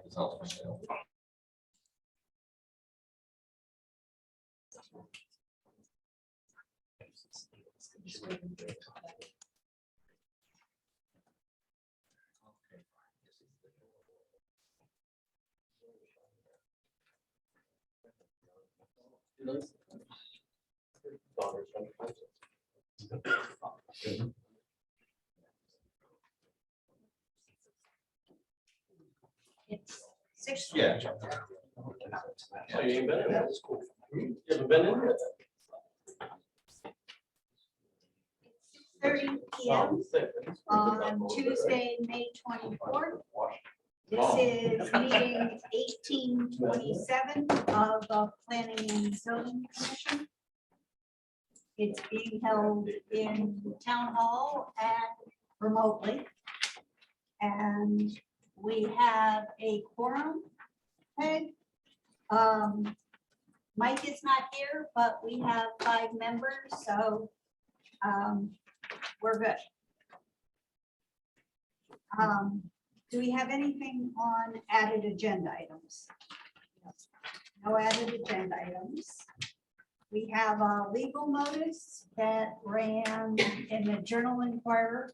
It's all for sale. It's 6. Yeah. Oh, you ain't been in there? That's cool. You haven't been in there? 30 p.m. on Tuesday, May 24th. This is meeting 1827 of the Planning and Zoning Commission. It's being held in Town Hall and remotely. And we have a quorum. Peg. Mike is not here, but we have 5 members, so we're good. Do we have anything on added agenda items? No added agenda items. We have a legal notice that ran in the Journal Inquirer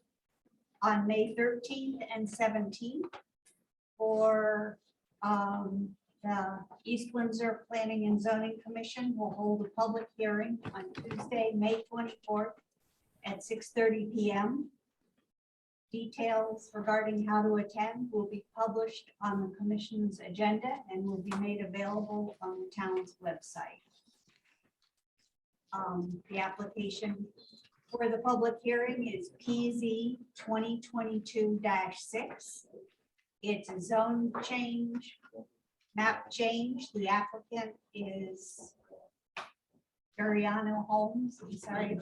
on May 13th and 17th for the East Windsor Planning and Zoning Commission will hold a public hearing on Tuesday, May 24th at 6:30 p.m. Details regarding how to attend will be published on the commission's agenda and will be made available on the town's website. The application for the public hearing is PZ 2022-6. It's a zone change, map change. The applicant is Ariano Holmes. I'm sorry,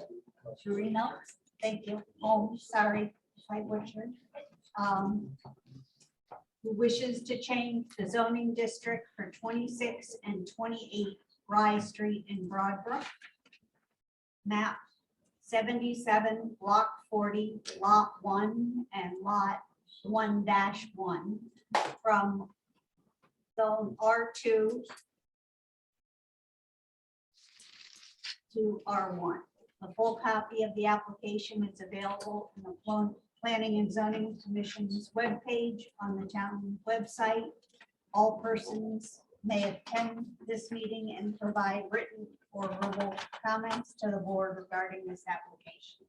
Torino. Thank you. Holmes, sorry if I butchered. Who wishes to change the zoning district for 26 and 28 Rye Street in Broadbrook. Map 77, block 40, lot 1 and lot 1-1 from zone R2 to R1. A full copy of the application is available in the Planning and Zoning Commission's webpage on the town website. All persons may attend this meeting and provide written or verbal comments to the board regarding this application.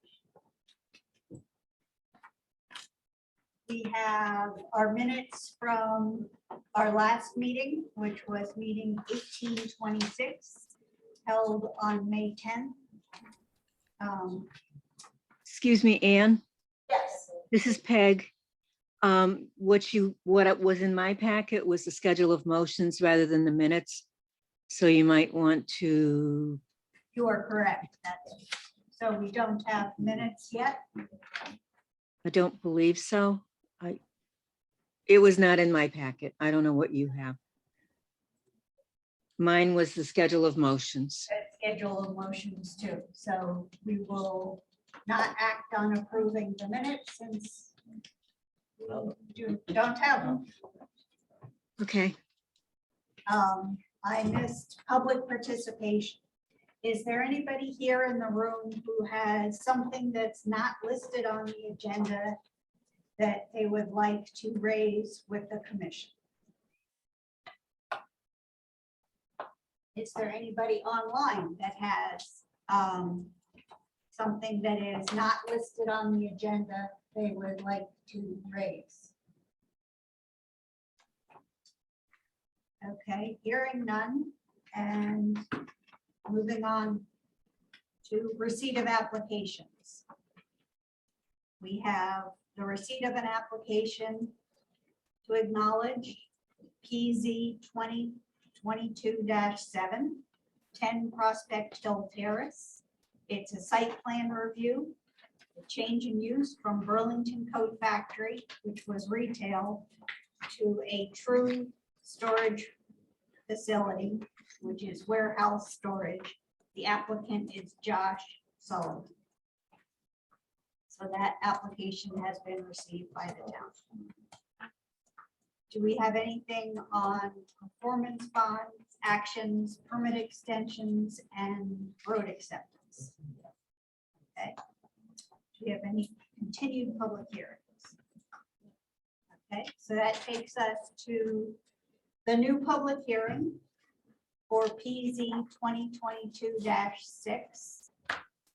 We have our minutes from our last meeting, which was meeting 1826, held on May 10th. Excuse me, Anne, Yes. this is Peg. What was in my packet was the schedule of motions rather than the minutes. So you might want to, You are correct. So we don't have minutes yet. I don't believe so. It was not in my packet. I don't know what you have. Mine was the schedule of motions. Schedule of motions too. So we will not act on approving the minutes since you don't have them. Okay. I missed public participation. Is there anybody here in the room who has something that's not listed on the agenda that they would like to raise with the commission? Is there anybody online that has something that is not listed on the agenda they would like to raise? Okay, hearing none, and moving on to receipt of applications. We have the receipt of an application to acknowledge PZ 2022-7, 10 Prospect Hill Terrace. It's a site plan review, a change in use from Burlington Coat Factory, which was retail, to a true storage facility, which is warehouse storage. The applicant is Josh Sullivan. So that application has been received by the town. Do we have anything on performance bonds, actions, permit extensions, and road acceptance? Okay. Do we have any continued public hearings? Okay, so that takes us to the new public hearing for PZ 2022-6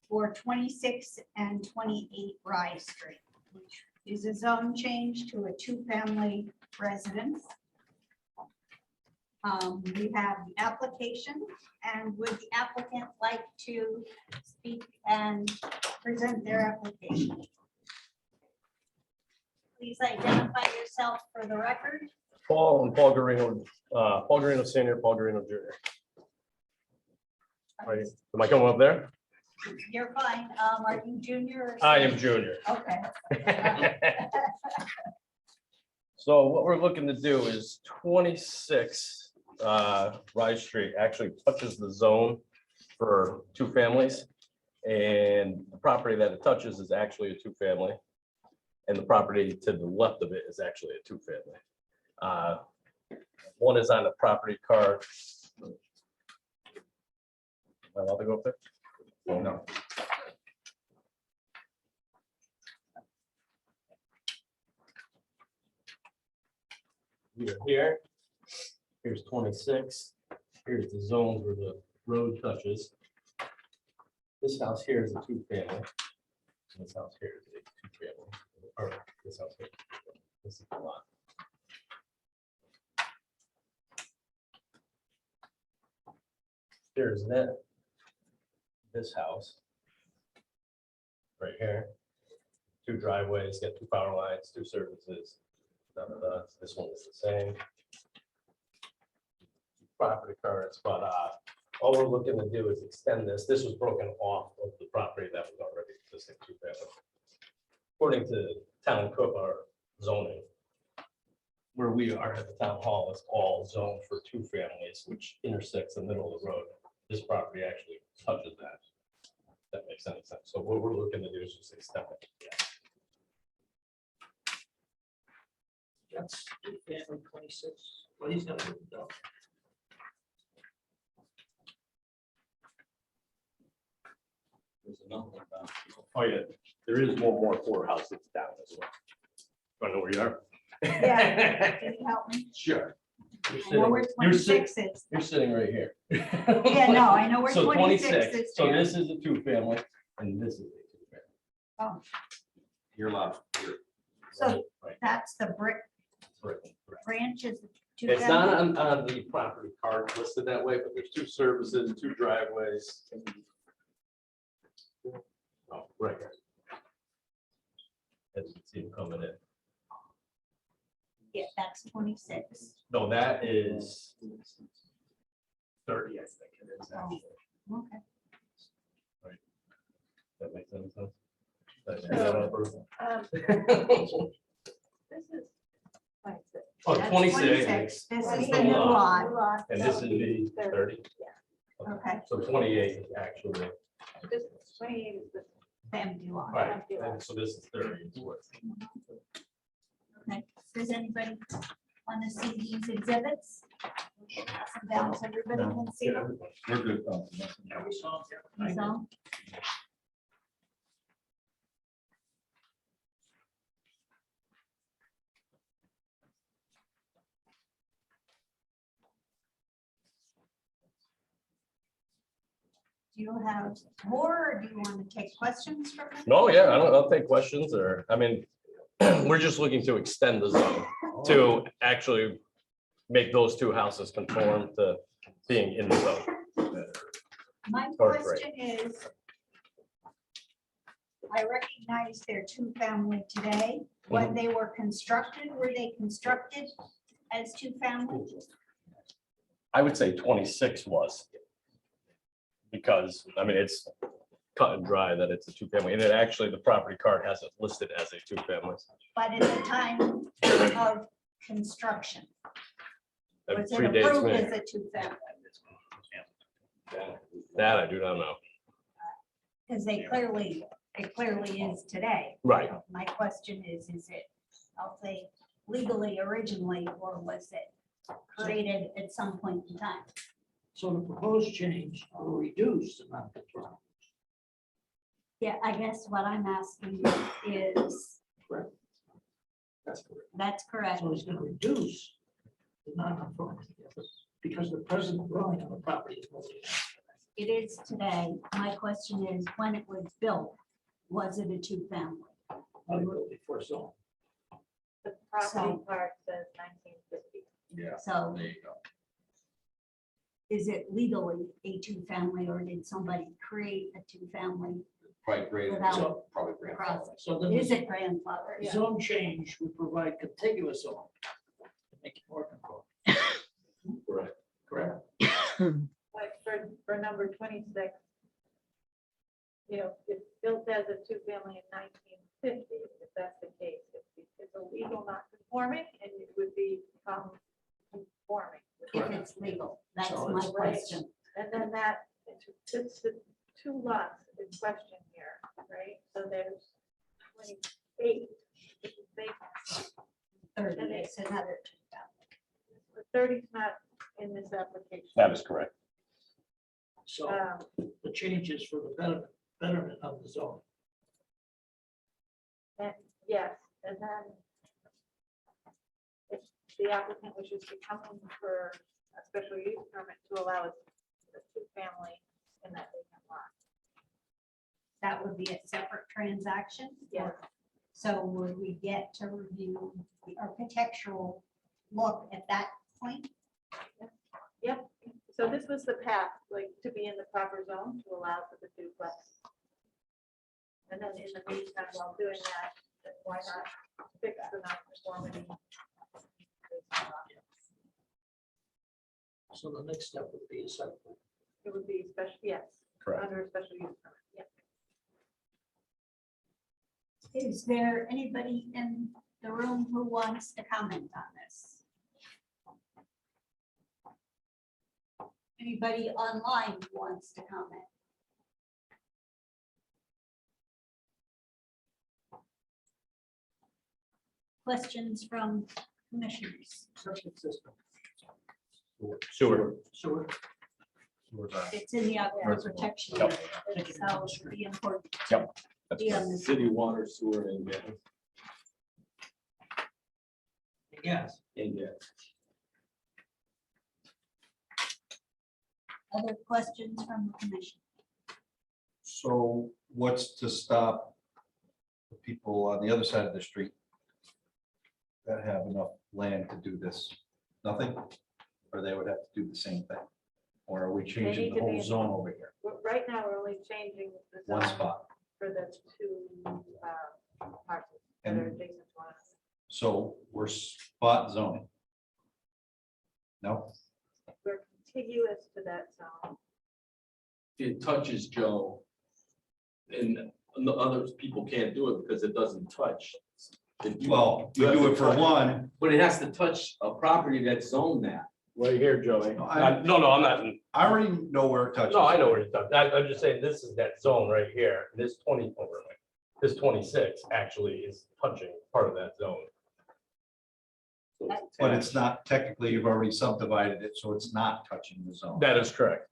for 26 and 28 Rye Street, which is a zone change to a two-family residence. We have the application, and would the applicant like to speak and present their application? Please identify yourself for the record. Paul Garino, Senior, Paul Garino Jr. Right. Am I coming up there? You're fine. Are you junior? Or I am senior? junior. Okay. So what we're looking to do is 26 Rye Street actually touches the zone for two families. And the property that it touches is actually a two-family. And the property to the left of it is actually a two-family. One is on the property card. Am I allowed to go up there? Oh, no. Here, here's 26. Here's the zones where the road touches. This house here is a two-family. This house here is a two-family. Or this house here. This is the lot. There's that. This house. Right here. Two driveways, got two power lines, two services. This one is the same. Property cards, but all we're looking to do is extend this. This was broken off of the property that was already existing two-family. According to town code or zoning, where we are at the town hall, is all zoned for two families, which intersects the middle of the road. This property actually touches that. That makes any sense. So what we're looking to do is just extend it. That's family 26. Well, he's gonna put it down. There's another one down. Oh, yeah, there is one more four houses down as well. I know where you are. Yeah. Can you help me? Sure. I know where 26 is. You're sitting right here. Yeah, no, I know where So 26 is. So there. this is a two-family and this is a two-family. Oh, You're allowed. So Right. that's the brick Right. branch is two. It's not on the property card listed that way, but there's two services, two driveways. Oh, right. As you can see them coming in. Yeah, that's 26. No, that is 30, I think it is Oh. actually. Okay. That makes any sense? This is. Oh, That's 26. This That's is the the new lot. lot. And this is the 30? Okay, So 28 actually. This is 28 is the the empty lot. Right, and so this is 30. Okay, does anybody want to see these exhibits? Pass them down so everybody can see them. We're good. Yeah, we saw him here. These all? Do you have more, or do you want to take questions from them? No, yeah, I'll take questions or, I mean, we're just looking to extend the zone to actually make those two houses conform to being in the zone. My Or three. question is, I recognize they're two-family today. When they were they constructed as two-family? I would say 26 was. Because, I mean, it's cut and dry that it's a two-family, and it actually, the property card has it listed as a two-family. But at the time of construction, That was it predates approved me. as a two-family? That I do not know. Because it clearly is today. Right. My question is it, I'll say legally originally, or was it created at some point in time? So the proposed change will reduce the non-conforming. Yeah, I guess what I'm asking is, Correct. That's correct. that's correct. So it's gonna reduce the non-conforming because the present dwelling on the property is mostly. It is today. My question is, when it was built, was it a two-family? Before zone. The property So- part says 1950. Yeah, So there you go. is it legally a two-family, or did somebody create a two-family? Probably great, Without so probably great. process? So then Is the it grandfather? zone change would provide contiguous zone. To make it more conforming. Correct. Correct. Like for number 26, you know, it's built as a two-family in 1950, if that's the case. It's illegal non-conforming, and it would become conforming. If it's legal, that's So my it's- question. And then that, it's the two lots in question here, right? So there's 28, which is vacant. 30 is another two-family. The 30 is not in this application. That is correct. So Um, the changes for the betterment of the zone. And yes, and then if the applicant wishes to come in for a special use permit to allow a two-family in that vacant lot. That would be a separate transaction? Yes. So would we get to review the architectural look at that point? Yep, so this was the path, like, to be in the proper zone to allow for the duplex. And then in the meantime, while doing that, then why not fix the non-conformity? So the next step would be a site plan. It would be special, yes. Correct. Under a special use permit, yeah. Is there anybody in the room who wants to comment on this? Anybody online who wants to comment? Questions from commissioners? Septic system. Sewer. Sewer. It's in the outdoor protection area, so it would be important. That's Yeah. correct. City water, sewer, and gas. Yes. And gas. Other questions from the commission? So what's to stop the people on the other side of the street that have enough land to do this? Nothing? Or they would have to do the same thing? Or are we need changing to the be whole in- zone over here? But right now, we're only changing the One zone spot. for the two parcels that are And adjacent to one another. so we're spot zoning. No? We're contiguous to that zone. It touches Joe. And the others, people can't do it because it doesn't touch. Well, we You have do to it for touch- one. But it has to touch a property that's zoned that. Right here, Joey. No, I- No, I'm not. I already know where it touches. No, I know where it's at. I'm just saying, this is that zone right here. This 20, this 26 actually is touching part of that zone. So it's But it's attached. not, technically, you've already subdivided it, so it's not touching the zone. That is correct.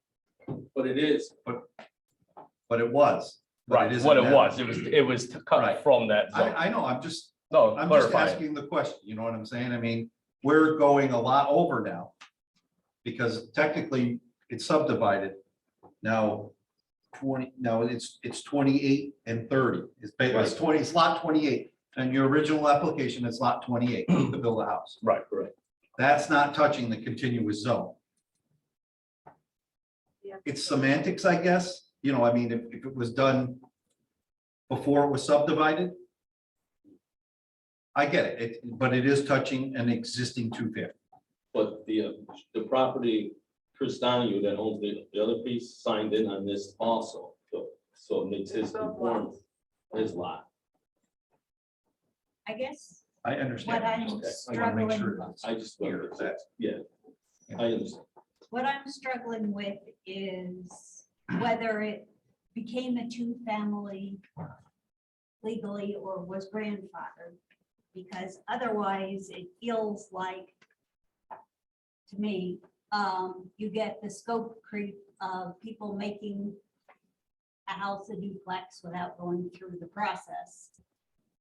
But it is, But it was. But Right, isn't what it now. was, it was cut Right. from that zone. I know, I'm just No, clarifying. asking the question, you know what I'm saying? I mean, we're going a lot over now. Because technically, it's subdivided. Now, it's 28 and 30. It's 20, it's lot 28. And your original application is lot 28 to build a house. Right. That's not touching the continuous zone. Yeah. It's semantics, I guess. You know, I mean, if it was done before it was subdivided, I get it, but it is touching an existing two-family. but the property, Chris Donahue that owns the other piece signed in on this also. So it makes his conform his lot. I guess I understand. what I'm Okay, I wanna make struggling, sure it's I just, clear that yeah, I understand. what I'm struggling with is whether it became a two-family legally or was grandfathered. because otherwise it feels like, to me, you get the scope creep of people making a house a duplex without going through the process.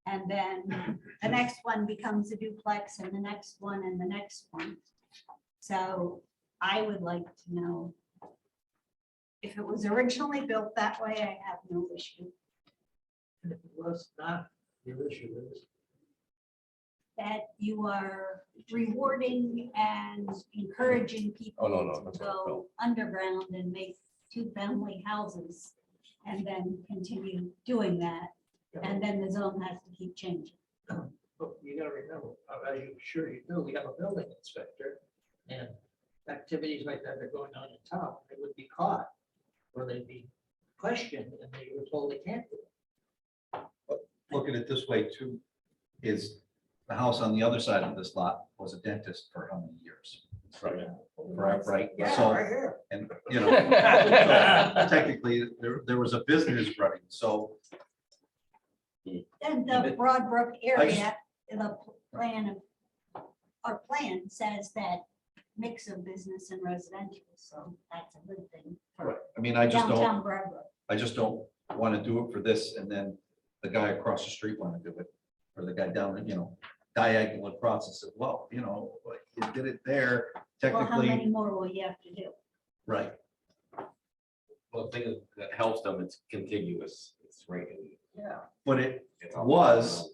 And then the next one becomes a duplex and the next one and the next one. So I would like to know if it was originally built that way, I have no issue. And if it was not, your issue is. That you are rewarding and encouraging people no, to that's not go underground and make two-family houses and then continue doing that. And then the zone has to keep changing. But you gotta remember, as you sure you do, we have a building inspector, and activities like that are going on in town, they would be caught, or they'd be questioned, and they were told they can't do it. Look at it this way too, is the house on the other side of this lot was a dentist for how many years? Right. Right, Yeah, so, right here. and, you know, so technically, there was a business running, so And the Broadbrook area, the plan of, our plan says that mix of business and residential, so that's a good thing for I mean, I just downtown don't, Broadbrook. I just don't want to do it for this and then the guy across the street want to do it. Or the guy down, you know, diagonal across and said, well, you know, like, you did it there, Well, how technically, many more will you have to do? right. Well, the thing that helps them, it's contiguous, it's right in. Yeah. But it it's all- was,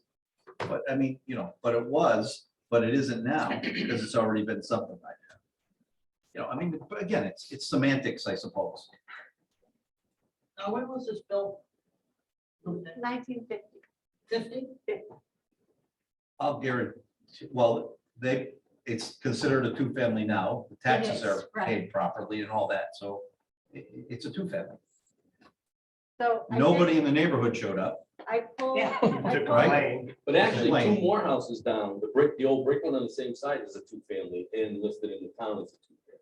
but I mean, you know, but it was, but it isn't now because it's already been something like that. You know, I mean, but again, it's semantics, I suppose. Now, when was this built? 1950. 50? I'll guarantee, well, it's considered a two-family now. The taxes is, are right. paid properly and all that, so it's a two-family. So I did- Nobody in the neighborhood showed up. I pulled. Yeah. I pulled- Right. But actually, Lane. two more houses down, the old brick one on the same side is a two-family and listed in the town as a two-family.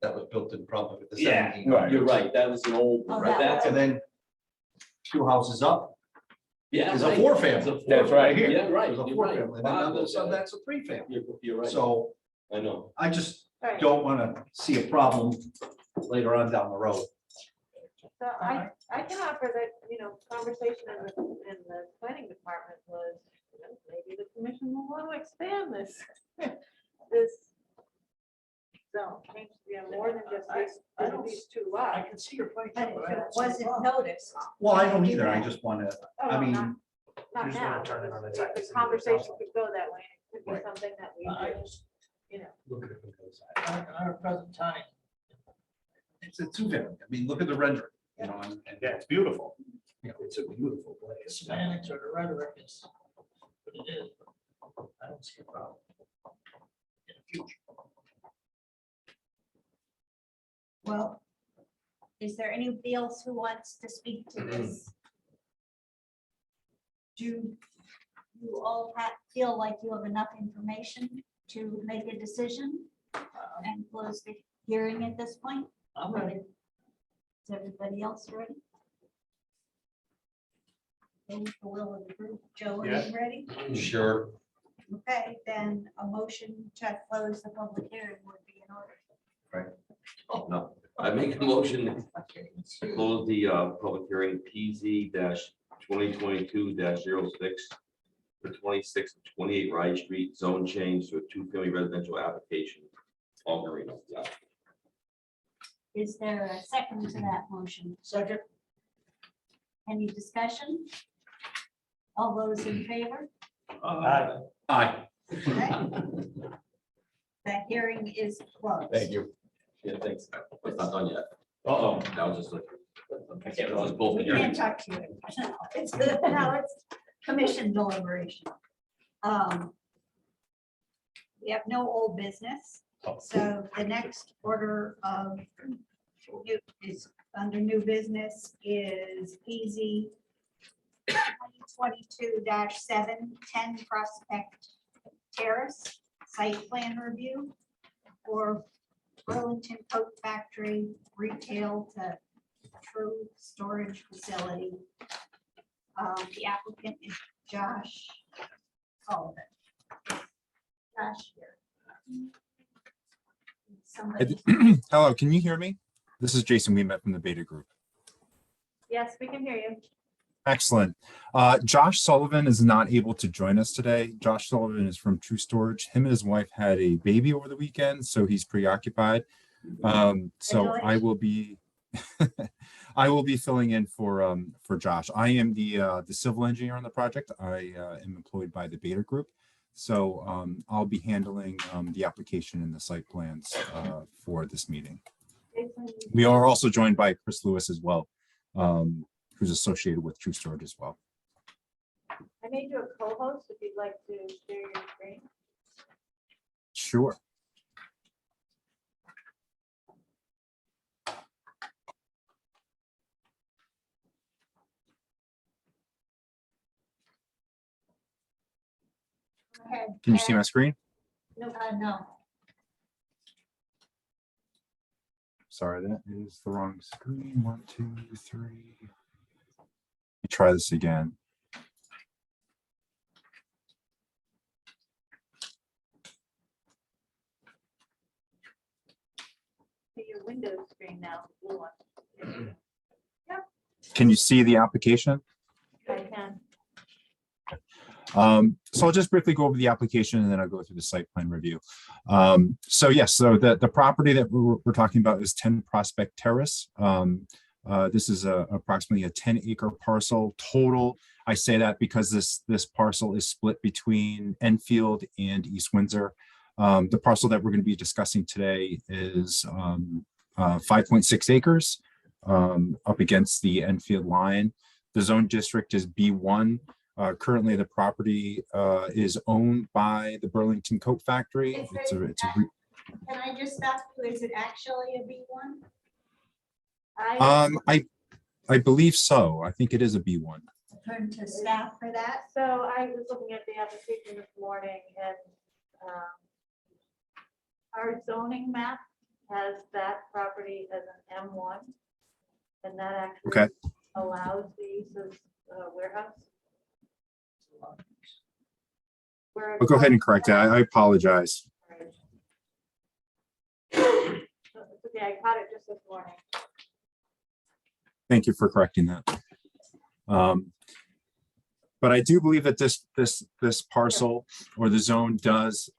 That was built in probably with the Yeah, 1700s. right. You're right, that was an old, Oh, right, that that's, And then two houses up yeah. is a right. four-family. It's a That's four- right. here. Yeah, right, There's a you're right. four-family. Then on the other side, Wow, that's a three-family. You're right, So I know. I just All right. don't want to see a problem later on down the road. So I can offer that, you know, conversation in the planning department was, you know, maybe the commission will want to expand this, this zone, change to be more than just these two I lots. can see your point. But too, if I it don't see the wasn't problem. noticed. Well, I don't either. I just want to, Oh, I no, mean, not just now. wanna turn it on its The axis. conversation could go that way. It could be Right. something that we I do, just, you know. Look at it from the other side. on our present time, it's a two-family. I mean, look at the rendering, you know, and Yeah, it's beautiful. You know, it's a beautiful the place. semantics or the rhetoric is what it is. I don't see a problem. In the future. Well, is there anybody else who wants to speak to this? Do you all feel like you have enough information to make a decision and close the hearing at this point? I'm ready. Is everybody else ready? Okay, with the will of the group, Joe, are you ready? sure. Okay, then a motion to close the public hearing would be in order. No, I make a motion to close the public hearing PZ 2022 06 for 26 to 28 Rye Street, zone change to a two-family residential application. All Marino. Yeah. Is there a second to that motion? Second, Any discussion? All those in favor? Aye. Aye. Okay. That hearing is closed. Thank you. Yeah, thanks. It's not done yet. Uh-oh. That was just like. I can't That was both We hearings. can't talk to you. It's, no, it's commission deliberation. We have no old business, so the next order of is under new business is PZ 2022-710 Prospect Terrace Site Plan Review for Burlington Coat Factory Retail to True Storage Facility. The applicant is Josh Sullivan. Josh here. I Somebody, Hello, can you hear me? This is Jason Weemet from the Beta Group. Yes, we can hear you. Excellent. Josh Sullivan is not able to join us today. Josh Sullivan is from True Storage. Him and his wife had a baby over the weekend, so he's preoccupied. So I will be I will be filling in for Josh. I am the civil engineer on the project. I am employed by the Beta Group. So I'll be handling the application and the site plans for this meeting. We are also joined by Chris Lewis as well, who's associated with True Storage as well. I made you a co-host if you'd like to share your screen. Sure. go ahead. Can you see my screen? No, no. Sorry, that is the wrong screen. 1, 2, 3. Let me try this again. See your Windows screen now, the blue one. Can you see the application? I can. So I'll just briefly go over the application and then I'll go through the site plan review. So yes, so the property that we're talking about is 10 Prospect Terrace. This is approximately a 10-acre parcel total. I say that because this parcel is split between Enfield and East Windsor. The parcel that we're going to be discussing today is 5.6 acres up against the Enfield line. The zone district is B1. Currently, the property is owned by the Burlington Coat Factory. Can I just stop you? Is it actually a B1? I believe so. I think it is a B1. Turn to staff for that. So I was looking at the application this morning and our zoning map has that property as an M1. And that actually Okay. allows the use of warehouse. I'll go ahead and correct that. I apologize. It's okay, I caught it just this morning. Thank you for correcting that. But I do believe that this parcel or the zone does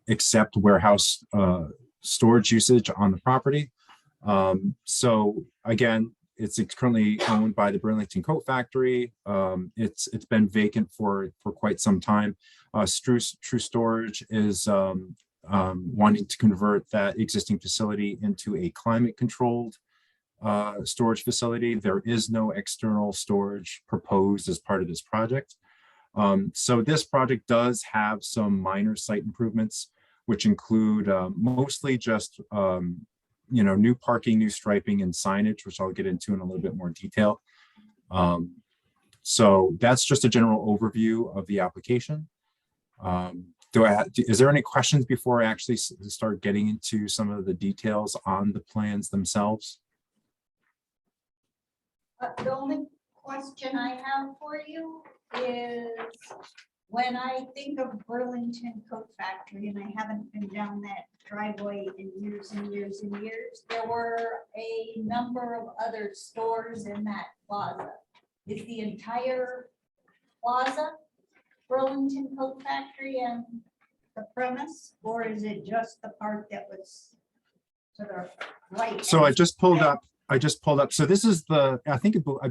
accept warehouse storage usage on the property. So again, it's currently owned by the Burlington Coat Factory. It's been vacant for quite some time. True Storage is wanting to convert that existing facility into a climate-controlled storage facility. There is no external storage proposed as part of this project. So this project does have some minor site improvements, which include mostly just new parking, new striping, and signage, which I'll get into in a little bit more detail. So that's just a general overview of the application. Is there any questions before I actually start getting into some of the details on the plans themselves? The only question I have for you is, when I think of Burlington Coat Factory, and I haven't been down that driveway in years and years and years, there were a number of other stores in that plaza. Is the entire plaza Burlington Coat Factory and the premise, or is it just the part that was to the right? So I just pulled up. So this is I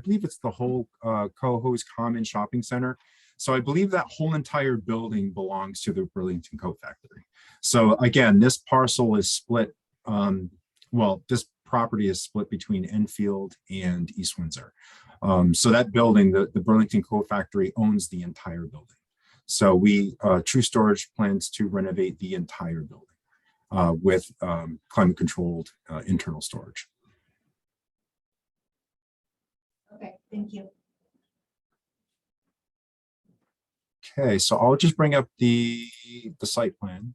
believe it's the whole Coho's Common Shopping Center. So I believe that whole entire building belongs to the Burlington Coat Factory. So again, this parcel is split. This property is split between Enfield and East Windsor. So that building, the Burlington Coat Factory, owns the entire building. So True Storage plans to renovate the entire building with climate-controlled internal storage. Okay, thank you. Okay, so I'll just bring up the site plan.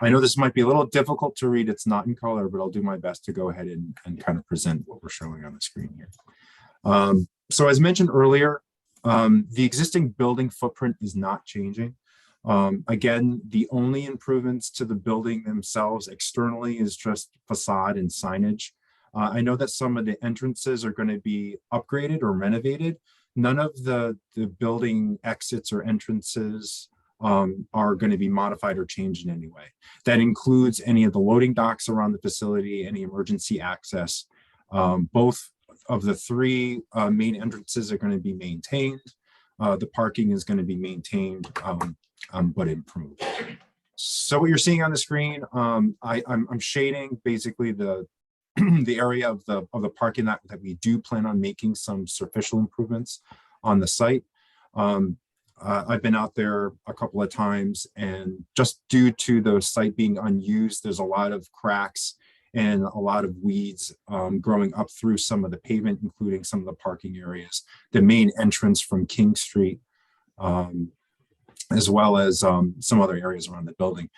I know this might be a little difficult to read. It's not in color, but I'll do my best to go ahead and kind of present what we're showing on the screen here. So as mentioned earlier, The existing building footprint is not changing. Again, the only improvements to the building themselves externally is just facade and signage. I know that some of the entrances are going to be upgraded or renovated. None of the building exits or entrances are going to be modified or changed in any way. That includes any of the loading docks around the facility, any emergency access. Both of the three main entrances are going to be maintained. The parking is going to be maintained, but improved. So what you're seeing on the screen, I'm shading basically the the area of the parking lot that we do plan on making some superficial improvements on the site. I've been out there a couple of times, and just due to the site being unused, there's a lot of cracks and a lot of weeds growing up through some of the pavement, including some of the parking areas, the main entrance from King Street, as well as some other areas around the building.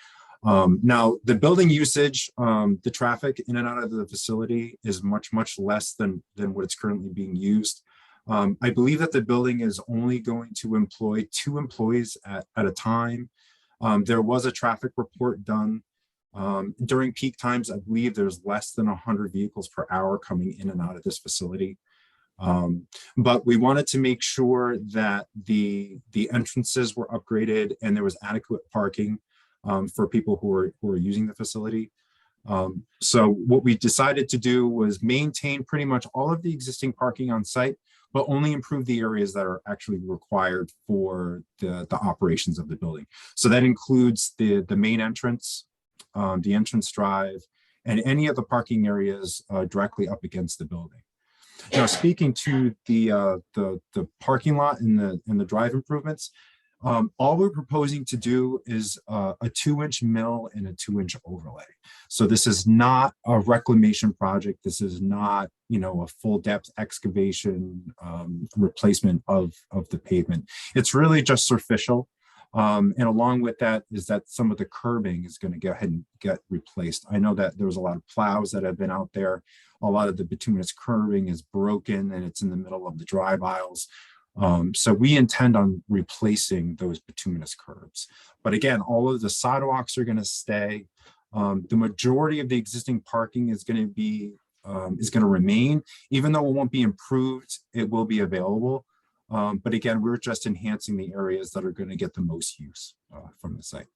Now, the building usage, the traffic in and out of the facility is much, much less than what it's currently being used. I believe that the building is only going to employ 2 employees at a time. There was a traffic report done. During peak times, I believe there's less than 100 vehicles per hour coming in and out of this facility. But we wanted to make sure that the entrances were upgraded and there was adequate parking for people who are using the facility. So what we decided to do was maintain pretty much all of the existing parking on site, but only improve the areas that are actually required for the operations of the building. So that includes the main entrance, the entrance drive, and any of the parking areas directly up against the building. Now, speaking to the parking lot and the drive improvements, all we're proposing to do is a 2-inch mill and a 2-inch overlay. So this is not a reclamation project. This is not, a full depth excavation replacement of the pavement. It's really just superficial. And along with that is that some of the curbing is going to go ahead and get replaced. I know that there was a lot of plows that have been out there. A lot of the bituminous curbing is broken and it's in the middle of the drive aisles. So we intend on replacing those bituminous curbs. But again, all of the sidewalks are going to stay. The majority of the existing parking is going to remain, even though it won't be improved, it will be available. But again, we're just enhancing the areas that are going to get the most use from the site.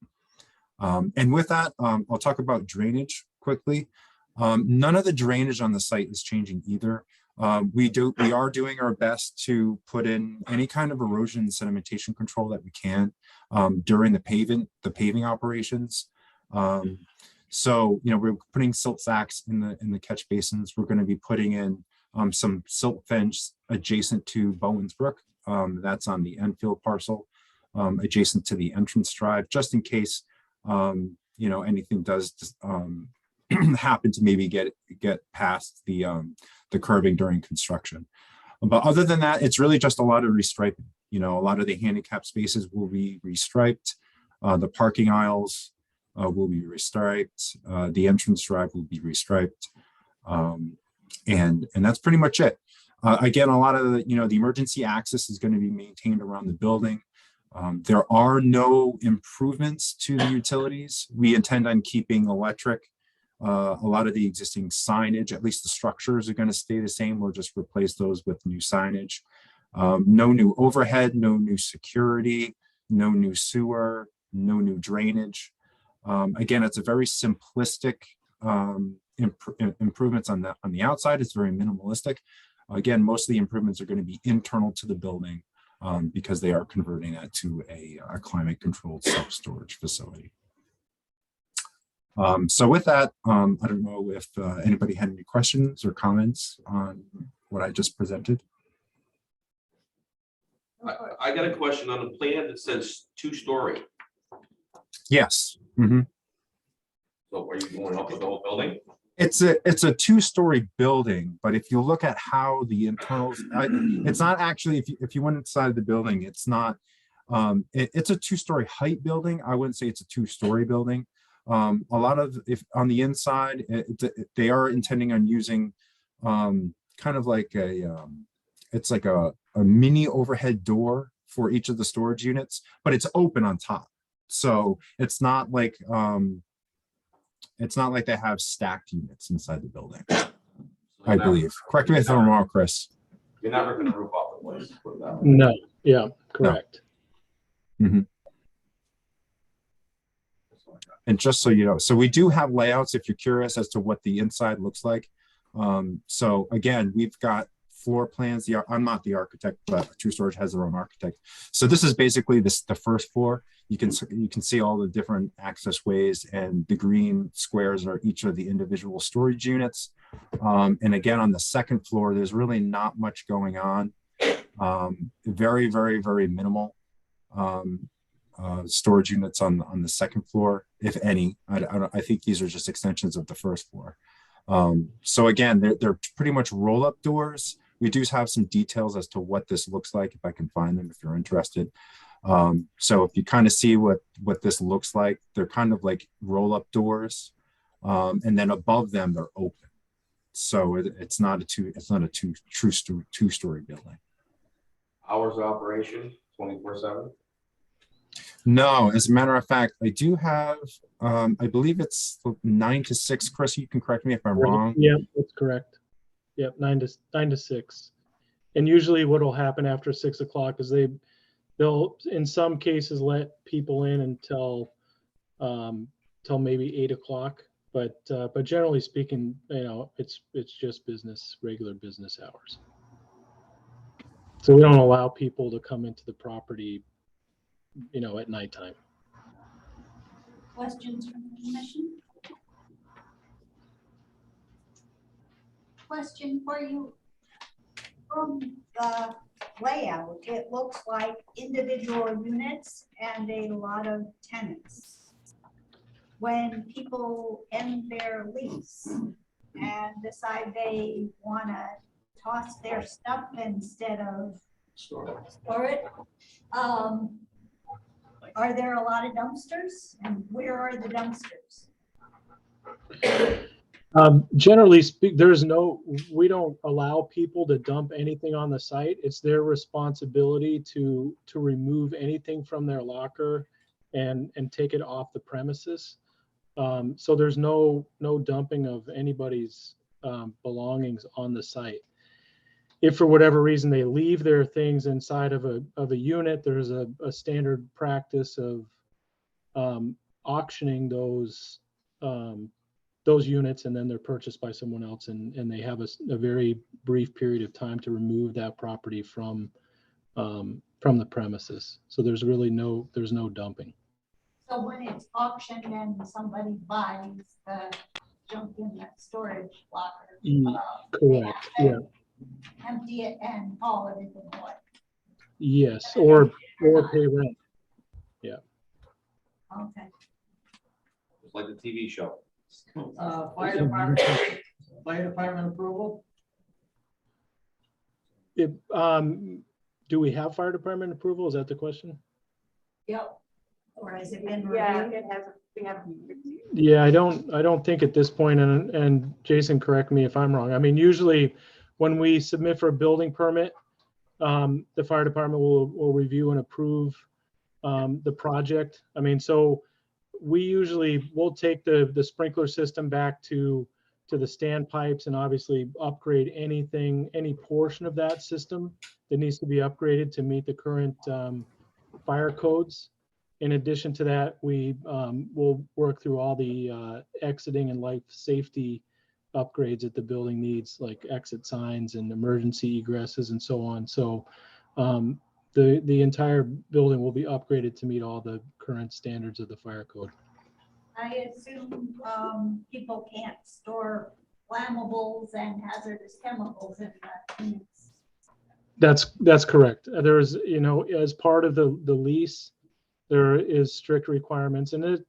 And with that, I'll talk about drainage quickly. None of the drainage on the site is changing either. We are doing our best to put in any kind of erosion and sedimentation control that we can during the paving operations. So we're putting silt sacks in the catch basins. We're going to be putting in some silt fence adjacent to Bowen's Brook. That's on the Enfield parcel, adjacent to the entrance drive, just in case anything does happen to maybe get past the curbing during construction. But other than that, it's really just a lot of restriping. A lot of the handicap spaces will be restriped. The parking aisles will be restriped. The entrance drive will be restriped. And that's pretty much it. Again, a lot of the emergency access is going to be maintained around the building. There are no improvements to the utilities. We intend on keeping electric. A lot of the existing signage, at least the structures, are going to stay the same. We'll just replace those with new signage. No new overhead, no new security, no new sewer, no new drainage. Again, it's a very simplistic improvements on the outside. It's very minimalistic. Again, most of the improvements are going to be internal to the building because they are converting that to a climate-controlled self-storage facility. So with that, I don't know if anybody had any questions or comments on what I just presented. I got a question on the plan that says 2-story. Yes. Mm-hmm. So are you going up with the whole building? It's a 2-story building, but if you look at how the internals, it's not actually, if you went inside the building, it's not, it's a 2-story height building. I wouldn't say it's a 2-story building. A lot of, if on the inside, they are intending on using kind of like it's like a a mini overhead door for each of the storage units, but it's open on top. So it's not like they have stacked units inside the building, I believe. Correct me if I'm wrong, Chris. You're never gonna roof off the place. put it that way. No, yeah, correct. And just so you know, so we do have layouts if you're curious as to what the inside looks like. So again, we've got floor plans. I'm not the architect, but True Storage has their own architect. So this is basically the first floor. You can see all the different access ways, and the green squares are each of the individual storage units. And again, on the second floor, there's really not much going on. Very, very, very minimal storage units on the second floor, if any. I think these are just extensions of the first floor. So again, they're pretty much roll-up doors. We do have some details as to what this looks like, if I can find them, if you're interested. So if you kind of see what this looks like, they're kind of like roll-up doors, and then above them they're open. So it's not a two-story building. Hours of operation, 24/7. No, as a matter of fact, I do have, I believe it's 9 to 6. Chris, you can correct me if I'm wrong. Yeah, that's correct. Yep, 9 to 6. And usually what will happen after 6 o'clock is they'll in some cases let people in until maybe 8 o'clock. But generally speaking, it's just regular business hours. So we don't allow people to come into the property, at nighttime. Questions from the commission? Question for you. From the layout, it looks like individual units and a lot of tenants. When people end their lease and decide they want to toss their stuff instead of store it, are there a lot of dumpsters, and where are the dumpsters? Generally we don't allow people to dump anything on the site. It's their responsibility to remove anything from their locker and take it off the premises. So there's no dumping of anybody's belongings on the site. If for whatever reason they leave their things inside of a unit, there's a standard practice of auctioning those units, and then they're purchased by someone else, and they have a very brief period of time to remove that property from the premises. So there's no dumping. So when it's auctioned and somebody buys the junk in that storage locker, Correct. Yeah. empty it and haul everything away. Yes, or pay rent. Yeah. Okay. It's like the TV show. Fire department approval? Do we have fire department approval? Is that the question? Yep. Or has it been Yeah, reviewed? it hasn't, we haven't. Yeah, I don't think at this point, and Jason, correct me if I'm wrong. I mean, usually when we submit for a building permit, the fire department will review and approve the project. I mean, so we'll take the sprinkler system back to the standpipes and obviously upgrade any portion of that system that needs to be upgraded to meet the current fire codes. In addition to that, we will work through all the exiting and life safety upgrades that the building needs, like exit signs and emergency egresses and so on. So the entire building will be upgraded to meet all the current standards of the fire code. I assume people can't store flammables and hazardous chemicals in the units. That's correct. There's, as part of the lease, there is strict requirements, and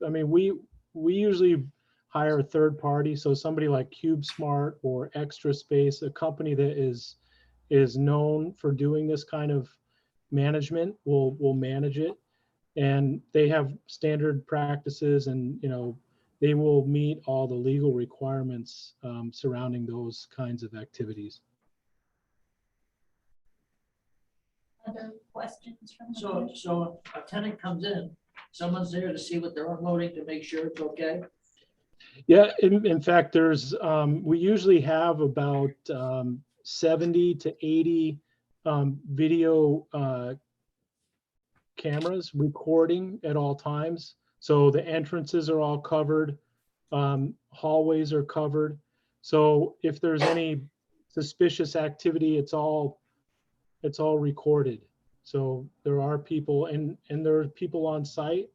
I mean, we usually hire a third party, so somebody like CubeSmart or Extra Space, a company that is known for doing this kind of management, will manage it, and they have standard practices, and they will meet all the legal requirements surrounding those kinds of activities. Other questions from the So, commission? so a tenant comes in, someone's there to see what they're unloading to make sure it's okay. Yeah, in fact, there's, we usually have about 70 to 80 video cameras recording at all times. So the entrances are all covered, hallways are covered. So if there's any suspicious activity, it's all recorded. So there are people and there are people on site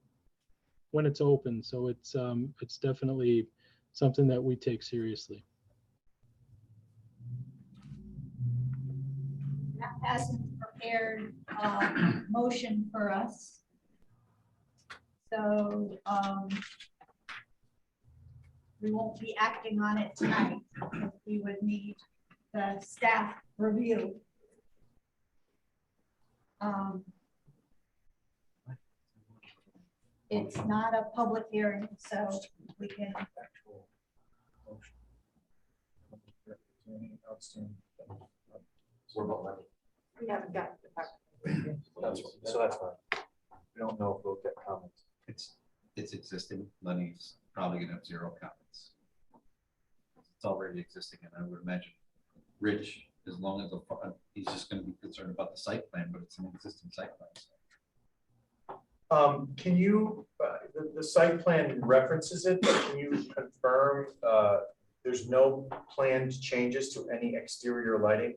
when it's open. So it's definitely something that we take seriously. That hasn't prepared motion for us. So we won't be acting on it tonight. We would need the staff review. It's not a public hearing, so we can. We haven't got the part. So that's fine. We don't know if we'll get comments. It's existing. Lenny's probably gonna have 0 comments. It's already existing, and I would imagine Rich, as long as he's just gonna be concerned about the site plan, but it's an existing site plan. Can you, the site plan references it, but can you confirm there's no planned changes to any exterior lighting?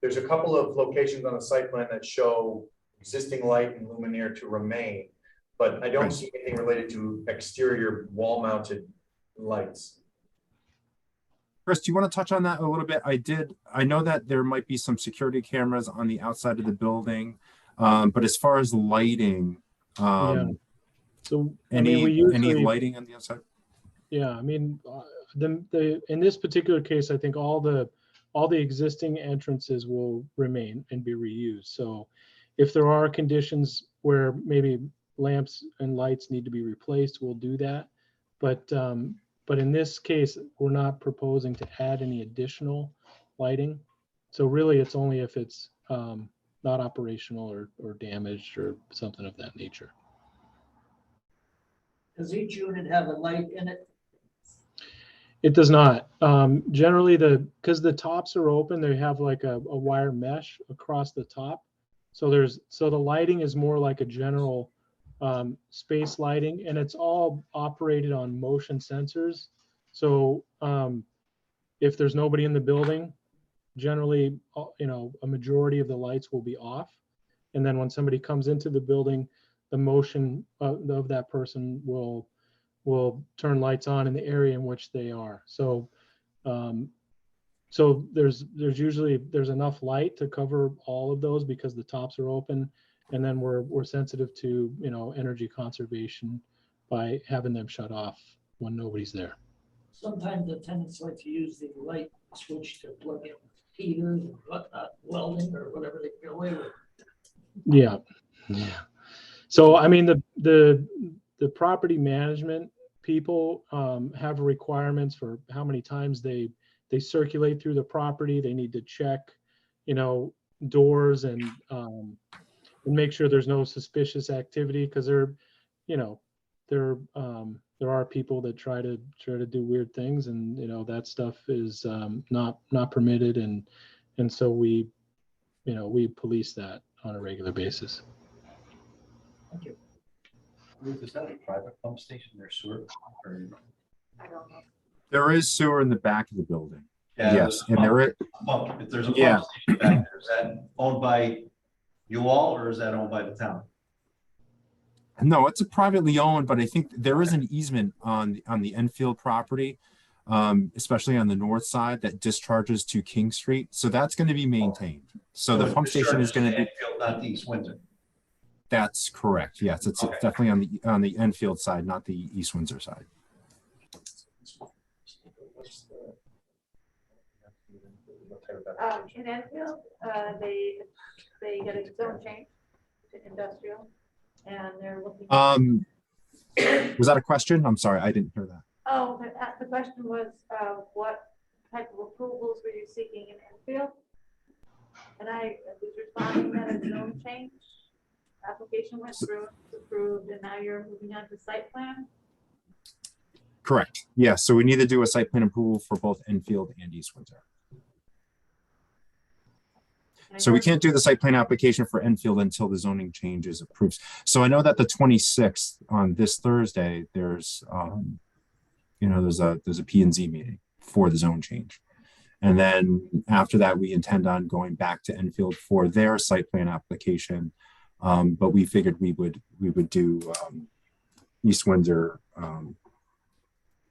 There's a couple of locations on the site plan that show existing light and luminaire to remain, but I don't Right. see anything related to exterior wall-mounted lights. Chris, do you want to touch on that a little bit? I know that there might be some security cameras on the outside of the building, but as far as lighting, Yeah. So I any mean, we usually, lighting on the outside? yeah, I mean, in this particular case, I think all the existing entrances will remain and be reused. So if there are conditions where maybe lamps and lights need to be replaced, we'll do that. But in this case, we're not proposing to add any additional lighting. So really, it's only if it's not operational or damaged or something of that nature. Does each unit have a light in it? It does not. Generally, because the tops are open, they have like a wire mesh across the top. So the lighting is more like a general space lighting, and it's all operated on motion sensors. So if there's nobody in the building, generally, a majority of the lights will be off. And then when somebody comes into the building, the motion of that person will turn lights on in the area in which they are. So so there's enough light to cover all of those because the tops are open, and then we're sensitive to energy conservation by having them shut off when nobody's there. Sometimes the tenants like to use the light switch to plug in heaters and whatnot, welding or whatever they get away with. Yeah. So I mean the property management people have requirements for how many times they circulate through the property. They need to check, doors and make sure there's no suspicious activity, because there are people that try to do weird things, and that stuff is not permitted, and so we police that on a regular basis. Thank you. Ruth, is that a private pump station or sewer? Or- I don't know. There is sewer in the back of the building. Yeah, Yes, and there is, If there's a Yeah. pump station back there, is that owned by you all, or is that owned by the town? no, it's a privately owned, but I think there is an easement on the Enfield property, especially on the north side, that discharges to King Street. So that's going to be maintained. So the pump station is going to be, Enfield, not the East Windsor. that's correct. Yes, it's Okay. definitely on the Enfield side, not the East Windsor side. In Enfield, they get a zone change to industrial, and they're looking. Was that a question? I'm sorry, I didn't hear that. Oh, the question was, what type of approvals were you seeking in Enfield? And I was responding that a zone change application went through, it's approved, and now you're moving on to site plan. Correct. Yeah, so we need to do a site plan approval for both Enfield and East Windsor. And I So we heard- can't do the site plan application for Enfield until the zoning change is approved. So I know that the 26th on this Thursday, there's there's a P and Z meeting for the zone change. And then after that, we intend on going back to Enfield for their site plan application. But we figured we would do East Windsor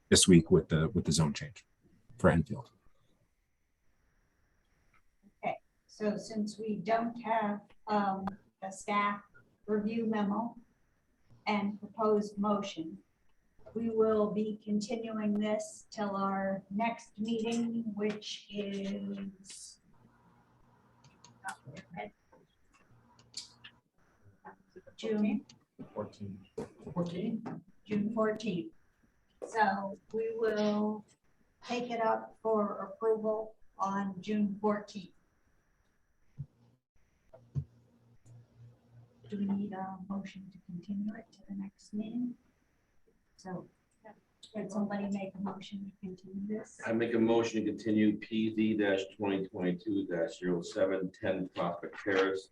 this week with the zone change for Enfield. So since we don't have a staff review memo and proposed motion, we will be continuing this till our next meeting, which is June 14. June 14th. So we will take it up for approval on June 14th. Do we need a motion to continue it to the next meeting? So, can somebody make a motion to continue this? I make a motion to continue PZ 2022 07 Prospect Terrace.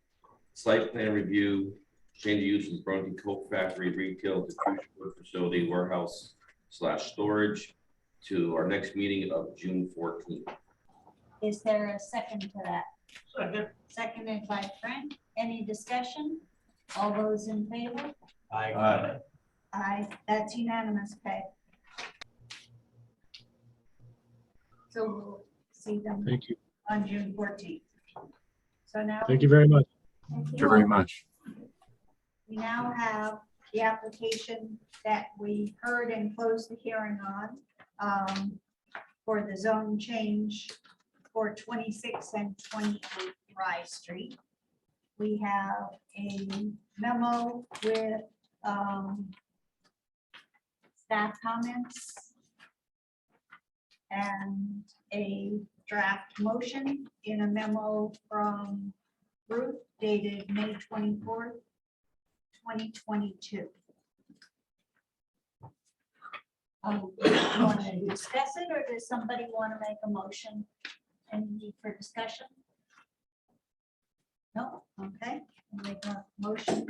Site plan review, change of use from Burlington Coat Factory Retail to Cruise Wood Facility Warehouse / Storage to our next meeting of June 14th. Is there a second to that? Second. Seconded by Frank. Any discussion? All those in favor? Aye. Aye, that's unanimous, Peg. So we'll see them Thank you. on June 14th. So now. Thank you very much. Thank you very much. We now have the application that we heard and closed the hearing on for the zone change for 26 and 28 Rye Street. We have a memo with staff comments and a draft motion in a memo from Ruth dated May 24th, 2022. You want to discuss it, or does somebody want to make a motion? Any need for discussion? No, okay, I'll make a motion.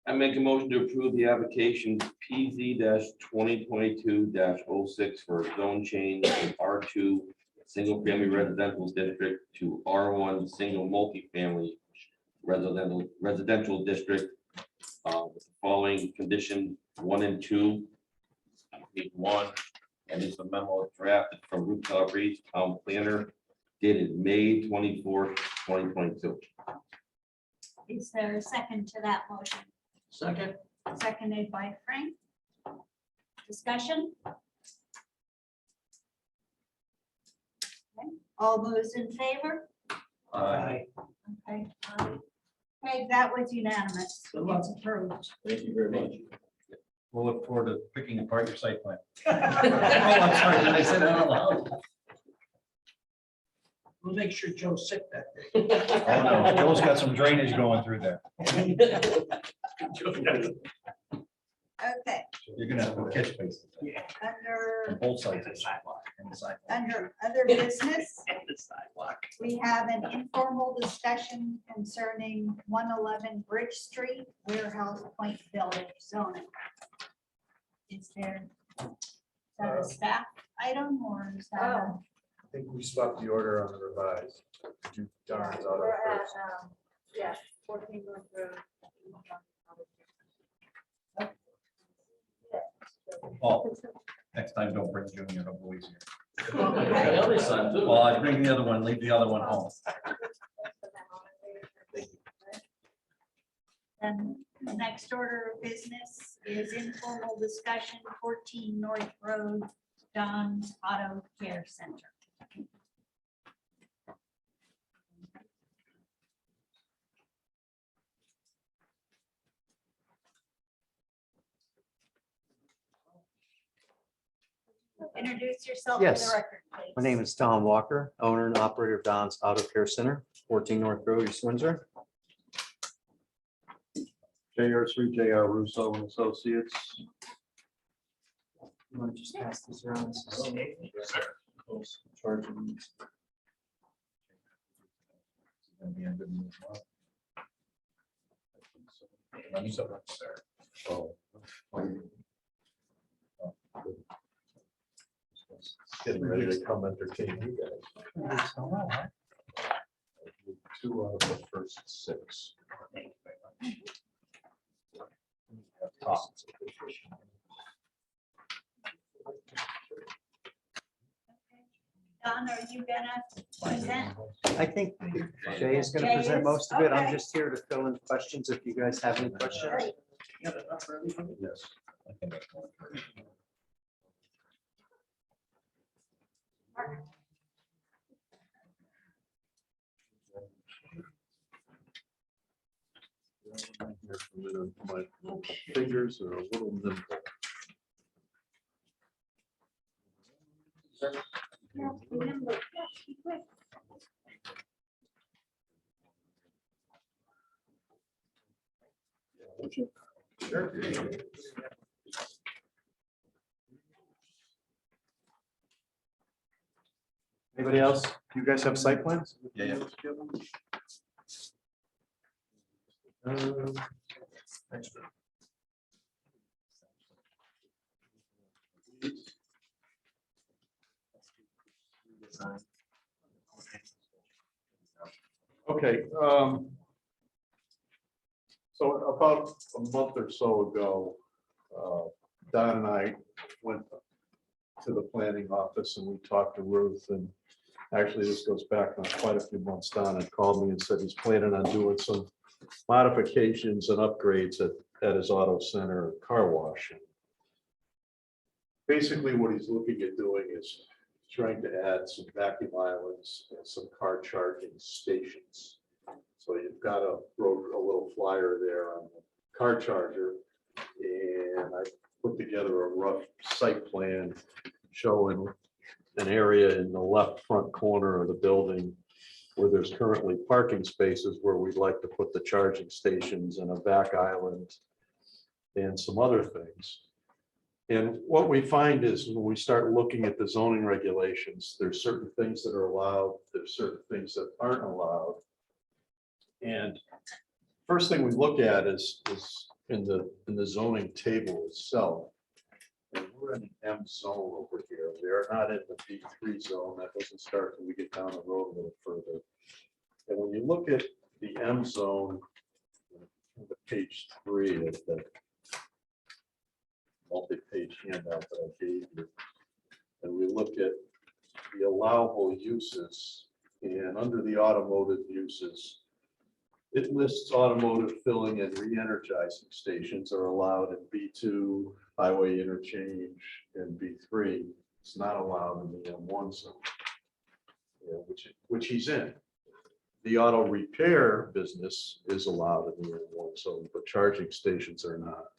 I make a motion to approve the application PZ 2022 06 for a zone change from R2 single family residential district to R1 single multifamily residential district. With the following condition 1 and 2. Page 1, and it's a memo drafted from Root Reed, town planner, dated May 24th, 2022. Is there a second to that motion? Second. Seconded by Frank. Discussion? Okay, all those in favor? Aye. Okay. Okay, that was unanimous. Good luck. It's approved. Thank you very much. We'll look forward to picking apart your site plan. Oh, I'm sorry, did I say that out loud? We'll make sure Joe's sick that day. Oh, no, Joe's got some drainage going through there. Okay, You're gonna have a catch basin under, on both sides of the sidewalk. and the sidewalk. under other business, The sidewalk. we have an informal discussion concerning 111 Bridge Street, Warehouse Point Village zoning. Is there, is that a staff item, or is that a? I think we swapped the order on the revised. Do Don's auto We're at, first. yeah, 14 North Road. Oh, next time, don't bring Junior, it'll go easier. The other side too. Well, I bring the other one, leave the other one home. And the next order of business is informal discussion, 14 North Road, Don's Auto Care Center. Introduce yourself for the Yes. record, please. My name is Tom Walker, owner and operator of Don's Auto Care Center, 14 North Road, East Windsor. JR Russo and Associates. You want to just pass this around? Charging. Oh. Getting ready to come entertain you guys. Two out of the first six. Top. Don, are you gonna present? I think Jay is going to Jay present is? most of it. I'm Okay. just here to fill in questions if you guys have any questions. Great. You got enough for everybody? Yes. My fingers are a little nimble. Yeah, remember, yeah, be quick. Sure. Anybody else? You guys have site plans? Yeah. Extra. Okay, so about a month or so ago, Don and I went to the planning office and we talked to Ruth, and actually this goes back on quite a few months. Don had called me and said he's planning on doing some modifications and upgrades at his auto center car wash. Basically, what he's looking at doing is trying to add some vacuum islands and some car charging stations. So you've got a little flyer there on the car charger. And I put together a rough site plan showing an area in the left front corner of the building where there's currently parking spaces where we'd like to put the charging stations and a back island and some other things. And what we find is when we start looking at the zoning regulations, there's certain things that are allowed, there's certain things that aren't allowed. And first thing we look at is in the zoning table itself. And we're in an M zone over here. We are not in the B3 zone. That doesn't start when we get down the road a little further. And when you look at the M zone, page 3 of the multi-page handout that I gave you, and we look at the allowable uses, and under the automotive uses, it lists automotive filling and re-energizing stations are allowed in B2, highway interchange, and B3. It's not allowed in the M1 zone, which he's in. The auto repair business is allowed in the M1 zone, but charging stations are not.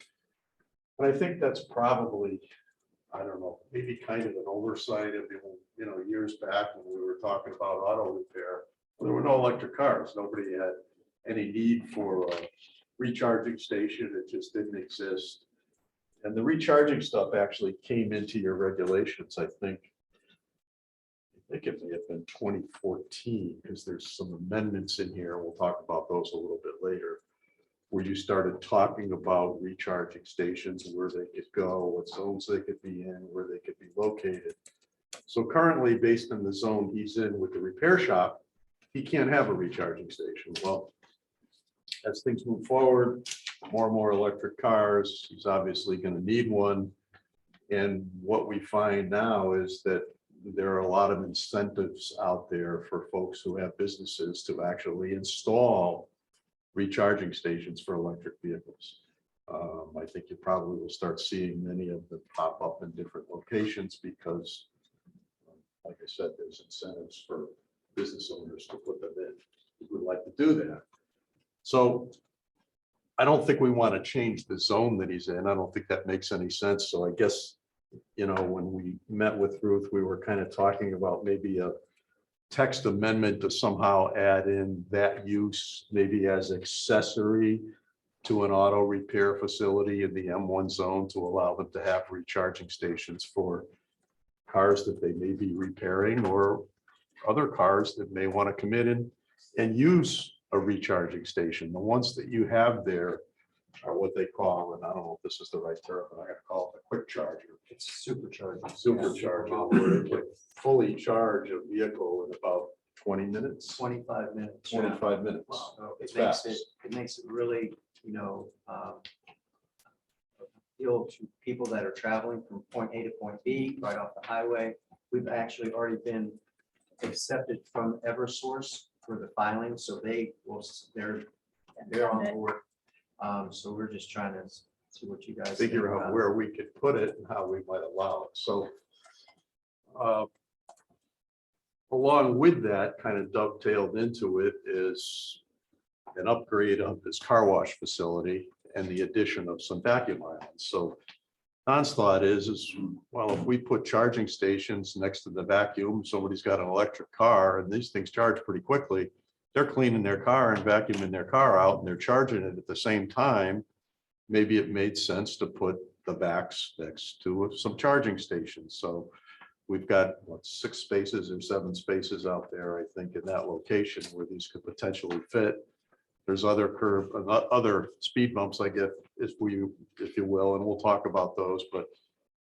And I think that's probably, I don't know, maybe kind of an oversight of the, years back when we were talking about auto repair. There were no electric cars. Nobody had any need for a recharging station. It just didn't exist. And the recharging stuff actually came into your regulations, I think it may have been 2014, because there's some amendments in here. We'll talk about those a little bit later, where you started talking about recharging stations, where they could go, what zones they could be in, where they could be located. So currently, based on the zone he's in with the repair shop, he can't have a recharging station. Well, as things move forward, more and more electric cars, he's obviously going to need one. And what we find now is that there are a lot of incentives out there for folks who have businesses to actually install recharging stations for electric vehicles. I think you probably will start seeing many of them pop up in different locations because, like I said, there's incentives for business owners to put them in. We would like to do that. So I don't think we want to change the zone that he's in. I don't think that makes any sense. So I guess you know, when we met with Ruth, we were kind of talking about maybe a text amendment to somehow add in that use, maybe as accessory to an auto repair facility in the M1 zone to allow them to have recharging stations for cars that they may be repairing or other cars that may want to come in and use a recharging station. The ones that you have there are what they call, and I don't know if this is the right term, but I gotta call it a quick charger. It's supercharged. Supercharger, where it can fully charge a vehicle in about 20 minutes, 25 minutes. 25 minutes. So It's it makes fast. it makes it really, you know, appeal to people that are traveling from point A to point B, right off the highway. We've actually already been accepted from Eversource for the filing, so they're on board. So we're just trying to see what you guys think Figure out about it. where we could put it and how we might allow it. So along with that, kind of dovetailed into it is an upgrade of this car wash facility and the addition of some vacuum islands. So Don's thought is, well, if we put charging stations next to the vacuum, somebody's got an electric car and these things charge pretty quickly. They're cleaning their car and vacuuming their car out and they're charging it at the same time. Maybe it made sense to put the backs next to some charging stations. So we've got, what, 6 spaces or 7 spaces out there, I think, in that location where these could potentially fit. There's other other speed bumps, I guess, if you will, and we'll talk about those, but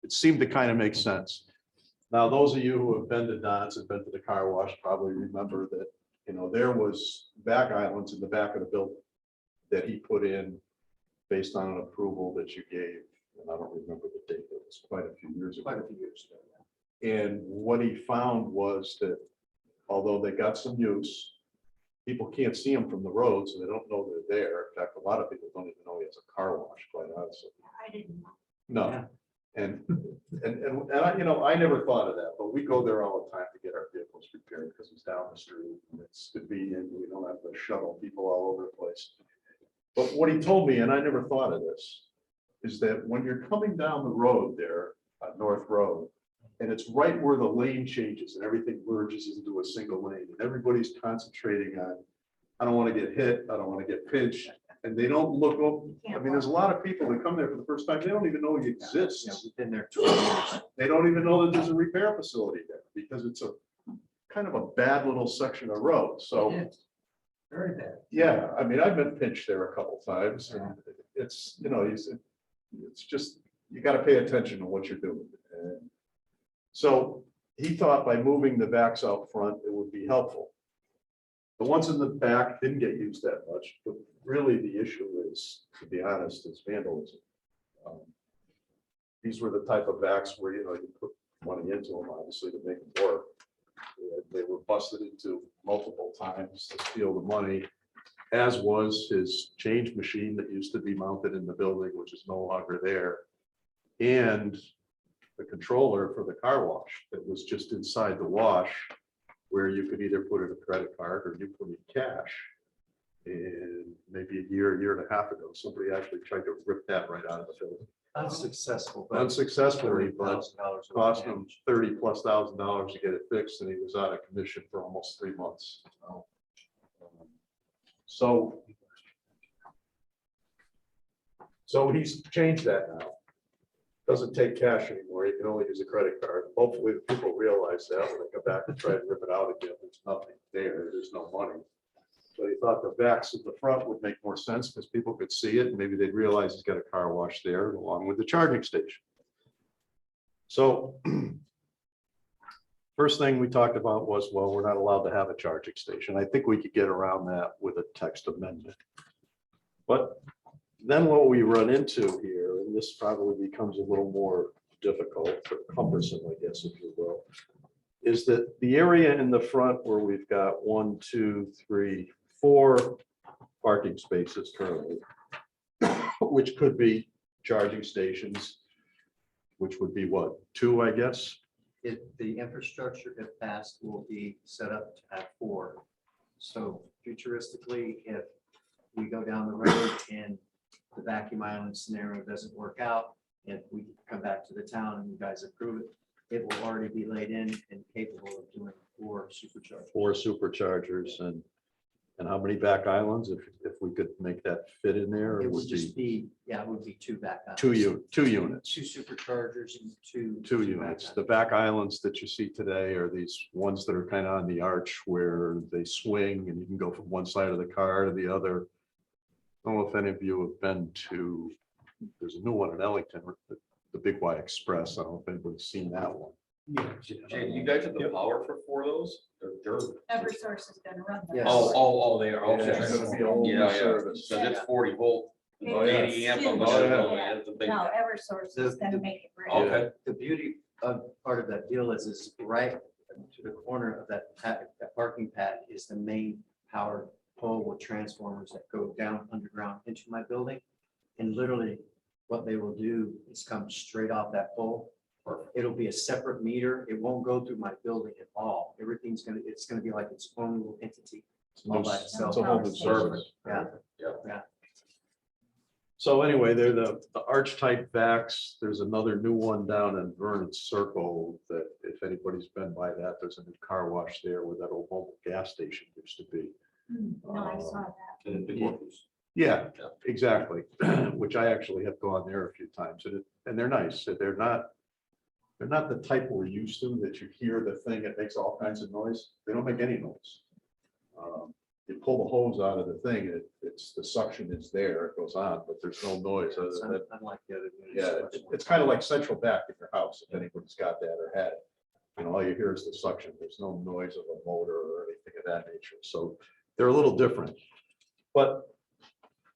it seemed to kind of make sense. Now, those of you who have been to Don's and been to the car wash probably remember that, you know, there was back islands in the back of the building that he put in based on an approval that you gave, and I don't remember the date, it was quite a few years ago. Quite a few years ago. And what he found was that although they got some use, people can't see them from the road, so they don't know they're there. In fact, a lot of people don't even know he has a car wash, quite honestly. I didn't know. No. Yeah. And I, you know, I never thought of that, but we go there all the time to get our vehicles repaired because it's down the street and it's convenient. We don't have to shuttle people all over the place. But what he told me, and I never thought of this, is that when you're coming down the road there, North Road, and it's right where the lane changes and everything merges into a single lane, and everybody's concentrating on, I don't want to get hit, I don't want to get pinched, and they don't look up. I mean, there's a lot of people that come there for the first time, they don't even know it Yeah, exists. we've been there 20 years. They don't even know that there's a repair facility there because it's a kind of a bad little section of road. So, Yeah. Very bad. yeah, I mean, I've been pinched there a couple times and it's, you know, it's just, you got to pay attention to what you're doing. And so he thought by moving the backs out front, it would be helpful. The ones in the back didn't get used that much, but really the issue is, to be honest, is vandalism. These were the type of backs where, you know, you put money into them, obviously, to make them work. They were busted into multiple times to steal the money, as was his change machine that used to be mounted in the building, which is no longer there. And the controller for the car wash that was just inside the wash, where you could either put in a credit card or you put in cash. And maybe a year and a half ago, somebody actually tried to rip that right out of the building. Unsuccessful. but Unsuccessfully, but $30,000 cost him $30,000+ to get it fixed, and he was out of commission for almost 3 months. So he's changed that now. Doesn't take cash anymore. You can only use a credit card. Hopefully the people realize that when they come back and try to rip it out again, there's nothing there. There's no money. So he thought the backs of the front would make more sense because people could see it and maybe they'd realize he's got a car wash there along with the charging station. So first thing we talked about was, well, we're not allowed to have a charging station. I think we could get around that with a text amendment. But then what we run into here, and this probably becomes a little more difficult or cumbersome, I guess, if you will, is that the area in the front where we've got 1, 2, 3, 4 parking spaces currently, which could be charging stations, which would be what, 2, I guess? The infrastructure, if passed, will be set up to have 4. So futuristically, if we go down the road and the vacuum island scenario doesn't work out, if we come back to the town and you guys approve it, it will already be laid in and capable of doing 4 superchargers. 4 superchargers and how many back islands, if we could make that fit in there? It It would would just be be, yeah, it would be 2 back. two islands. units. 2 superchargers and two. 2 back units. islands. The back islands that you see today are these ones that are kind of on the arch where they swing and you can go from one side of the car to the other. I don't know if any of you have been to, there's a new one in Ellington, the Big Y Express. I don't know if anybody's seen that one. Jay, you guys have the power for 4 of those? They're- Eversource is gonna run them. Yes. Oh, they are. Okay. Yeah, it's gonna be a whole new Yeah, service. so it's 40 volt, Oh, 80 amp. I'm Huge. assuming. Yeah. It's a big- No, Eversource is gonna make it great. Okay. The beauty of part of that deal is right to the corner of that that parking pad is the main power pole with transformers that go down underground into my building. And literally what they will do is come straight off that pole. It'll be a separate meter. It won't go through my building at all. Everything's it's gonna be like its own little entity. All by itself. It's a whole new service. Yeah. So anyway, they're the arch type backs. There's another new one down in Vernon Circle that if anybody's been by that, there's a new car wash there where that old mobile gas station used to be. No, I saw that. And the big ones. Yeah, exactly. Which I actually have gone there a few times and they're nice. They're not the type we're used to that you hear the thing, it makes all kinds of noise. They don't make any noise. You pull the hose out of the thing, it's the suction is there, it goes on, but there's no noise other It's than, unlike the other. units. yeah, it's kind of like central back in your house, if anybody's got that or had it. You know, all you hear is the suction. There's no noise of a motor or anything of that nature. So they're a little different. But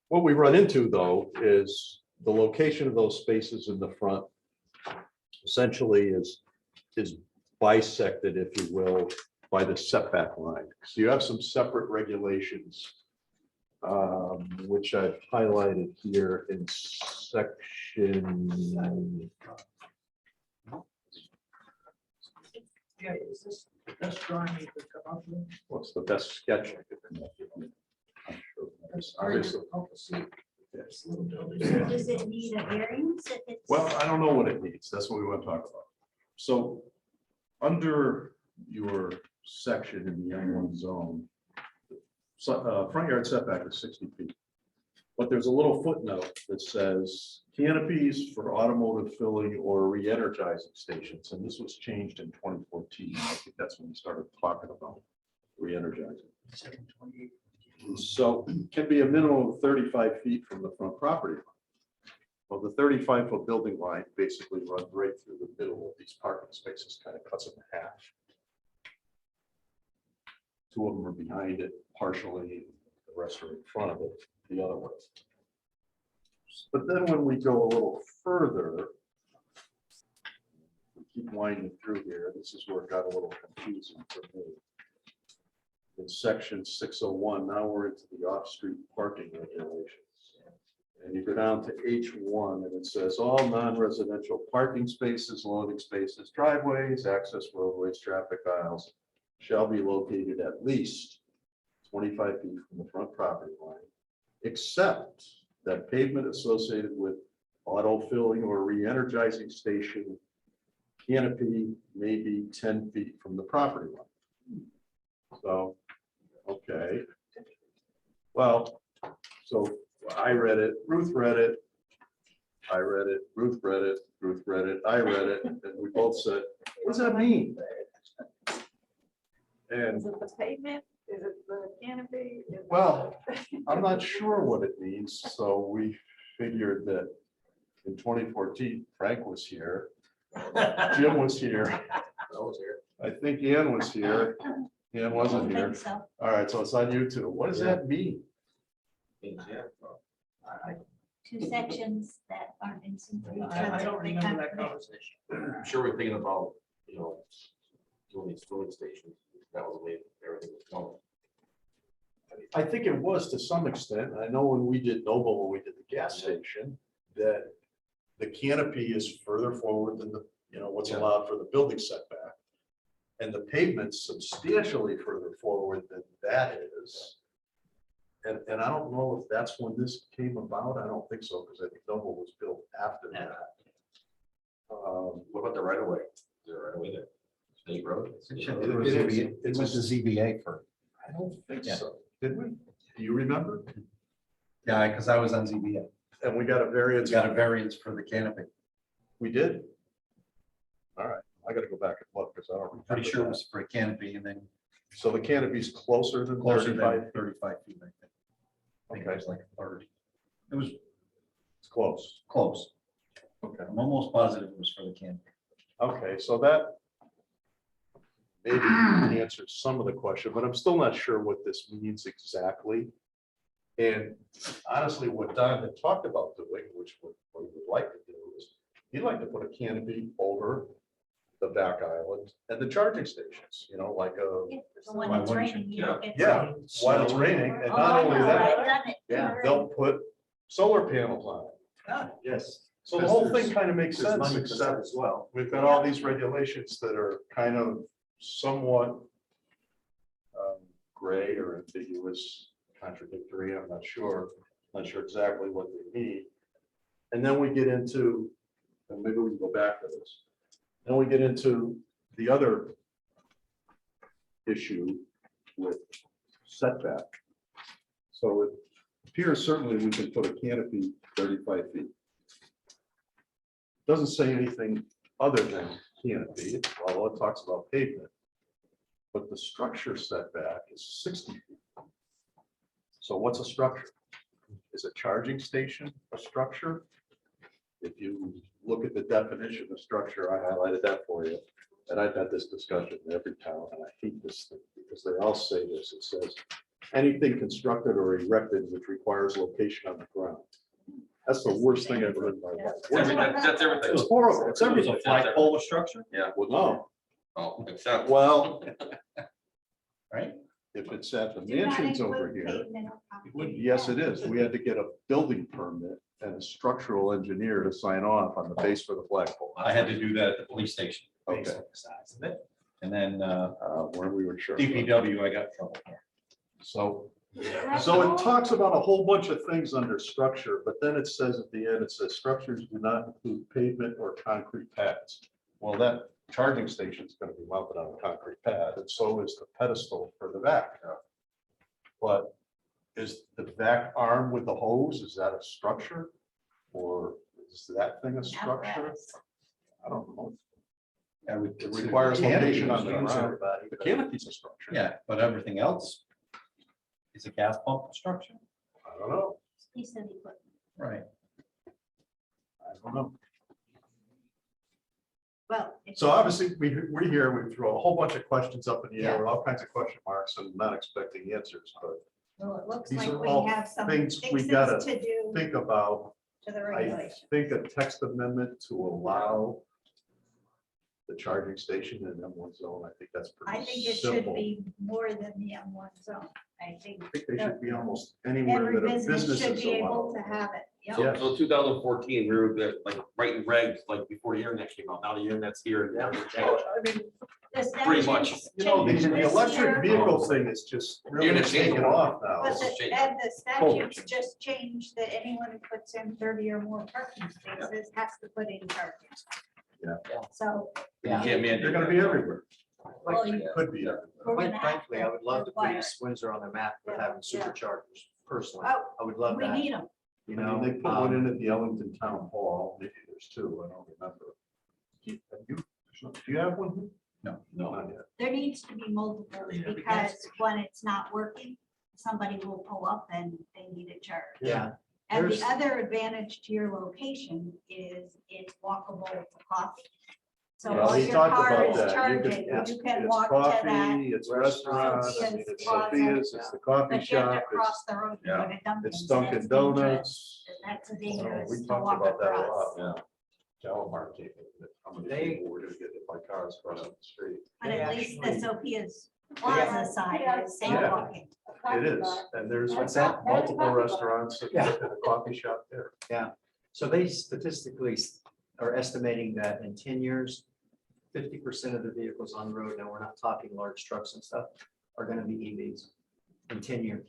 what we run into though is the location of those spaces in the front essentially is bisected, if you will, by the setback line. So you have some separate regulations, which I've highlighted here in section. Yeah, is this the best drawing you could come up with? What's the best sketch I could come up with? I'm sure. It's hard Obviously, to help us see this little building. Does it need a variance if it's? well, I don't know what it needs. That's what we want to talk about. So under your section in the M1 zone, front yard setback is 60 feet. But there's a little footnote that says canopies for automotive filling or re-energizing stations. And this was changed in 2014. I think that's when we started talking about re-energizing. 728. So can be a minimum of 35 feet from the front property line. Well, the 35-foot building line basically runs right through the middle of these parking spaces, kind of cuts them in half. 2 of them are behind it partially, the rest are in front of it, the other way. But then when we go a little further, we keep winding through here, this is where it got a little confusing for me. In section 601, now we're into the off-street parking regulations. And you go down to H1 and it says all non-residential parking spaces, loading spaces, driveways, access roadways, traffic aisles shall be located at least 25 feet from the front property line, except that pavement associated with auto filling or re-energizing station canopy may be 10 feet from the property line. So, okay. Well, so I read it, Ruth read it, I read it, Ruth read it, Ruth read it, I read it, and we both said, what does that mean? And Is it the pavement? Is it the canopy? Is it well, the- I'm not sure what it means, so we figured that in 2014, Frank was here, Jim was here, I was here. I think Ann was here, Ann I wasn't don't here. think so. All right, so it's on you two. What does that mean? I 2 sections that aren't in sync with each other. I don't They remember that contradict. conversation. I'm sure we're thinking about, doing these filling stations. That was the way everything was going. I think it was to some extent. I know when we did Noble, when we did the gas station, that the canopy is further forward than the, what's Yeah. allowed for the building setback. And the pavement's substantially further forward than that is. And I don't know if that's when this came about. I don't think so, because I think Noble was built after that. What about the right of way? Is there a right of way there? State road? It was the ZBA for, I don't think Yeah. so. Did we? Do you remember? yeah, because I was on ZBA. And we got a variance. Got a variance for the canopy. We did? All right, I gotta go back and look because I don't remember. Pretty sure it that. was for a canopy and then So the canopy's closer than closer 35? than 35 feet, I think. I think it Okay. was like 30. It was It's close. close. Okay. I'm almost positive it was for the canopy. Okay, so that maybe answers some of the question, but I'm still not sure what this means exactly. And honestly, what Don had talked about doing, which what he would like to do is, he'd like to put a canopy over the back island and the charging stations, you know, like a, When it's raining, you don't get yeah, rain. while it's raining, and Oh, not I only know, that, I've done it. Yeah. they'll put solar panels on it. Yes. So the whole thing kind of makes There's sense, money for that except as well. we've got all these regulations that are kind of somewhat gray or ambiguous, contradictory, I'm not sure exactly what they mean. And then we get into, and maybe we can go back to this, then we get into the other issue with setback. So it appears certainly we can put a canopy 35 feet. Doesn't say anything other than canopy, although it talks about pavement. But the structure setback is 60 feet. So what's a structure? Is a charging station a structure? If you look at the definition of structure, I highlighted that for you. And I've had this discussion in every town, and I hate this thing because they all say this. It says, anything constructed or erected which requires location on the ground. That's the worst thing I've ever heard in my life. That's everything. It's horrible. It's everything. Flagpole structure? Yeah. Well, no, Oh, except. well, Right? if it's at the Do not mansions include over here, pavement or concrete yes, pad. it is. We had to get a building permit and a structural engineer to sign off on the base for the flagpole. I had to do that at the police station. Okay. based on the size of it. And then Where we were sure. DPW, I got in trouble there. So it talks about a whole bunch of things under structure, but then it says at the end, it says structures do not include pavement or concrete pads. Well, that charging station is going to be mounted on a concrete pad, and so is the pedestal for the vac. But is the vac arm with the hose, is that a structure? Or is that thing a structure? Apparatus. I don't know. It requires location on the ground. Everybody, The but- canopy's a structure. Yeah, but everything else is a gas pump structure. I don't know. Piece of equipment. Right. I don't know. Well. if- So obviously, we here, we throw a whole bunch of questions up in the air, with all kinds of question marks and not expecting answers, but Well, it looks these like are we all have some things we fixes gotta to do think about. to the I regulation. think a text amendment to allow the charging station in M1 zone, I think that's I pretty think it simple. should be more than the M1 zone. I think I think they should be almost anywhere every that a business business should is be able allowed. to have it. Yep. So, Yeah. so 2014, we were like writing regs like before the internet came out. Now the internet's here. And everything changed. I mean, The Pretty much. statutes you know, changed the this electric year, vehicle thing is just really You're gonna change taking the off now. But This is the, changing. and the statutes just changed that anyone who puts in 30 or more parking spaces has to put in charging. Yeah. So. You can't mandate They're gonna that. be everywhere. Well, you- Could be everywhere. we're Quite gonna have frankly, I would love to require place Windsor on the map with Yeah, having yeah. superchargers personally. Oh, I would love We that, need them. you I know. mean, they put one in at the Ellington Town Hall, maybe there's two, I don't remember. Do you have one? No. Not yet. There needs to be multiple Yeah, because when it's not working, somebody will pull up and they need it charged. Yeah, And the There's- other advantage to your location is it's walkable to coffee. So Well, while he your talked car about is that. charging, yeah, you can It's walk to that. coffee, it's restaurants, Sophia's it's Plaza. Sophia's, it's the coffee But you have to shop, cross the road to go Yeah. to Dunkin's. it's Dunkin' That's dangerous. Donuts. That's Oh, dangerous We to talked walk about that a across. lot, yeah. Calamar came in, how many people were gonna get hit by cars crossing the street. But at least the Sophia's Plaza side is safe Yeah. walking. It is, and there's What's that? multiple restaurants and Yeah. a coffee shop there. so they statistically are estimating that in 10 years, 50% of the vehicles on the road, now we're not talking large trucks and stuff, are gonna be EVs in 10 years.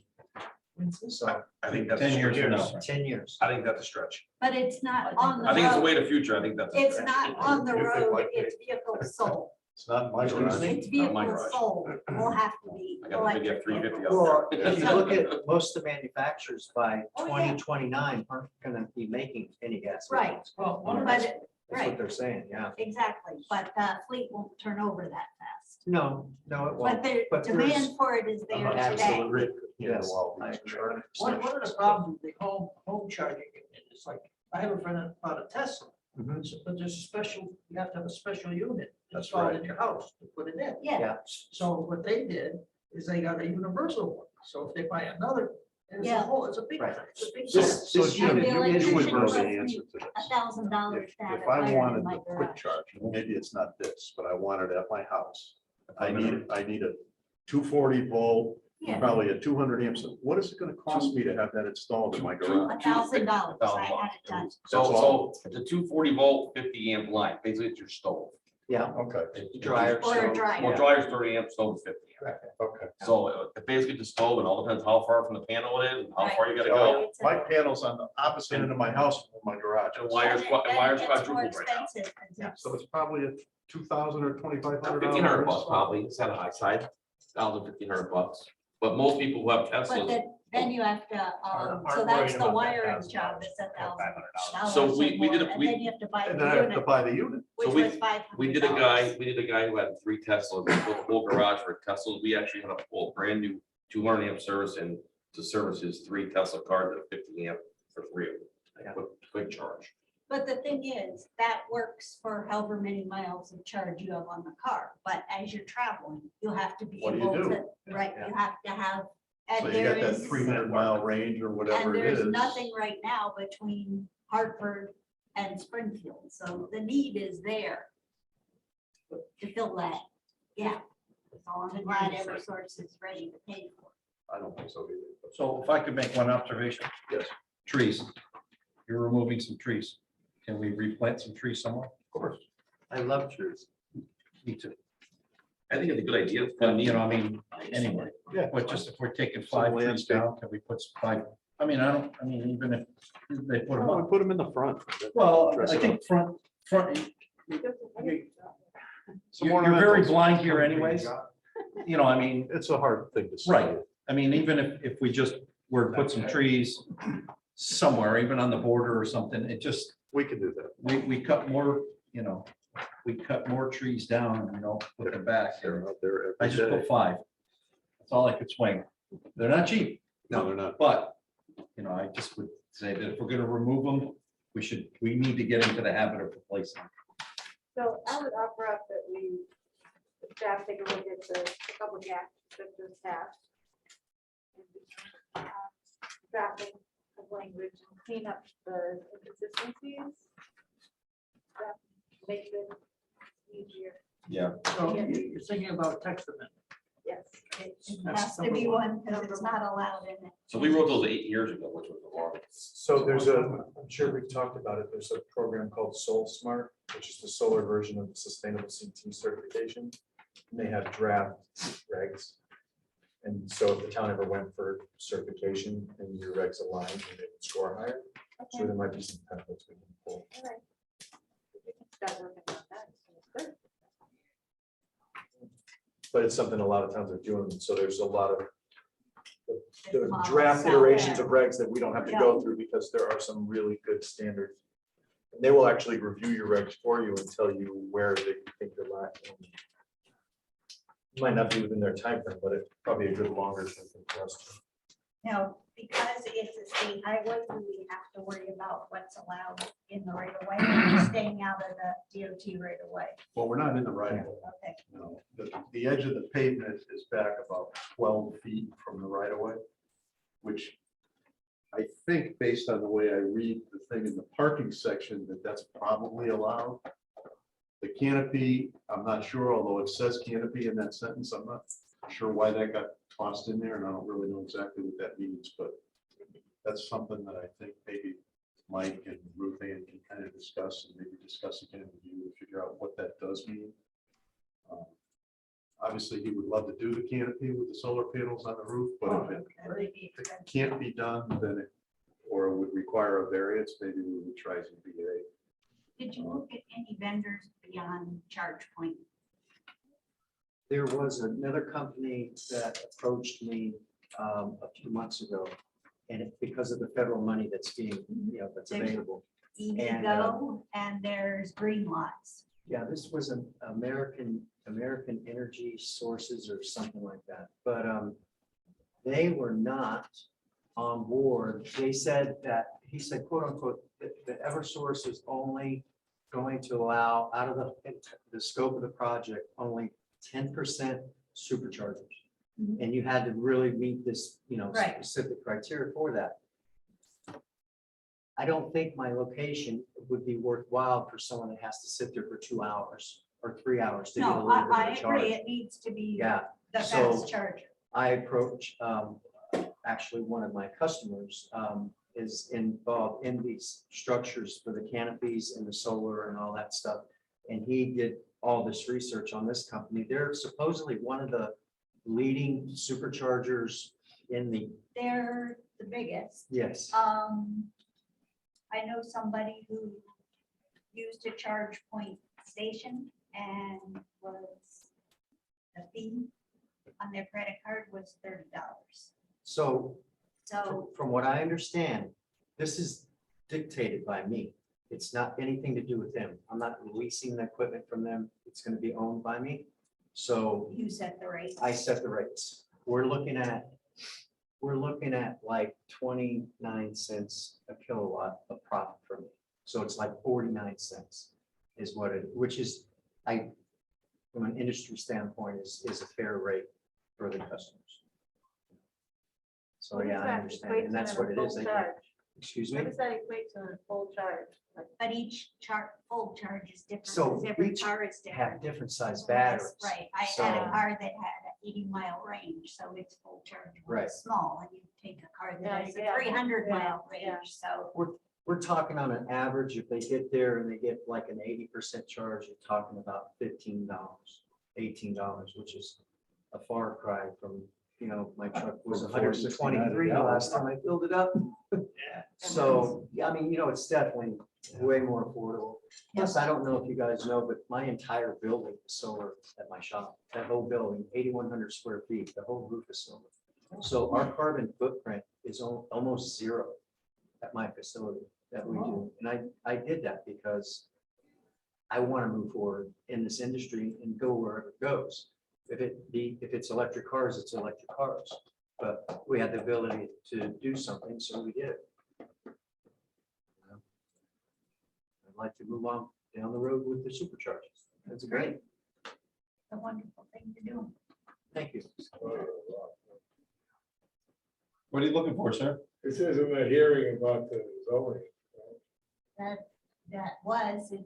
So I think that's. 10 a years from stretch. now. 10 years. I think that's a stretch. But it's not on the I think it's the road. way of the future. I think that's. a It's stretch. not on the If they road, like it's vehicles sold. It's not my Excuse garage. me? It's Not my vehicles garage. sold will have to be I got a big electric. F-350 vehicles. out Well, there. if you look at most of the manufacturers by Oh, yeah. 2029 aren't gonna be making any gas. Right. vehicles. Well, one of But, the, it- That's what right, they're saying, yeah. exactly, but fleet won't turn over that fast. No, it But won't. the But demand there's- for it is there Absolutely. today. Grid could handle Yes, all I these agree. charging one of the stations. problems with the home charging, it's like, I have a friend that bought a Tesla. Mhm. But there's a special, you have to have a special unit That's installed right. in your house to put it in. Yeah, Yeah. So what they did is they got a universal one. So if they buy another, it's a Yeah. whole, it's a big, Right. it's a big. So- size. so And Jim, the you would electrician know the cost answer me to this. $1,000 If to have it if I wired in wanted my the quick garage. charge, maybe it's not this, but I want it at my house. I need a 240 volt, Yeah, probably a 200 amps. What is it gonna cost me to have that installed in my garage? $1,000. I had it done. So it's a 240 volt, 50 amp line. Basically, it's your stove. Yeah, Okay, dryer. Or a stove. dryer. Well, dryer's 30 amp, stove's 50 amp. okay. So it basically the stove, and all depends how far from the panel it is and how far you gotta So, go. It's a- My panel's on the opposite end of my house from my garage. And wires, And it- wires and it's more quadrupled right now. expensive 'cause it's- So it's probably a 2,000 or 2,500. 1,500 bucks probably, it's on the high side, 1,500 bucks. But most people who have But Teslas, then you have to, Aren't so that's worried the about that wiring $1,000 job, it's $1,000. So we did And then you have to buy And the then I have to unit, buy the unit. which So we- was $500. we did a guy who had 3 Teslas, we built a whole garage for Teslas. We actually had a full brand new 200 amp service and to service his 3 Tesla cars at 50 amp for 3 of them. Yeah. Quick charge. But the thing is, that works for however many miles of charge you have on the car, but as you're traveling, you'll have to be What do you able do? to, right, you have to have. So And you there got that is, 300-mile range or whatever and it there's is. nothing right now between Hartford and Springfield, so the need is there to fill that gap. So I'm glad Eversource is ready to pay for it. I don't think so either. So if I could make one observation. Yes. Trees. You're removing some trees. Can we replant some trees somewhere? Of course. I love trees. Me too. I think it's a good idea. But, you know, I mean, anyway, Yeah. but just if we're taking Some 5 trees landscape. down, can we put 5? I mean, even if they put them Well, we up. put them in the front. Well, Dress I it think front, Some you're very ornamentals. blind here anyways. You know, I mean, It's a hard thing to say. right. I mean, even if we just were to put some trees somewhere, even on the border or something, it just, We can do that. we cut more, you know, we cut more trees down, you know, put them back. They're out there I every just day. put 5. That's all I could swing. They're not cheap, No, they're not. but, you know, I just would say that if we're gonna remove them, we need to get into the habit of replacing. So I would offer up that we, the staff take a look at the public act that just passed. and, Drafting of language and clean up the inconsistencies. That makes it easier, Yeah. So you're thinking about text amendment. yes. It That's has to be number one, because it's not allowed in it. So we wrote those 8 years ago, which was the longest. So there's I'm sure we've talked about it, there's a program called Soul Smart, which is the solar version of the sustainable CT certification. And they have draft regs. And so if the town ever went for certification and your regs aligned, and they would score higher. So there might be some benefits we can pull. All right. We can start working on that as soon as Thursday. But it's something a lot of towns are doing, so there's a lot of the Models draft out iterations there. of regs that we don't have to go through because there are some really good standards. And they will actually review your regs for you and tell you where they think you're lacking. Might not be within their time frame, but it's probably a good longer term thing for us. Now, because it's a state highway, we have to worry about what's allowed in the right of way, and staying out of the DOT right of way. Well, we're not in the right of way. Okay, No, the edge of the pavement is back about 12 feet from the right of way, which I think based on the way I read the thing in the parking section, that's probably allowed. The canopy, I'm not sure, although it says canopy in that sentence, I'm not sure why that got tossed in there, and I don't really know exactly what that means, but that's something that I think maybe Mike and Ruth Ann can kind of discuss and maybe discuss again with you to figure out what that does mean. Obviously, he would love to do the canopy with the solar panels on the roof, but if it really be If it expensive. can't be done, then it, or would require a variance, maybe we would try ZBA. Did you look at any vendors beyond charge point? There was another company that approached me a few months ago. And it's because of the federal money that's being, that's available. EVgo and there's Green Lots. Yeah, this was an American Energy Sources or something like that, but they were not on board. They said that, he said, quote unquote, that Eversource is only going to allow out of the scope of the project, only 10% superchargers. Mhm. And you had to really meet this, Right. specific criteria for that. I don't think my location would be worthwhile for someone that has to sit there for 2 hours or 3 hours to get a No, little bit I of a charge. agree. It needs to be Yeah, the so- fast charger. I approach, actually, one of my customers is involved in these structures for the canopies and the solar and all that stuff. And he did all this research on this company. They're supposedly one of the leading superchargers in the, They're the biggest. yes. I know somebody who used a charge point station and was, the fee on their credit card was $30. So So, from what I understand, this is dictated by me. It's not anything to do with them. I'm not leasing the equipment from them. It's going to be owned by me. So you set the rate. I set the rates. We're looking at like 29 cents a kilowatt of profit for me. So it's like 49 cents is what it, which is, from an industry standpoint, is a fair rate for the customers. So What does yeah, I that understand, equate and to that's in what a it full is. They- charge? Excuse me? What does that equate to in a full charge? Like, But each full charge is different. So because Every each car is Have different. different size Yes, batteries. Right. I had So- a car that had an 80-mile range, so its full charge Right. was small. And you take a car Yeah, that has yeah, a 300-mile yeah. range, so. We're talking on an average, if they get there and they get like an 80% charge, you're talking about $15, $18, which is a far cry from, my truck was From 123 $4.69 last time I filled it up. Yeah. So, yeah, I mean, it's definitely way more affordable. Plus, I don't know if you guys know, but my entire building is solar at my shop. That whole building, 8,100 square feet, the whole roof is solar. So our carbon footprint is almost zero at my facility that we do. And I did that because I want to move forward in this industry and go wherever it goes. If it's electric cars, it's electric cars. But we had the ability to do something, so we did it. I'd like to move on down the road with the superchargers. That's great. A wonderful thing to do. Thank you. What are you looking for, sir? This isn't a hearing about the zoning. That was, it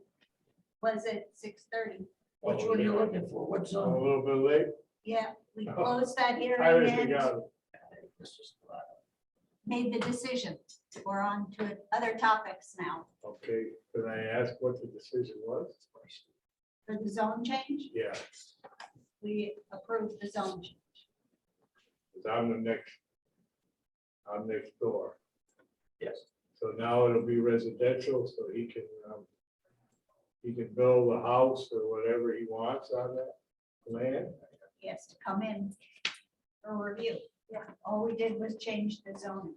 was at 6:30. What were you looking for? What's A on? little bit late. Yeah, we closed that I hearing just and got it. made the decision. We're on to other topics now. Okay, can I ask what the decision was? For the zone change, Yeah, we approved the zone change. 'cause I'm next door. Yes. So now it'll be residential, so he can build a house or whatever he wants on that land. He has to come in for review. Yeah. All we did was change the zoning.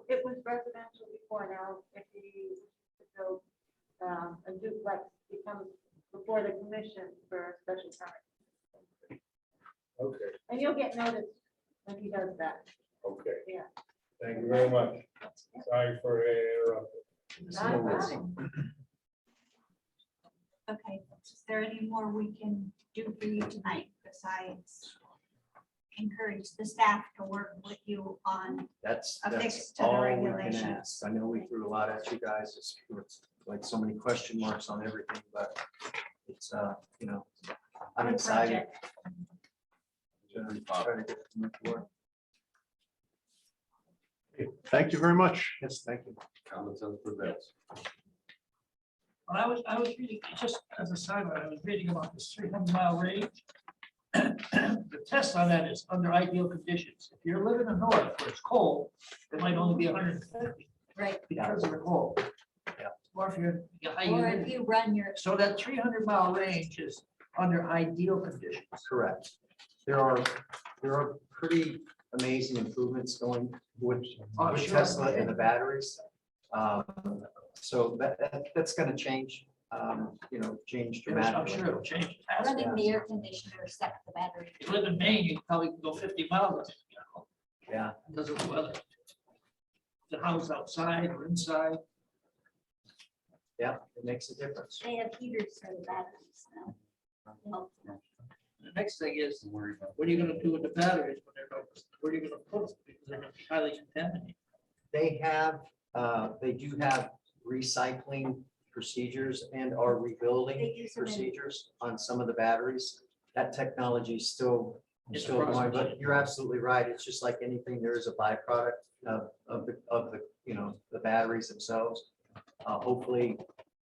It was residential before. Now, if you build a duplex, it comes before the commission for a special permit. Okay, And you'll get notice when he does that. okay. Yeah. Thank you very much. Sorry for interrupting. Not a problem. Okay, is there any more we can do for you tonight besides encourage the staff to work with you on? That's Affixed to the all we can regulations. ask. I know we threw a lot at you guys. It's like so many question marks on everything, but it's, I'm Good excited. project. to try to get it to move forward. Thank you very much. Yes, thank you. Common sense prevails. Well, I was reading, just as a sideline, I was reading about this 300-mile range. The test on that is under ideal conditions. If you're living in the north where it's cold, it might only be 150 Right. because of the cold. Yeah. Or if you're high Or if humidity. you run your, So that 300-mile range is under ideal conditions. Correct. There are pretty amazing improvements going with Oh, with sure. Tesla and the batteries. So that's gonna change, change I'm dramatically. sure it'll change. fast. running the air conditioner set the battery. If you live in Maine, you probably can go 50 miles Yeah, because of the weather. The house outside or inside. yeah, it makes a difference. They have heaters for the batteries now. Well, The next thing is, what are you gonna do with the batteries when they're, where are you gonna put them? Because they're gonna be highly contaminated. They do have recycling procedures and are They rebuilding use them in- procedures on some of the batteries. That technology is still It's going, processing. but you're absolutely right. It's just like anything, there is a byproduct of the, the batteries themselves. Hopefully,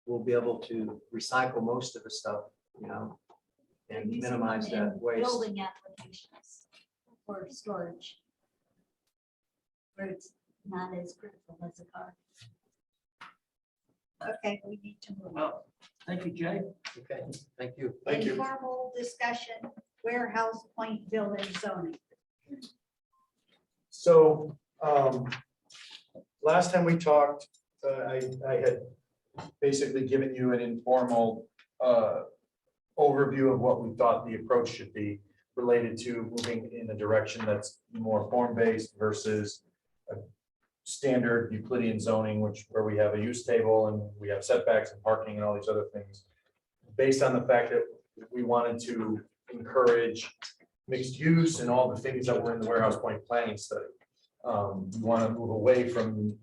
we'll be able to recycle most of the stuff, they're and using minimize them in that waste. Building applications for storage. Where it's not as critical as a car. Okay, we need to move on. Well, thank you, Jay. Okay, thank you. Thank you. Informal discussion, warehouse point building zoning. So, last time we talked, I had basically given you an informal overview of what we thought the approach should be related to moving in a direction that's more form-based versus a standard Euclidean zoning, where we have a use table and we have setbacks and parking and all these other things. Based on the fact that we wanted to encourage mixed use and all the things that were in the warehouse point planning study. We want to move away from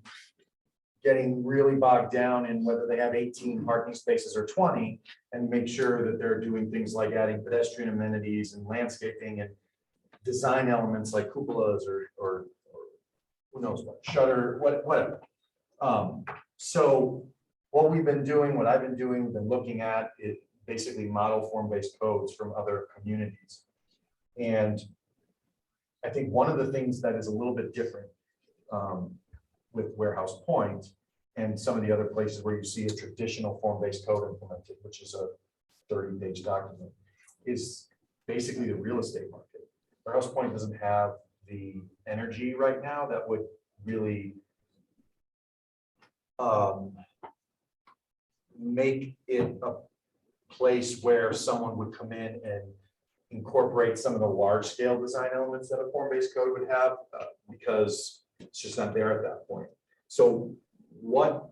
getting really bogged down in whether they have 18 parking spaces or 20, and make sure that they're doing things like adding pedestrian amenities and landscaping and design elements like cupolas or who knows what, shutter, whatever. So what we've been doing, what I've been doing, been looking at it, basically model form-based codes from other communities. And I think one of the things that is a little bit different with Warehouse Point and some of the other places where you see a traditional form-based code implemented, which is a 30-page document, is basically the real estate market. Warehouse Point doesn't have the energy right now that would really make it a place where someone would come in and incorporate some of the large scale design elements that a form-based code would have, because it's just not there at that point. So what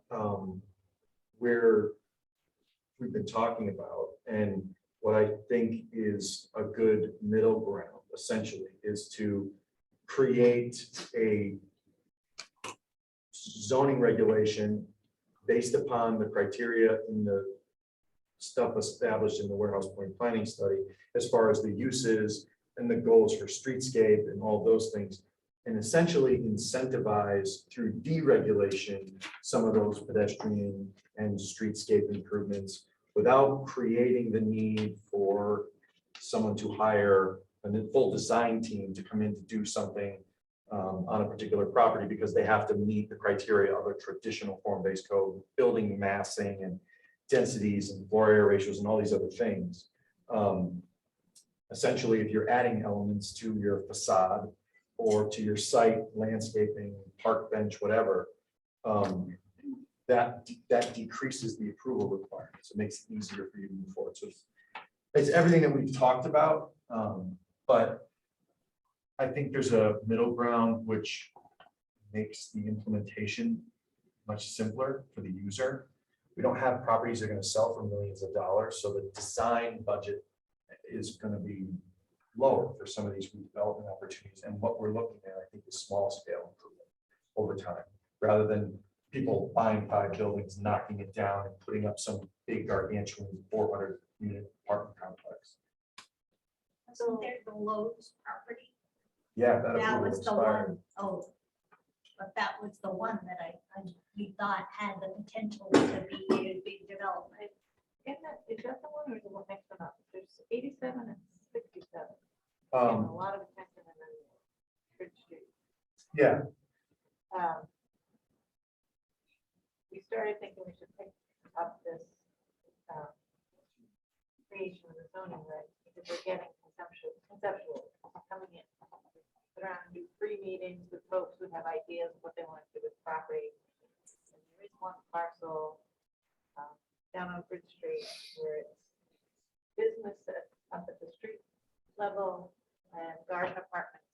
we've been talking about, and what I think is a good middle ground essentially, is to create a zoning regulation based upon the criteria in the stuff established in the Warehouse Point planning study, as far as the uses and the goals for streetscape and all those things, and essentially incentivize through deregulation some of those pedestrian and streetscape improvements without creating the need for someone to hire a full design team to come in to do something on a particular property, because they have to meet the criteria of a traditional form-based code, building massing and densities and floor area ratios and all these other things. Essentially, if you're adding elements to your facade or to your site, landscaping, park bench, whatever, that decreases the approval requirements. It makes it easier for you to move forward. So it's everything that we've talked about, but I think there's a middle ground which makes the implementation much simpler for the user. We don't have properties that are going to sell for millions of dollars, so the design budget is going to be lower for some of these redevelopment opportunities. And what we're looking at, I think, is small scale improvement over time, rather than people buying 5 buildings, knocking it down and putting up some big gargantuan 400-unit apartment complex. Wasn't there the Lowe's property? Yeah, that That approval was the expired. one, oh, but that was the one that we thought had the potential to be a big development. Is that the one or is it one next to that? There's 87 and 67. A lot of attention in the Bridge Street. Yeah, We started thinking we should pick up this creation of the zoning regs because we're getting conceptual coming in. Sit around and do pre-meetings with folks who have ideas of what they want to do with property. And there is one parcel down on Bridge Street where it's business up at the street level and garden apartments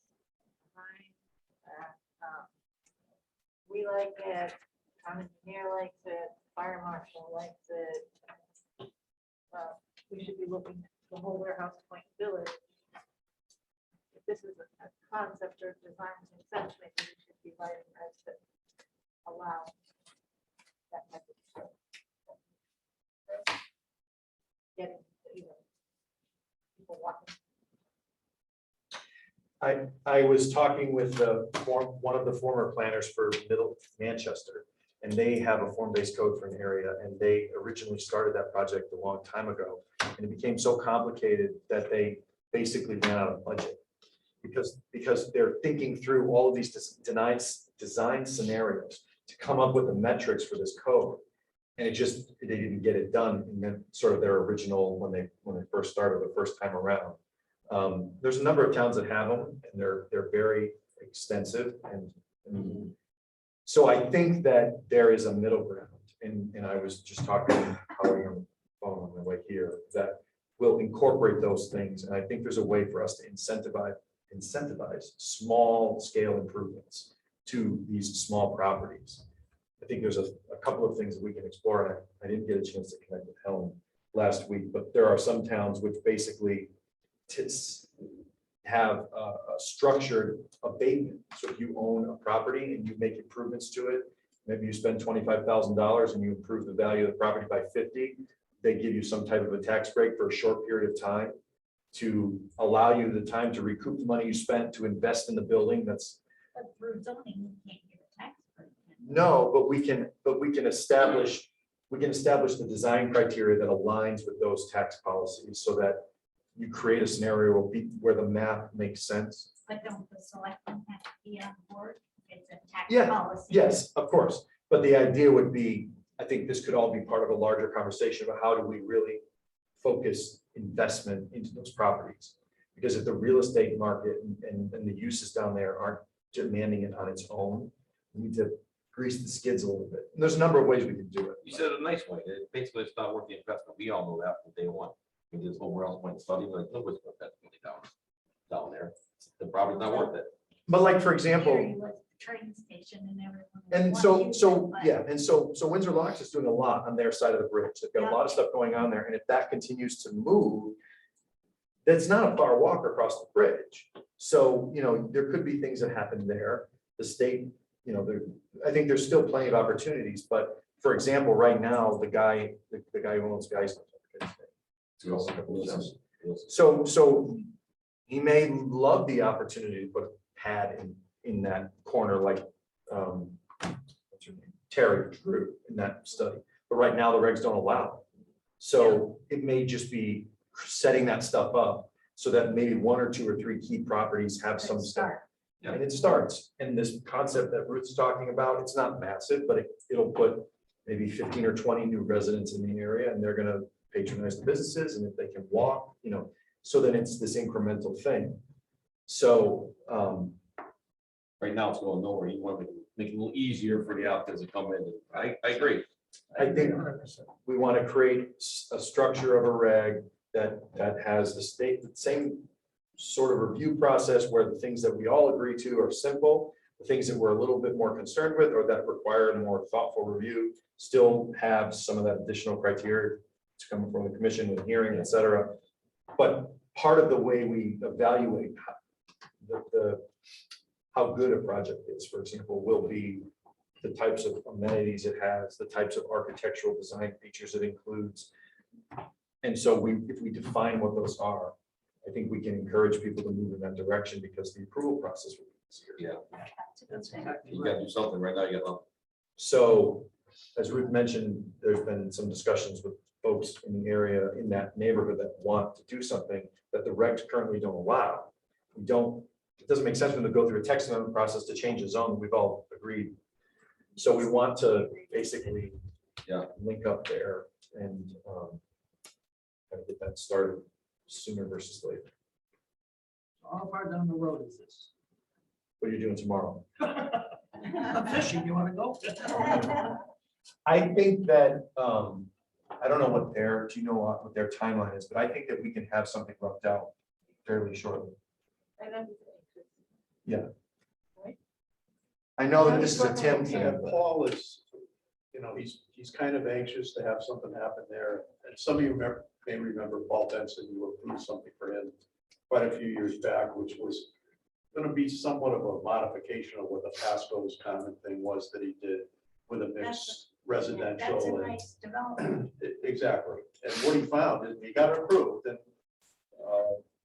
behind. We like it, town engineer likes it, fire marshal likes it. We should be looking at the whole warehouse point village. If this is a concept or design consent, maybe we should be writing regs that allow that type of stuff. Getting, people walking. I was talking with one of the former planners for Middle Manchester, and they have a form-based code for an area, and they originally started that project a long time ago. And it became so complicated that they basically ran out of budget. Because they're thinking through all of these design scenarios to come up with the metrics for this code. And they didn't get it done in sort of their original, when they first started the first time around. There's a number of towns that have them, and they're very extensive. And so I think that there is a middle ground. And I was just talking to Holly on the phone on the way here, that will incorporate those things. And I think there's a way for us to incentivize small scale improvements to these small properties. I think there's a couple of things that we can explore. And I didn't get a chance to connect with Helen last week, but there are some towns which basically have a structured abatement. So if you own a property and you make improvements to it, maybe you spend $25,000 and you improve the value of the property by 50, they give you some type of a tax break for a short period of time to allow you the time to recoup the money you spent to invest in the building. That's But through zoning, you can't get a tax break. no, but we can establish the design criteria that aligns with those tax policies so that you create a scenario where the math makes sense. But don't the selectmen have to be on board? It's a tax Yeah, policy. yes, of course. But the idea would be, I think this could all be part of a larger conversation about how do we really focus investment into those properties? Because if the real estate market and the uses down there aren't demanding it on its own, we need to grease the skids a little bit. And there's a number of ways we can do it. You said it a nice way. Basically, it's not worth the investment. We all know that from day one. We did this whole else point study, like, nobody's put that money down there. The property's not worth it. But like, for example, Here you was the train station and everyone. and was so, wanting to use it, but yeah, and so Windsor Locks is doing a lot on their side of the bridge. They've got a lot of stuff going on there, and if that continues to move, that's not a far walk across the bridge. So, there could be things that happen there. The state, I think there's still plenty of opportunities, but for example, right now, the guy who owns Geisler. So he may love the opportunity to put a pad in that corner, like what's her name? Terry drew in that study. But right now the regs don't allow it. So it may just be setting that stuff up so that maybe 1 or 2 or 3 key properties have some stuff. start. Yeah. And it starts. And this concept that Ruth's talking about, it's not massive, but it'll put maybe 15 or 20 new residents in the area, and they're gonna patronize the businesses, and if they can walk, so then it's this incremental thing. So, Right now, it's going nowhere. You want to make it a little easier for the applicants to come in. I agree. I think we want to create a structure of a reg that has the same sort of review process where the things that we all agree to are simple, the things that we're a little bit more concerned with or that require a more thoughtful review still have some of that additional criteria to come from the commission with hearing, et cetera. But part of the way we evaluate how good a project is, for example, will be the types of amenities it has, the types of architectural design features it includes. And so if we define what those are, I think we can encourage people to move in that direction because the approval process will be easier. Yeah, That's a good thing. you gotta do something right now. You got So, as Ruth mentioned, there's been some discussions with folks in the area, in that neighborhood that want to do something that the regs currently don't allow. we don't, it doesn't make sense for them to go through a text amendment process to change the zone, we've all agreed. So we want to basically, link up there and kind of get that started sooner versus later. How far down the road is this? What are you doing tomorrow? I'm fishing, you wanna go? I think that, I don't know what their, do you know what their timeline is, but I think that we can have something worked out fairly shortly. I know he's anxious. I know that this is a Tim And thing, but Paul is, he's kind of anxious to have something happen there. And some of you may remember Paul Benson, you approved something for him quite a few years back, which was going to be somewhat of a modification of what the Pasco's common thing was that he did with a mixed residential. That's a and- nice development. Exactly. And what he found is he got it approved and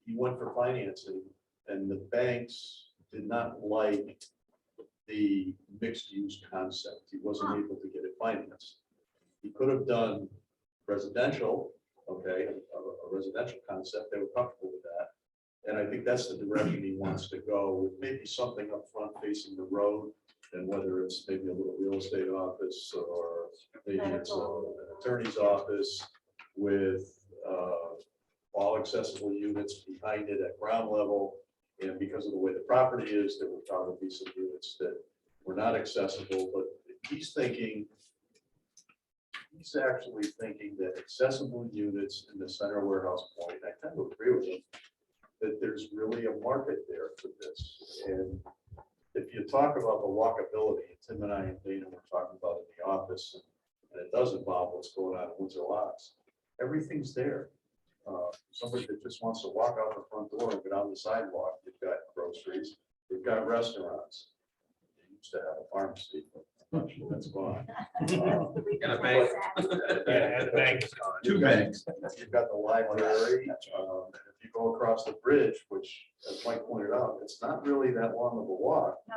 he went for financing and the banks did not like the mixed use concept. He wasn't able to get it financed. He could have done residential, okay, a residential concept. They were comfortable with that. And I think that's the direction he wants to go, with maybe something up front facing the road. And whether it's maybe a little real estate office or maybe it's an attorney's office with all accessible units behind it at ground level. And because of the way the property is, there would probably be some units that were not accessible, but he's actually thinking that accessible units in the center warehouse point, I tend to agree with him, that there's really a market there for this. And if you talk about the walkability, Tim and I and Dana were talking about in the office, and it does involve what's going on in Windsor Locks. Everything's there. Somebody that just wants to walk out the front door and get on the sidewalk, you've got groceries, you've got restaurants. They used to have a pharmacy, but I'm not sure that's gone. And a bank. and the bank is gone. Two banks. You've got the library. And if you go across the bridge, which as Mike pointed out, it's not really that long of a walk. No.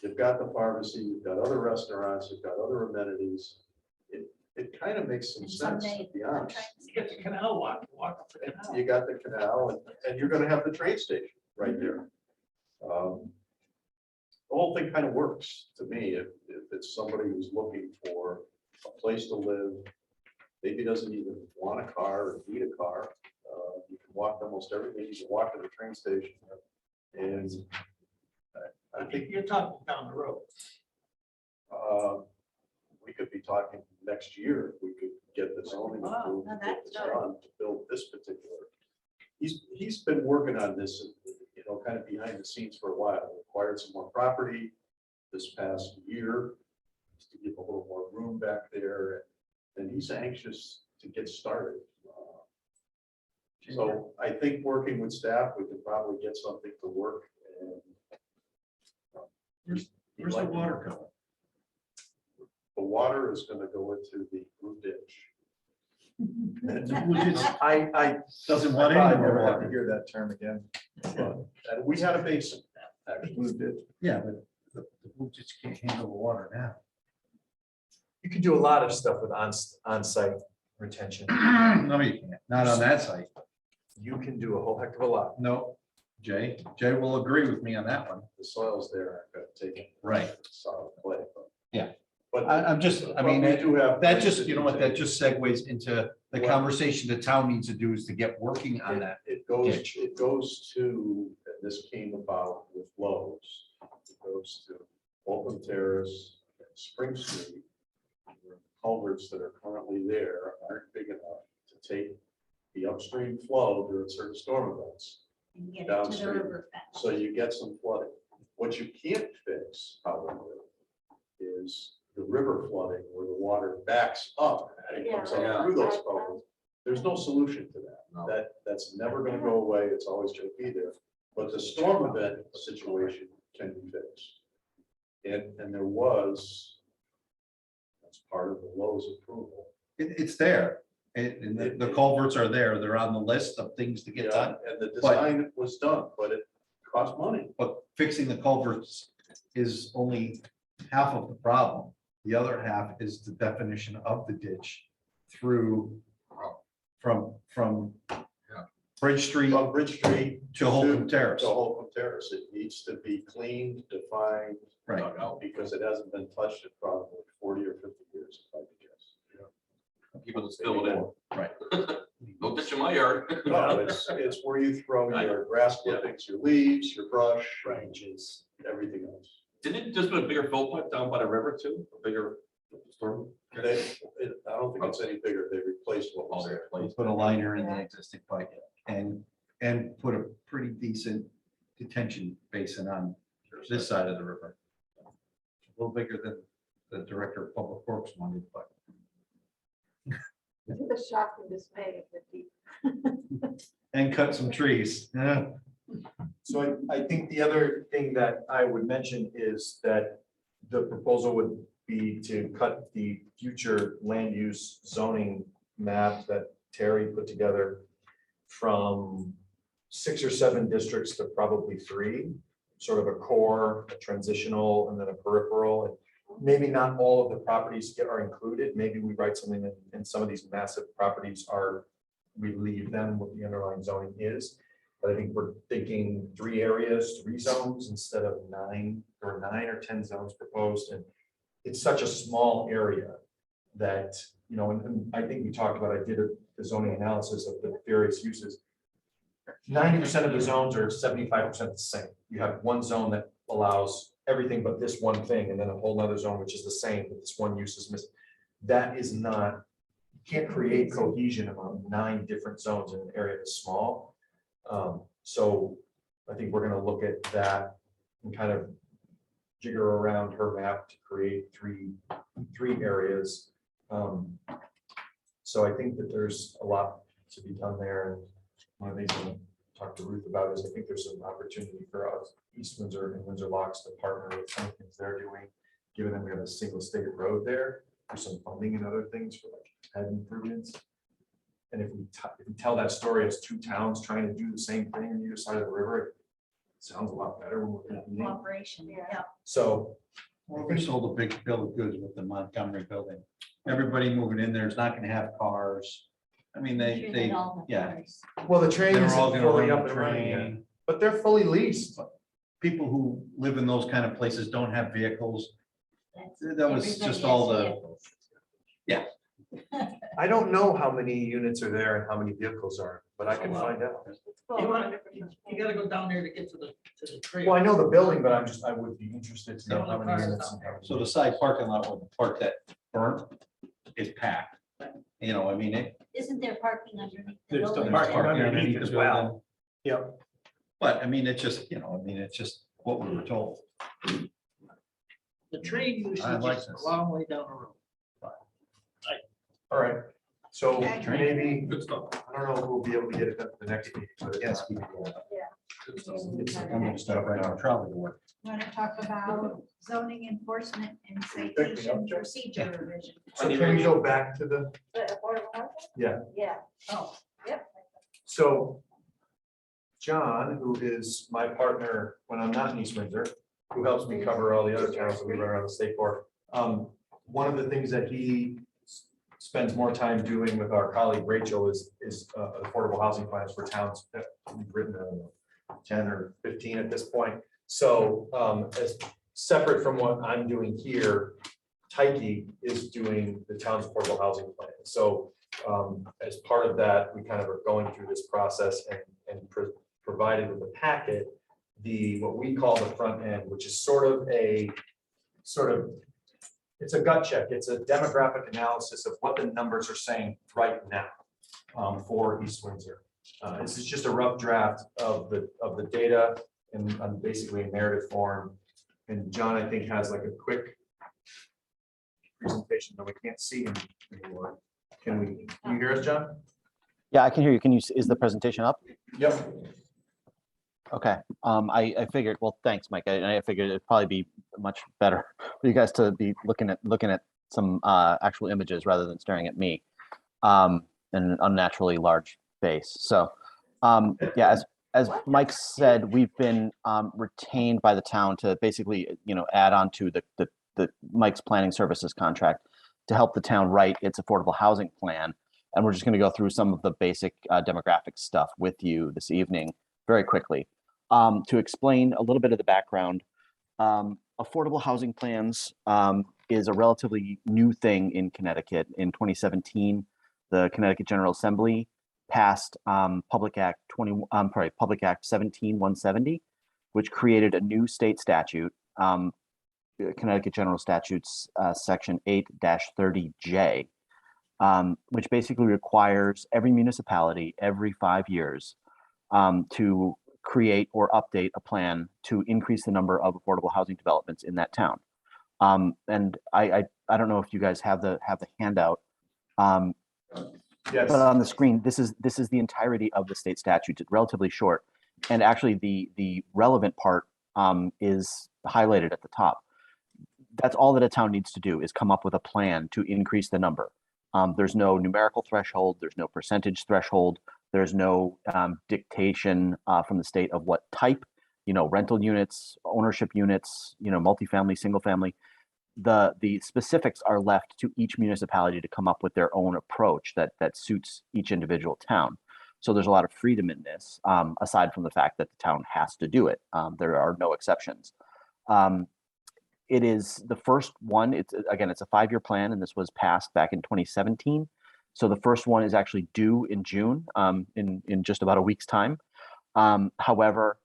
You've got the pharmacy, you've got other restaurants, you've got other amenities. It kind of makes some sense, to be honest. You get the canal walk up the canal. You got the canal and you're gonna have the train station right there. The whole thing kind of works to me if it's somebody who's looking for a place to live, maybe doesn't even want a car or need a car. You can walk almost everything. You can walk to the train station. And I think You're talking down the road. we could be talking next year, if we could get the zoning Wow, approved, now get that's this done to build this particular. He's been working on this, kind of behind the scenes for a while. We acquired some more property this past year, just to give a little more room back there, and he's anxious to get started. So I think working with staff, we can probably get something to work. And Where's the water coming? the water is going to go into the root ditch. I doesn't I want probably any more never have to water. hear that term again. And we had a basin, actually. Yeah, but the pool just can't handle the water now. You can do a lot of stuff with on-site retention. No, you can't. Not on that site. You can do a whole heck of a lot. No, Jay will agree with me on that one. The soils there aren't going to take it. Right. Solid clay. Yeah. But I'm just, I mean, but we do have. that just, you know what, that just segues into the Well- conversation the town needs to do is to get working on that. It goes, ditch. it goes to, and this came about with Lowe's. It goes to Open Terrace, and Spring Street. where Culverts that are currently there aren't big enough to take the upstream flow during certain storm events. And get it to the Downstream. river bed. So you get some flooding. What you can't fix, however, is the river flooding where the water backs up and it comes Yeah. up through those culverts. There's no solution to that. No. That's never gonna go away. It's always gonna be there. But the storm event situation can be fixed. And there was, that's part of the Lowe's approval. It's there. And the culverts are there. They're on the list of things to get done. And the design was done, but it cost money. But fixing the culverts is only half of the problem. The other half is the definition of the ditch through from Bridge Street From Bridge Street to Holcomb Terrace. to Holcomb Terrace. It needs to be cleaned, defined, Right. dug out, because it hasn't been touched in probably 40 or 50 years, if I could guess. People just fill it in. Right. No ditch in my yard. No, it's where you throw your grass clippings, your leaves, your brush, branches, everything else. Didn't it just put a bigger fill pipe down by the river too? A bigger storm? I don't think it's any bigger. They replaced what was there. We put a liner in the existing pipe and put a pretty decent detention basin on this side of the river. A little bigger than the director of public works wanted, but To the shock and dismay of the deep. and cut some trees. Yeah. So I think the other thing that I would mention is that the proposal would be to cut the future land use zoning map that Terry put together from 6 or 7 districts to probably 3, sort of a core, a transitional, and then a peripheral. And maybe not all of the properties are included. Maybe we write something that in some of these massive properties are, we leave them what the underlying zoning is. But I think we're thinking 3 areas, 3 zones instead of 9 or 10 zones proposed. And it's such a small area that, you know, and I think we talked about, I did the zoning analysis of the various uses. 90% of the zones are 75% the same. You have one zone that allows everything but this one thing, and then a whole nother zone which is the same, but this one use is missing. That is not, you can't create cohesion among 9 different zones in an area that's small. So I think we're going to look at that and kind of jigger around her map to create three areas. So I think that there's a lot to be done there. And one of the things I'm going to talk to Ruth about is I think there's an opportunity for us, East Windsor and Windsor Locks, to partner with some things they're doing, given that we have a single state road there, for some funding and other things for like head improvements. And if we tell that story as 2 towns trying to do the same thing on either side of the river, it sounds a lot better when we're competing. Cooperation, yeah. So Well, we sold a big bill of goods with the Montgomery building. Everybody moving in there is not gonna have cars. I mean, they, yeah. well, the train They're isn't all gonna fully run up the and running yet, train. but they're fully leased. People who live in those kind of places don't have vehicles. That was just all the, I don't know how many units are there and how many vehicles are, but I can find out. You gotta go down there to get to the trail. Well, I know the building, but I would be interested to know how many Cars units. down there. so the side parking lot with the park that burnt is packed. You know, I mean, Isn't there parking underneath? There's still there's parking underneath the as well. building. Yep. But I mean, it's just, you know, I mean, it's just what we were told. The train I usually like is this. a long way down the road. All right, so Okay. maybe, Good stuff. I don't know if we'll be able to get it done for the next meeting, but Yes. Good stuff. I'm gonna start right on trolley to work. Want to talk about zoning enforcement and citation procedure revision? So can we go back to the, The affordable housing? yeah, Yeah. Oh, Yep. so John, who is my partner when I'm not in East Windsor, who helps me cover all the other towns that we run around the state for. One of the things that he spends more time doing with our colleague Rachel is affordable housing plans for towns that we've written, I don't know, 10 or 15 at this point. So as separate from what I'm doing here, Tyke is doing the town's affordable housing plan. So as part of that, we kind of are going through this process and provided with the packet, what we call the front end, which is sort of, it's a gut check. It's a demographic analysis of what the numbers are saying right now for East Windsor. This is just a rough draft of the data in basically a narrative form. And John, I think, has like a quick presentation, but we can't see him anymore. Can you hear us, John? Yeah, I can hear you. Can you, is the presentation up? Yep. Okay. I figured, well, thanks, Mike. I figured it'd probably be much better for you guys to be looking at some actual images rather than staring at me in an unnaturally large face. So yeah, as Mike said, we've been retained by the town to basically, add on to the Mike's planning services contract to help the town write its affordable housing plan. And we're just going to go through some of the basic demographic stuff with you this evening very quickly. To explain a little bit of the background, affordable housing plans is a relatively new thing in Connecticut. In 2017, the Connecticut General Assembly passed Public Act 17-170, which created a new state statute, Connecticut General Statutes Section 8-30J, which basically requires every municipality every 5 years to create or update a plan to increase the number of affordable housing developments in that town. And I don't know if you guys have the handout. Yes. But on the screen, this is the entirety of the state statute. It's relatively short, and actually the relevant part is highlighted at the top. That's all that a town needs to do is come up with a plan to increase the number. There's no numerical threshold. There's no percentage threshold. There's no dictation from the state of what type, rental units, ownership units, multifamily, single family. The specifics are left to each municipality to come up with their own approach that suits each individual town. So there's a lot of freedom in this, aside from the fact that the town has to do it. There are no exceptions. It is the first one. It's a 5-year plan, and this was passed back in 2017. So the first one is actually due in June, in just about a week's time. However,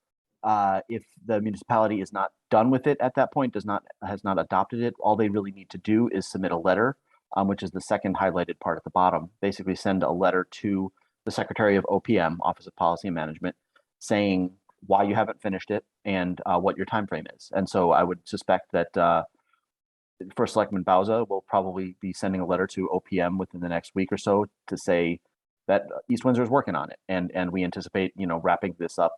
if the municipality is not done with it at that point, has not adopted it, all they really need to do is submit a letter, which is the second highlighted part at the bottom. Basically, send a letter to the Secretary of OPM, Office of Policy and Management, saying why you haven't finished it and what your time frame is. And so I would suspect that First Selectman Bauza will probably be sending a letter to OPM within the next week or so to say that East Windsor is working on it, and we anticipate wrapping this up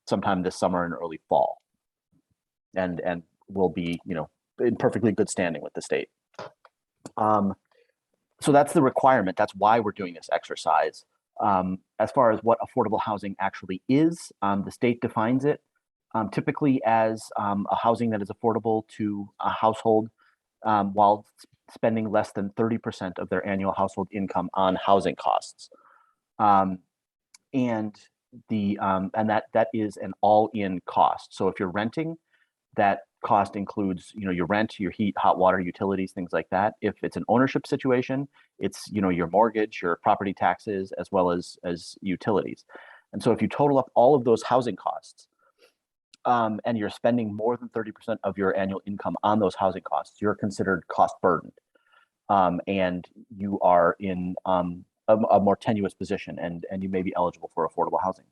sometime this summer and early fall, and will be in perfectly good standing with the state. So that's the requirement. That's why we're doing this exercise. As far as what affordable housing actually is, the state defines it typically as a housing that is affordable to a household while spending less than 30% of their annual household income on housing costs. And that is an all-in cost. So if you're renting, that cost includes your rent, your heat, hot water, utilities, things like that. If it's an ownership situation, it's your mortgage, your property taxes, as well as utilities. And so if you total up all of those housing costs, and you're spending more than 30% of your annual income on those housing costs, you're considered cost burdened, and you are in a more tenuous position, and you may be eligible for affordable housing.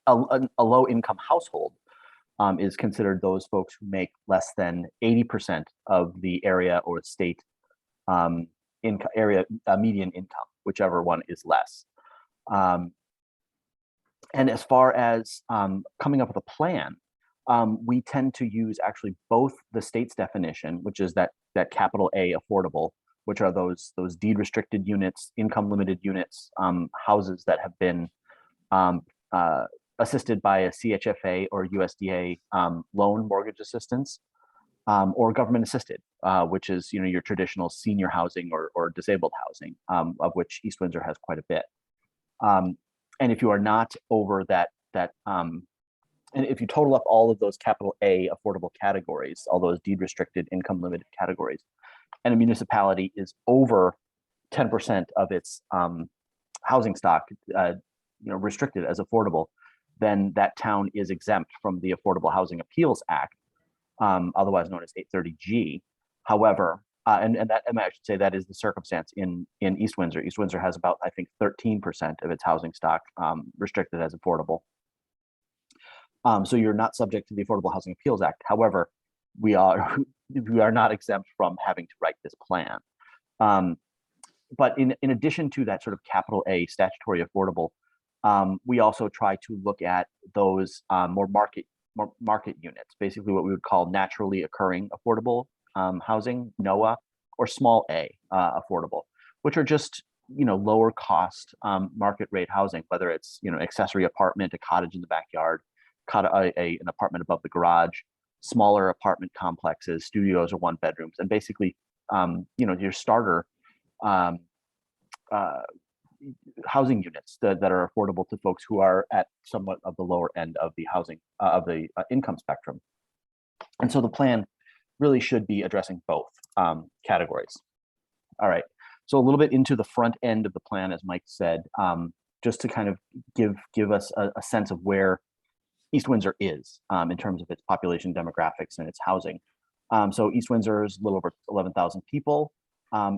A low income household is considered those folks who make less than 80% of the area or state median income, whichever one is less. And as far as coming up with a plan, we tend to use actually both the state's definition, which is that capital A affordable, which are those deed restricted units, income limited units, houses that have been assisted by a CHFA or USDA loan mortgage assistance, or government assisted, which is your traditional senior housing or disabled housing, of which East Windsor has quite a bit. And if you are not over that, and if you total up all of those capital A affordable categories, all those deed restricted, income limited categories, and a municipality is over 10% of its housing stock, restricted as affordable, then that town is exempt from the Affordable Housing Appeals Act, otherwise known as 830G. However, and I should say that is the circumstance in East Windsor. East Windsor has about, I think, 13% of its housing stock restricted as affordable. So you're not subject to the Affordable Housing Appeals Act. However, we are not exempt from having to write this plan. But in addition to that sort of capital A statutory affordable, we also try to look at those more market units, basically what we would call naturally occurring affordable housing, NOAA, or small a affordable, which are just lower cost market rate housing, whether it's accessory apartment, a cottage in the backyard, an apartment above the garage, smaller apartment complexes, studios or one bedrooms, and basically your starter housing units that are affordable to folks who are at somewhat of the lower end of the housing income spectrum. And so the plan really should be addressing both categories. All right, so a little bit into the front end of the plan, as Mike said, just to kind of give us a sense of where East Windsor is in terms of its population demographics and its housing. So East Windsor is a little over 11,000 people.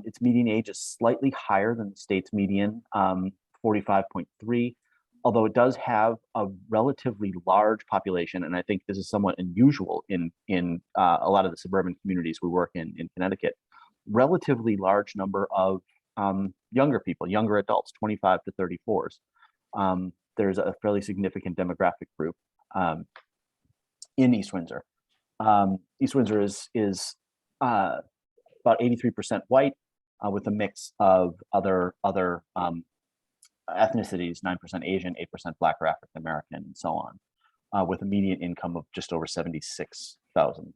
Its median age is slightly higher than the state's median, 45.3, although it does have a relatively large population, and I think this is somewhat unusual in a lot of the suburban communities we work in Connecticut. Relatively large number of younger people, younger adults, 25 to 34s. There's a fairly significant demographic group in East Windsor. East Windsor is about 83% white, with a mix of other ethnicities, 9% Asian, 8% Black or African American, and so on, with a median income of just over $76,000.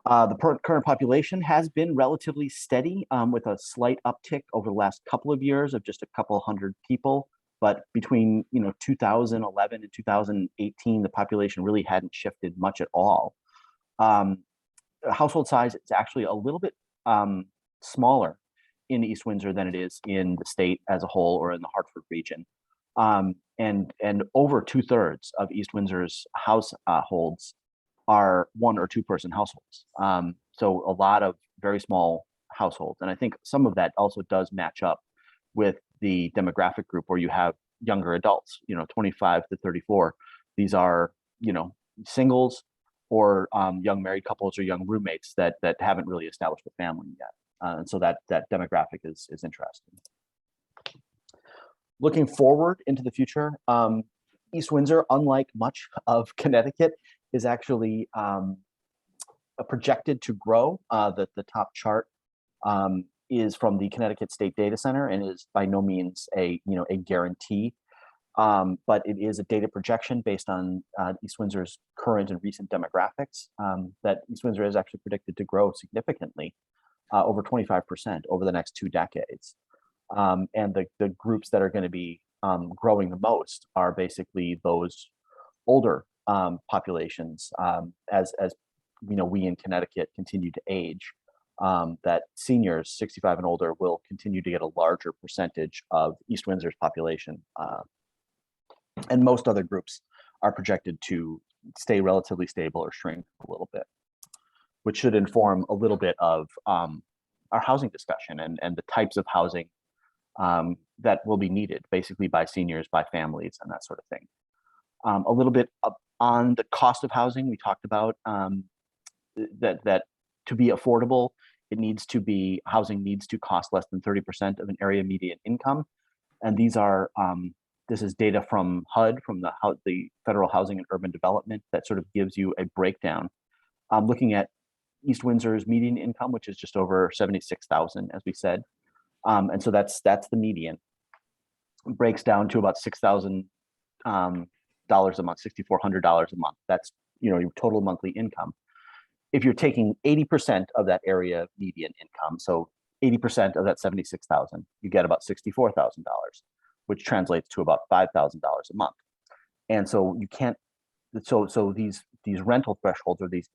The current population has been relatively steady, with a slight uptick over the last couple of years of just a couple hundred people. But between 2011 and 2018, the population really hadn't shifted much at all. Household size is actually a little bit smaller in East Windsor than it is in the state as a whole or in the Hartford region. And over 2/3 of East Windsor's households are 1 or 2 person households. So a lot of very small households. And I think some of that also does match up with the demographic group where you have younger adults, 25 to 34. These are, singles or young married couples or young roommates that haven't really established a family yet. And so that demographic is interesting. Looking forward into the future, East Windsor, unlike much of Connecticut, is actually projected to grow. The top chart is from the Connecticut State Data Center and is by no means a guarantee, but it is a data projection based on East Windsor's current and recent demographics, that East Windsor is actually predicted to grow significantly, over 25% over the next 2 decades. And the groups that are going to be growing the most are basically those older populations, as we in Connecticut continue to age. That seniors 65 and older will continue to get a larger percentage of East Windsor's population. And most other groups are projected to stay relatively stable or shrink a little bit, which should inform a little bit of our housing discussion and the types of housing that will be needed basically by seniors, by families, and that sort of thing. A little bit on the cost of housing, we talked about that to be affordable, housing needs to cost less than 30% of an area median income. And this is data from HUD, from the Federal Housing and Urban Development, that sort of gives you a breakdown. Looking at East Windsor's median income, which is just over 76,000, as we said. And so that's the median. It breaks down to about $6,000 a month, $6,400 a month. That's your total monthly income. If you're taking 80% of that area median income, so 80% of that 76,000, you get about $64,000, which translates to about $5,000 a month. And so you can't. So these rental thresholds or these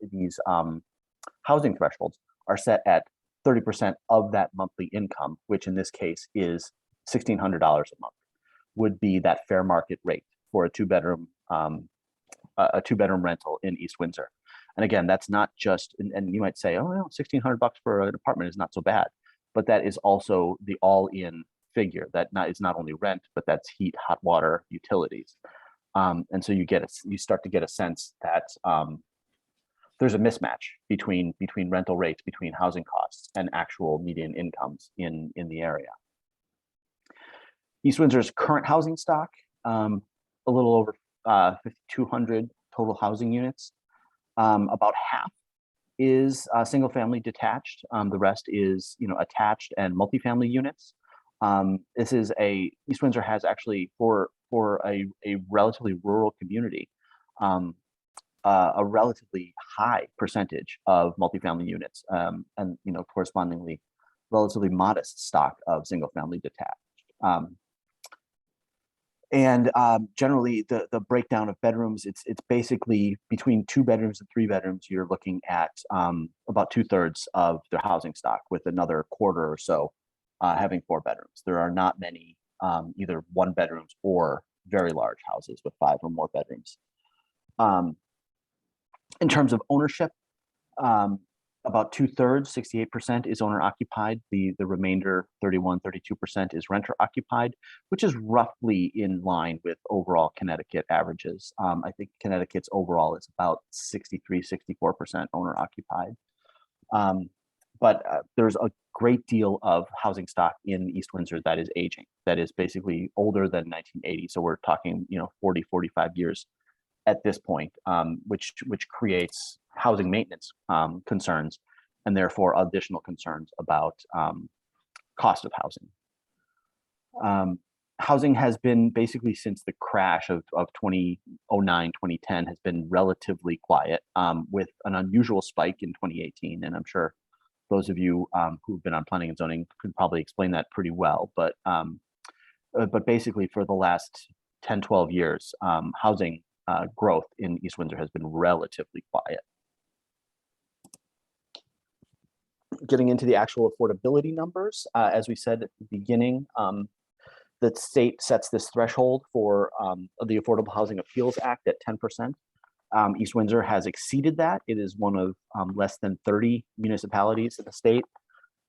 housing thresholds are set at 30% of that monthly income, which in this case is $1,600 a month, would be that fair market rate for a two-bedroom rental in East Windsor. And again, that's not just, and you might say, oh, well, $1,600 for an apartment is not so bad, but that is also the all-in figure. That is not only rent, but that's heat, hot water, utilities. And so you start to get a sense that there's a mismatch between rental rates, between housing costs, and actual median incomes in the area. East Windsor's current housing stock, a little over 5,200 total housing units. About half is single-family detached. The rest is attached and multifamily units. East Windsor has actually for a relatively rural community, a relatively high percentage of multifamily units, and correspondingly relatively modest stock of single-family detached. And generally, the breakdown of bedrooms, it's basically between 2 bedrooms and 3 bedrooms, you're looking at about 2/3 of their housing stock, with another quarter or so having 4 bedrooms. There are not many either 1 bedrooms or very large houses with 5 or more bedrooms. In terms of ownership, about 2/3, 68% is owner occupied. The remainder, 32% is renter occupied, which is roughly in line with overall Connecticut averages. I think Connecticut's overall is about 63, 64% owner occupied. But there's a great deal of housing stock in East Windsor that is aging, that is basically older than 1980. So we're talking, 40, 45 years at this point, which creates housing maintenance concerns, and therefore additional concerns about cost of housing. Housing has been basically, since the crash of 2009, 2010, has been relatively quiet, with an unusual spike in 2018. And I'm sure those of you who've been on planning and zoning could probably explain that pretty well. But basically for the last 10, 12 years, housing growth in East Windsor has been relatively quiet. Getting into the actual affordability numbers, as we said at the beginning, the state sets this threshold for the Affordable Housing Appeals Act at 10%. East Windsor has exceeded that. It is one of less than 30 municipalities in the state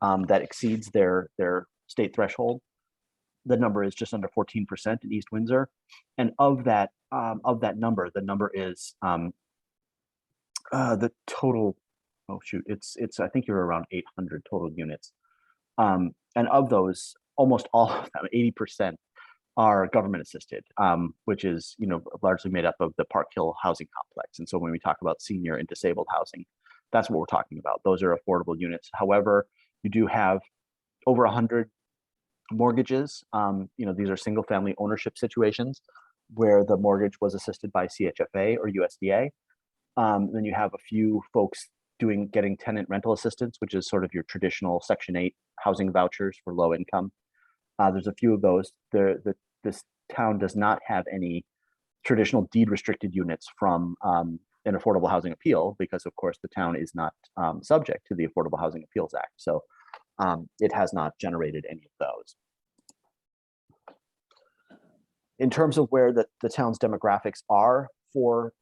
that exceeds their state threshold. The number is just under 14% in East Windsor, and of that number, the number is the total. Oh shoot, it's I think you're around 800 total units, and of those, almost all of them, 80%, are government assisted, which is largely made up of the Park Hill housing complex. And so when we talk about senior and disabled housing, that's what we're talking about. Those are affordable units. However, you do have over 100 mortgages. These are single family ownership situations where the mortgage was assisted by CHFA or USDA. Then you have a few folks getting tenant rental assistance, which is sort of your traditional Section 8 housing vouchers for low income. There's a few of those. This town does not have any traditional deed restricted units from an affordable housing appeal, because of course the town is not subject to the Affordable Housing Appeals Act. So it has not generated any of those. In terms of where the town's demographics are for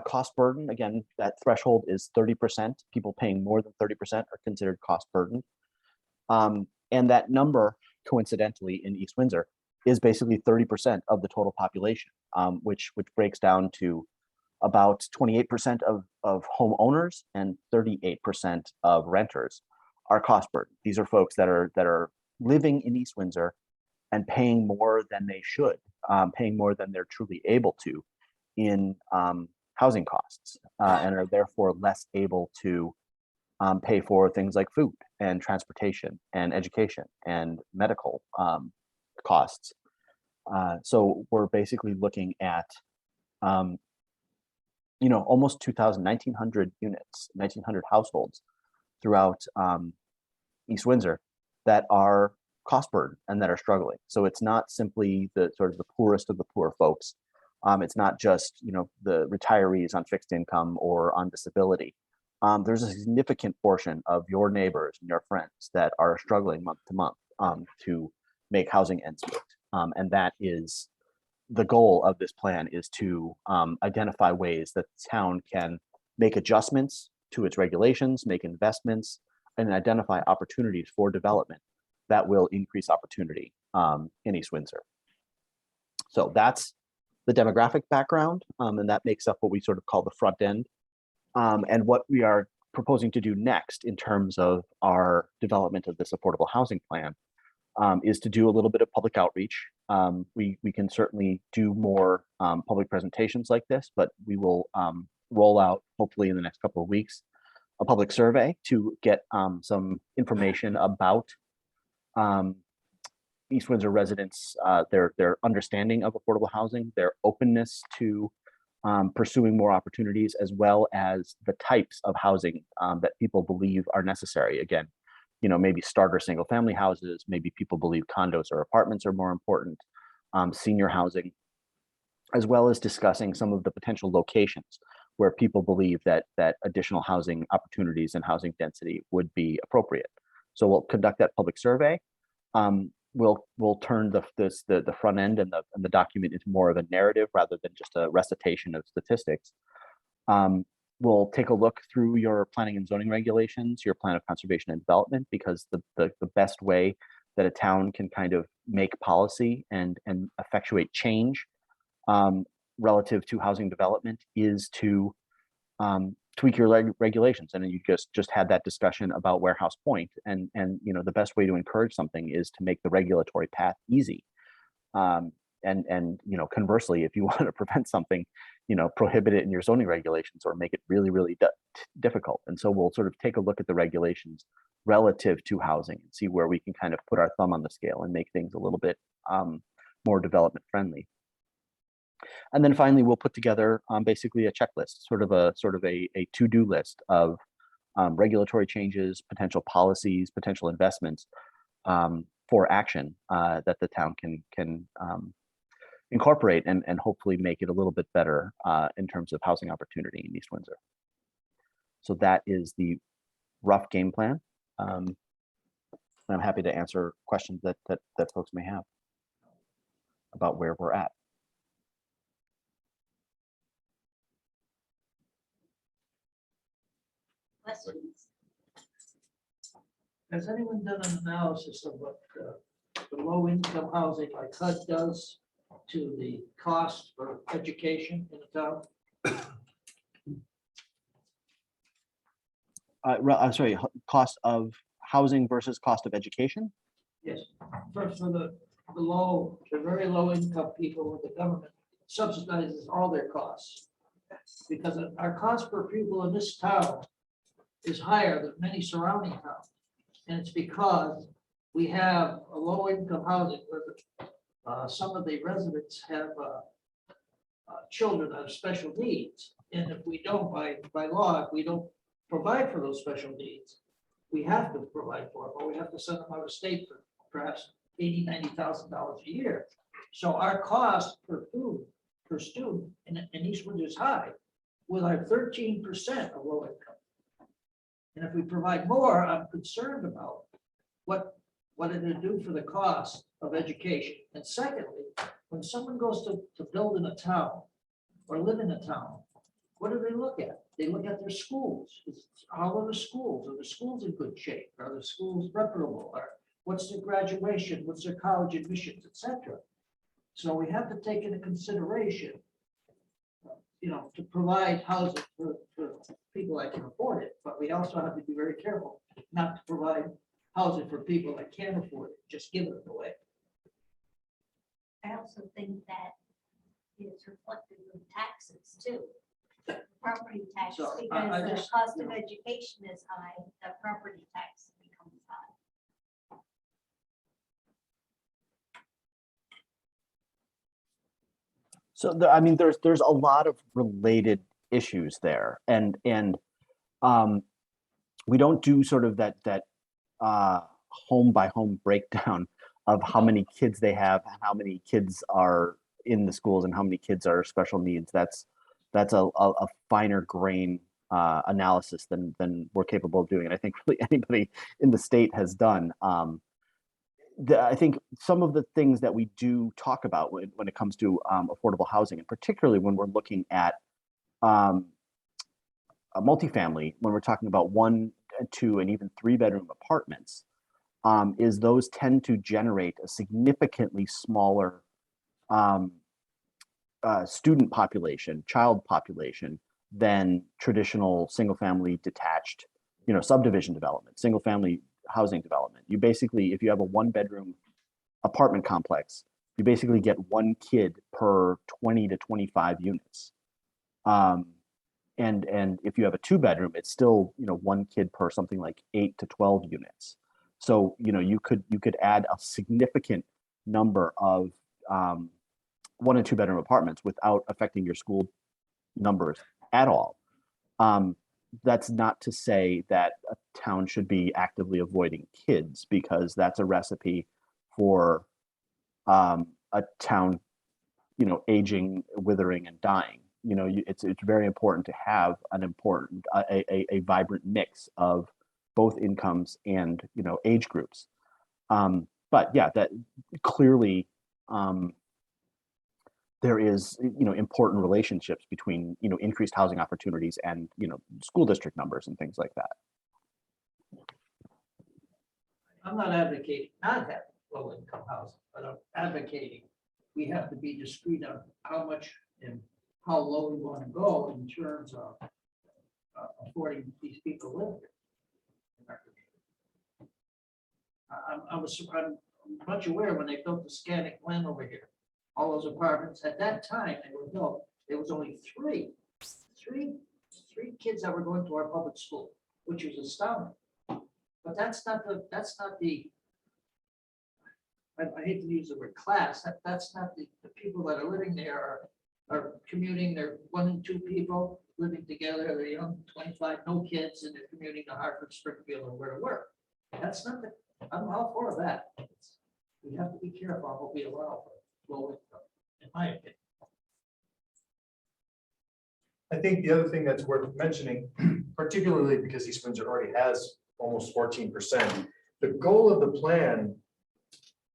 cost burden, again, that threshold is 30%. People paying more than 30% are considered cost burden. And that number, coincidentally, in East Windsor is basically 30% of the total population, which breaks down to about 28% of homeowners and 38% of renters are cost burden. These are folks that are living in East Windsor and paying more than they should, paying more than they're truly able to in housing costs, and are therefore less able to pay for things like food and transportation and education and medical costs. So we're basically looking at almost 1,900 units, 1,900 households throughout East Windsor that are cost burden and that are struggling. So it's not simply the sort of the poorest of the poor folks. It's not just the retirees on fixed income or on disability. There's a significant portion of your neighbors and your friends that are struggling month to month to make housing ends meet. And that is the goal of this plan, is to identify ways that the town can make adjustments to its regulations, make investments, and identify opportunities for development that will increase opportunity in East Windsor. So that's the demographic background, and that makes up what we sort of call the front end. And what we are proposing to do next in terms of our development of this affordable housing plan is to do a little bit of public outreach. We can certainly do more public presentations like this, but we will roll out, hopefully in the next couple of weeks, a public survey to get some information about East Windsor residents, their understanding of affordable housing, their openness to pursuing more opportunities, as well as the types of housing that people believe are necessary. Again, maybe starter single family houses, maybe people believe condos or apartments are more important, senior housing, as well as discussing some of the potential locations where people believe that additional housing opportunities and housing density would be appropriate. So we'll conduct that public survey. We'll turn the front end and the document into more of a narrative rather than just a recitation of statistics. We'll take a look through your planning and zoning regulations, your plan of conservation and development, because the best way that a town can kind of make policy and effectuate change relative to housing development is to tweak your regulations. And you just had that discussion about Warehouse Point, and the best way to encourage something is to make the regulatory path easy. And conversely, if you want to prevent something, prohibit it in your zoning regulations or make it really, really difficult. And so we'll sort of take a look at the regulations relative to housing and see where we can kind of put our thumb on the scale and make things a little bit more development friendly. And then finally, we'll put together basically a checklist, sort of a to-do list of regulatory changes, potential policies, potential investments for action that the town can incorporate and hopefully make it a little bit better in terms of housing opportunity in East Windsor. So that is the rough game plan. I'm happy to answer questions that folks may have about where we're at. Questions? Has anyone done an analysis of what the low-income housing like HUD does to the cost for education in the town? I'm sorry, cost of housing versus cost of education? Yes, for the very low income people, the government subsidizes all their costs. Because our cost per pupil in this town is higher than many surrounding towns. And it's because we have a low income housing where some of the residents have children that have special needs. And if we don't, by law, if we don't provide for those special needs, we have to provide for them, or we have to send them out of state for perhaps $80,000-$90,000 a year. So our cost per student in East Windsor is high, with our 13% of low income. And if we provide more, I'm concerned about what it will do for the cost of education. And secondly, when someone goes to build in a town or live in a town, what do they look at? They look at their schools. How are the schools? Are the schools in good shape? Are the schools reputable? Or what's their graduation? What's their college admissions, etc. So we have to take into consideration, to provide housing for people that can afford it, but we also have to be very careful not to provide housing for people that can't afford it, just giving it away. I also think that is reflected in taxes too. Property tax, So, because I the just, cost of education is high, the property tax becomes high. So there's a lot of related issues there, and we don't do sort of that home by home breakdown of how many kids they have, how many kids are in the schools, and how many kids are special needs. That's a finer grain analysis than we're capable of doing, and I think really anybody in the state has done. I think some of the things that we do talk about when it comes to affordable housing, and particularly when we're looking at a multifamily, when we're talking about 1, 2, and even 3-bedroom apartments, is those tend to generate a significantly smaller student population, child population, than traditional single-family detached, subdivision development, single-family housing development. You basically, if you have a 1-bedroom apartment complex, you basically get 1 kid per 20 to 25 units. And if you have a 2-bedroom, it's still 1 kid per something like 8 to 12 units. So you could add a significant number of 1- and 2-bedroom apartments without affecting your school numbers at all. that's not to say that a town should be actively avoiding kids, because that's a recipe for a town, aging, withering, and dying. It's very important to have a vibrant mix of both incomes and age groups. But yeah, that clearly there is important relationships between increased housing opportunities and school district numbers and things like that. I'm not advocating not having low-income housing, but I'm advocating we have to be discreet on how much and how low we want to go in terms of affording these people living in our community. I'm much aware when they built the Scannick Glen over here, all those apartments, at that time they were built, there was only three kids that were going to our public school, which was astounding. But that's not the, I hate to use the word class, that's not the people that are living there are commuting, they're 1 and 2 people living together, they're young, 25, no kids, and they're commuting to Hartford, Springfield, or where to work. That's not I'm all for that. We have to be careful on what we allow for low income, in my opinion. I think the other thing that's worth mentioning, particularly because East Windsor already has almost 14%, the goal of the plan,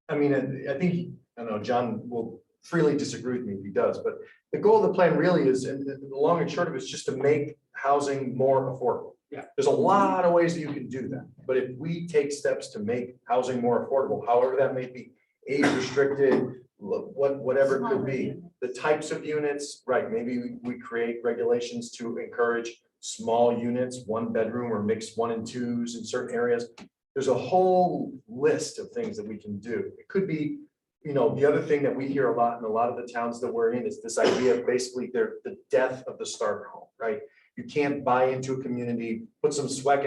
I mean, I think, I don't know, John will freely disagree with me if he does, but the goal of the plan really is, and the long and short of it is just to make housing more affordable. Yeah. There's a lot of ways that you can do that, but if we take steps to make housing more affordable, however that may be, age restricted, whatever it could be, the types of units, right? Maybe we create regulations to encourage small units, 1 bedroom or mixed 1 and 2s in certain areas. There's a whole list of things that we can do. It could be, the other thing that we hear a lot in a lot of the towns that we're in is this idea of basically the death of the starter home, right? You can't buy into a community, put some sweat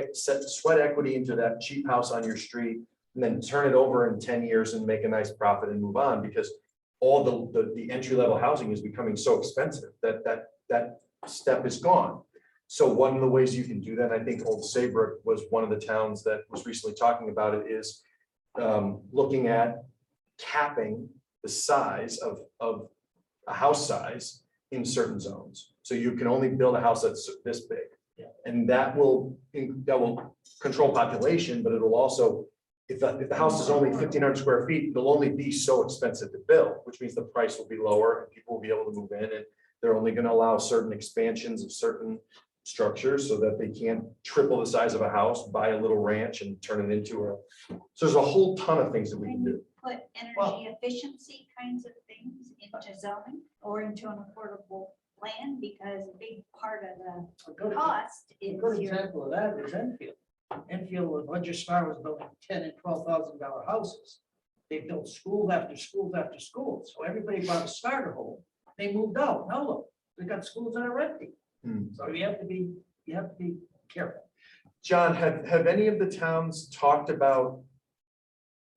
equity into that cheap house on your street, and then turn it over in 10 years and make a nice profit and move on, because all the entry-level housing is becoming so expensive that step is gone. So one of the ways you can do that, I think Old Saybrook was one of the towns that was recently talking about it, is looking at capping the size of a house size in certain zones. So you can only build a house that's this big. Yeah. And that will control population, but it'll also, if the house is only 1,500 square feet, it'll only be so expensive to build, which means the price will be lower and people will be able to move in, and they're only going to allow certain expansions of certain structures so that they can't triple the size of a house, buy a little ranch and turn it into so there's a whole ton of things that we can do. Put energy efficiency kinds of things into zoning or into an affordable plan, because a big part of the cost A is good your. example of that is Enfield. Enfield, when Roger Starr was building $10,000 and $12,000 houses, they built school after school after school. So everybody bought a starter home. They moved out. Now look, we got schools that are empty. So you have to be careful. John, have any of the towns talked about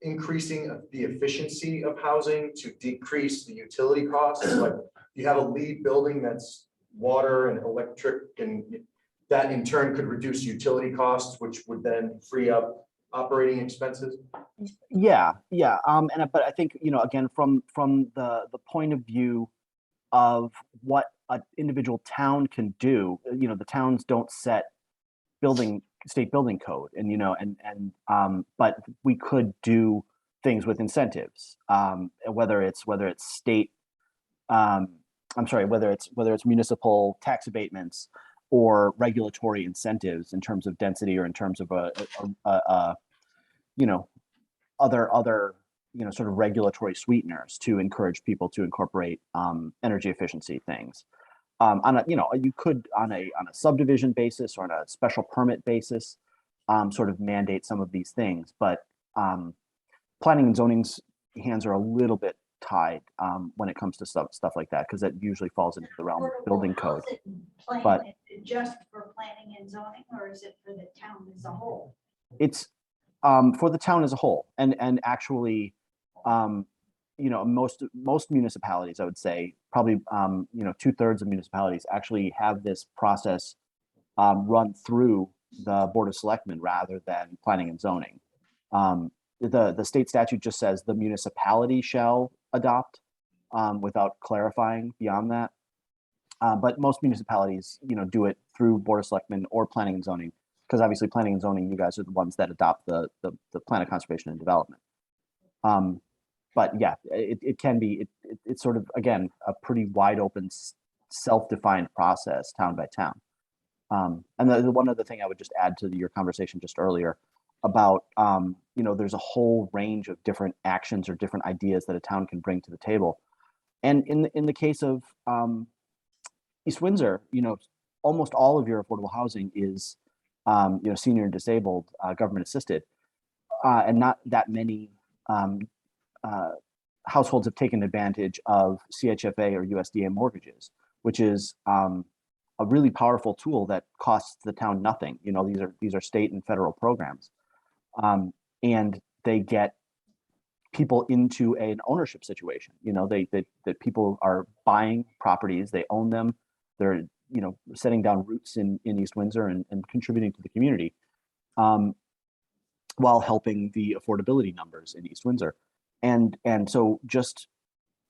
increasing the efficiency of housing to decrease the utility costs? Like you have a lead building that's water and electric, and that in turn could reduce utility costs, which would then free up operating expenses. Yeah. But I think, again, from the point of view of what an individual town can do, the towns don't set state building code, but we could do things with incentives, whether it's state, whether it's municipal tax abatements or regulatory incentives in terms of density or in terms of other sort of regulatory sweeteners to encourage people to incorporate energy efficiency things. You could on a subdivision basis or on a special permit basis, sort of mandate some of these things, but planning and zoning's hands are a little bit tied when it comes to stuff like that, because that usually falls into the realm of building code. But just for planning and zoning, or is it for the town as a whole? It's for the town as a whole, and actually, most municipalities, I would say, probably 2/3 of municipalities actually have this process run through the Board of Selectmen rather than planning and zoning. The state statute just says the municipality shall adopt without clarifying beyond that. But most municipalities, do it through Board of Selectmen or planning and zoning, because obviously planning and zoning, you guys are the ones that adopt the plan of conservation and development. But yeah, it can be, it's sort of, again, a pretty wide open, self-defined process, town by town. And the one other thing I would just add to your conversation just earlier about, there's a whole range of different actions or different ideas that a town can bring to the table. And in the case of East Windsor, almost all of your affordable housing is, senior and disabled, government assisted, and not that many households have taken advantage of CHFA or USDA mortgages, which is a really powerful tool that costs the town nothing. These are state and federal programs, and they get people into an ownership situation. That people are buying properties, they own them, they're setting down roots in East Windsor and contributing to the community, while helping the affordability numbers in East Windsor. And so just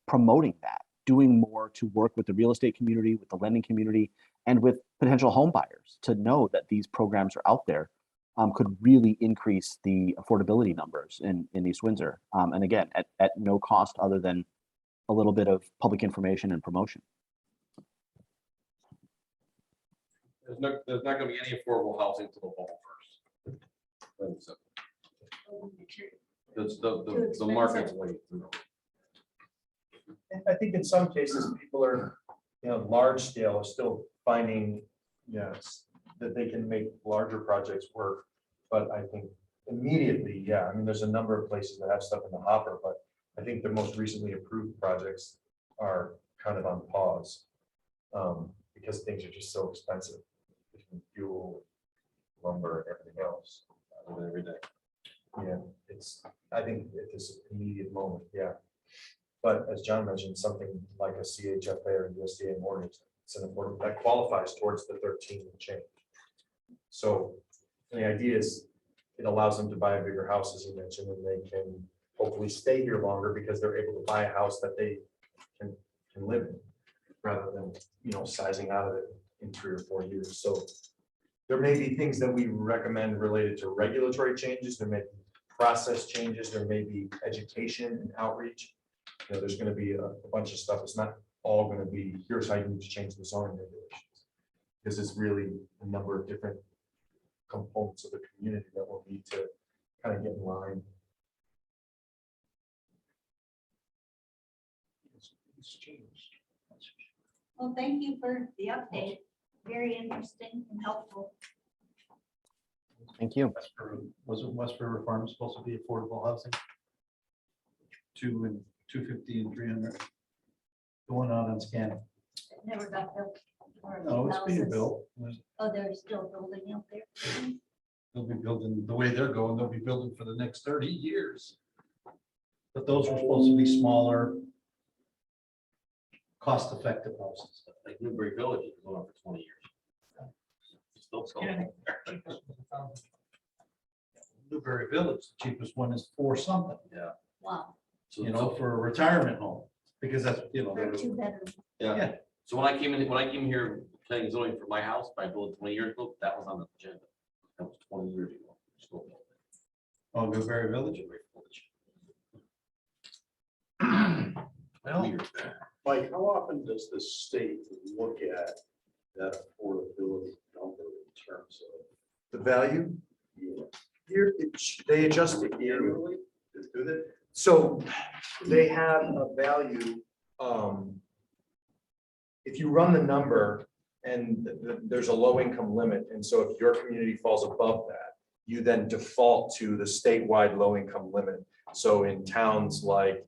promoting that, doing more to work with the real estate community, with the lending community, and with potential home buyers to know that these programs are out there, could really increase the affordability numbers in East Windsor. And again, at no cost other than a little bit of public information and promotion. There's not gonna be any affordable housing till the fall first. That's the market's waiting. I think in some cases, people are, large scale are still finding, that they can make larger projects work. But I think immediately, there's a number of places that have stuff in the hopper, but I think the most recently approved projects are kind of on pause. Because things are just so expensive, between fuel, lumber, and everything else. Every day. Yeah, I think at this immediate moment, But as John mentioned, something like a CHFA or USDA mortgage, it's an important, that qualifies towards the 13 and change. So the idea is it allows them to buy a bigger house, as you mentioned, and they can hopefully stay here longer because they're able to buy a house that they can live in, rather than, sizing out of it in 3 or 4 years. So there may be things that we recommend related to regulatory changes. There may be process changes. There may be education and outreach. There's going to be a bunch of stuff. It's not all going to be, here's how you need to change the zoning regulations. Because it's really a number of different components of the community that will need to kind of get in line. It's changed. Well, thank you for the update. Very interesting and helpful. Thank you. Wasn't West River Farm supposed to be affordable housing? 250 and 300. Going on scanning. It never got built. Or No, it's being houses. built. Oh, they're still building out there. They'll be building, the way they're going, they'll be building for the next 30 years. But those were supposed to be smaller, cost-effective houses. Like Newbury Village has been going on for 20 years. Still selling. Newbury Village, the cheapest one is 4 something. Yeah. Wow. So, For a retirement home, because that's, For 2 bedrooms. yeah. So when I came here planning and zoning for my house, by building 20 years ago, that was on the agenda. That was 20 years ago. Still building. Oh, Newbury Village. Newbury Village. Well, Mike, how often does the state look at that affordability number in terms of? The value, here, they adjust it yearly. Do they? So they have a value. If you run the number and there's a low income limit, and so if your community falls above that, you then default to the statewide low income limit. So in towns like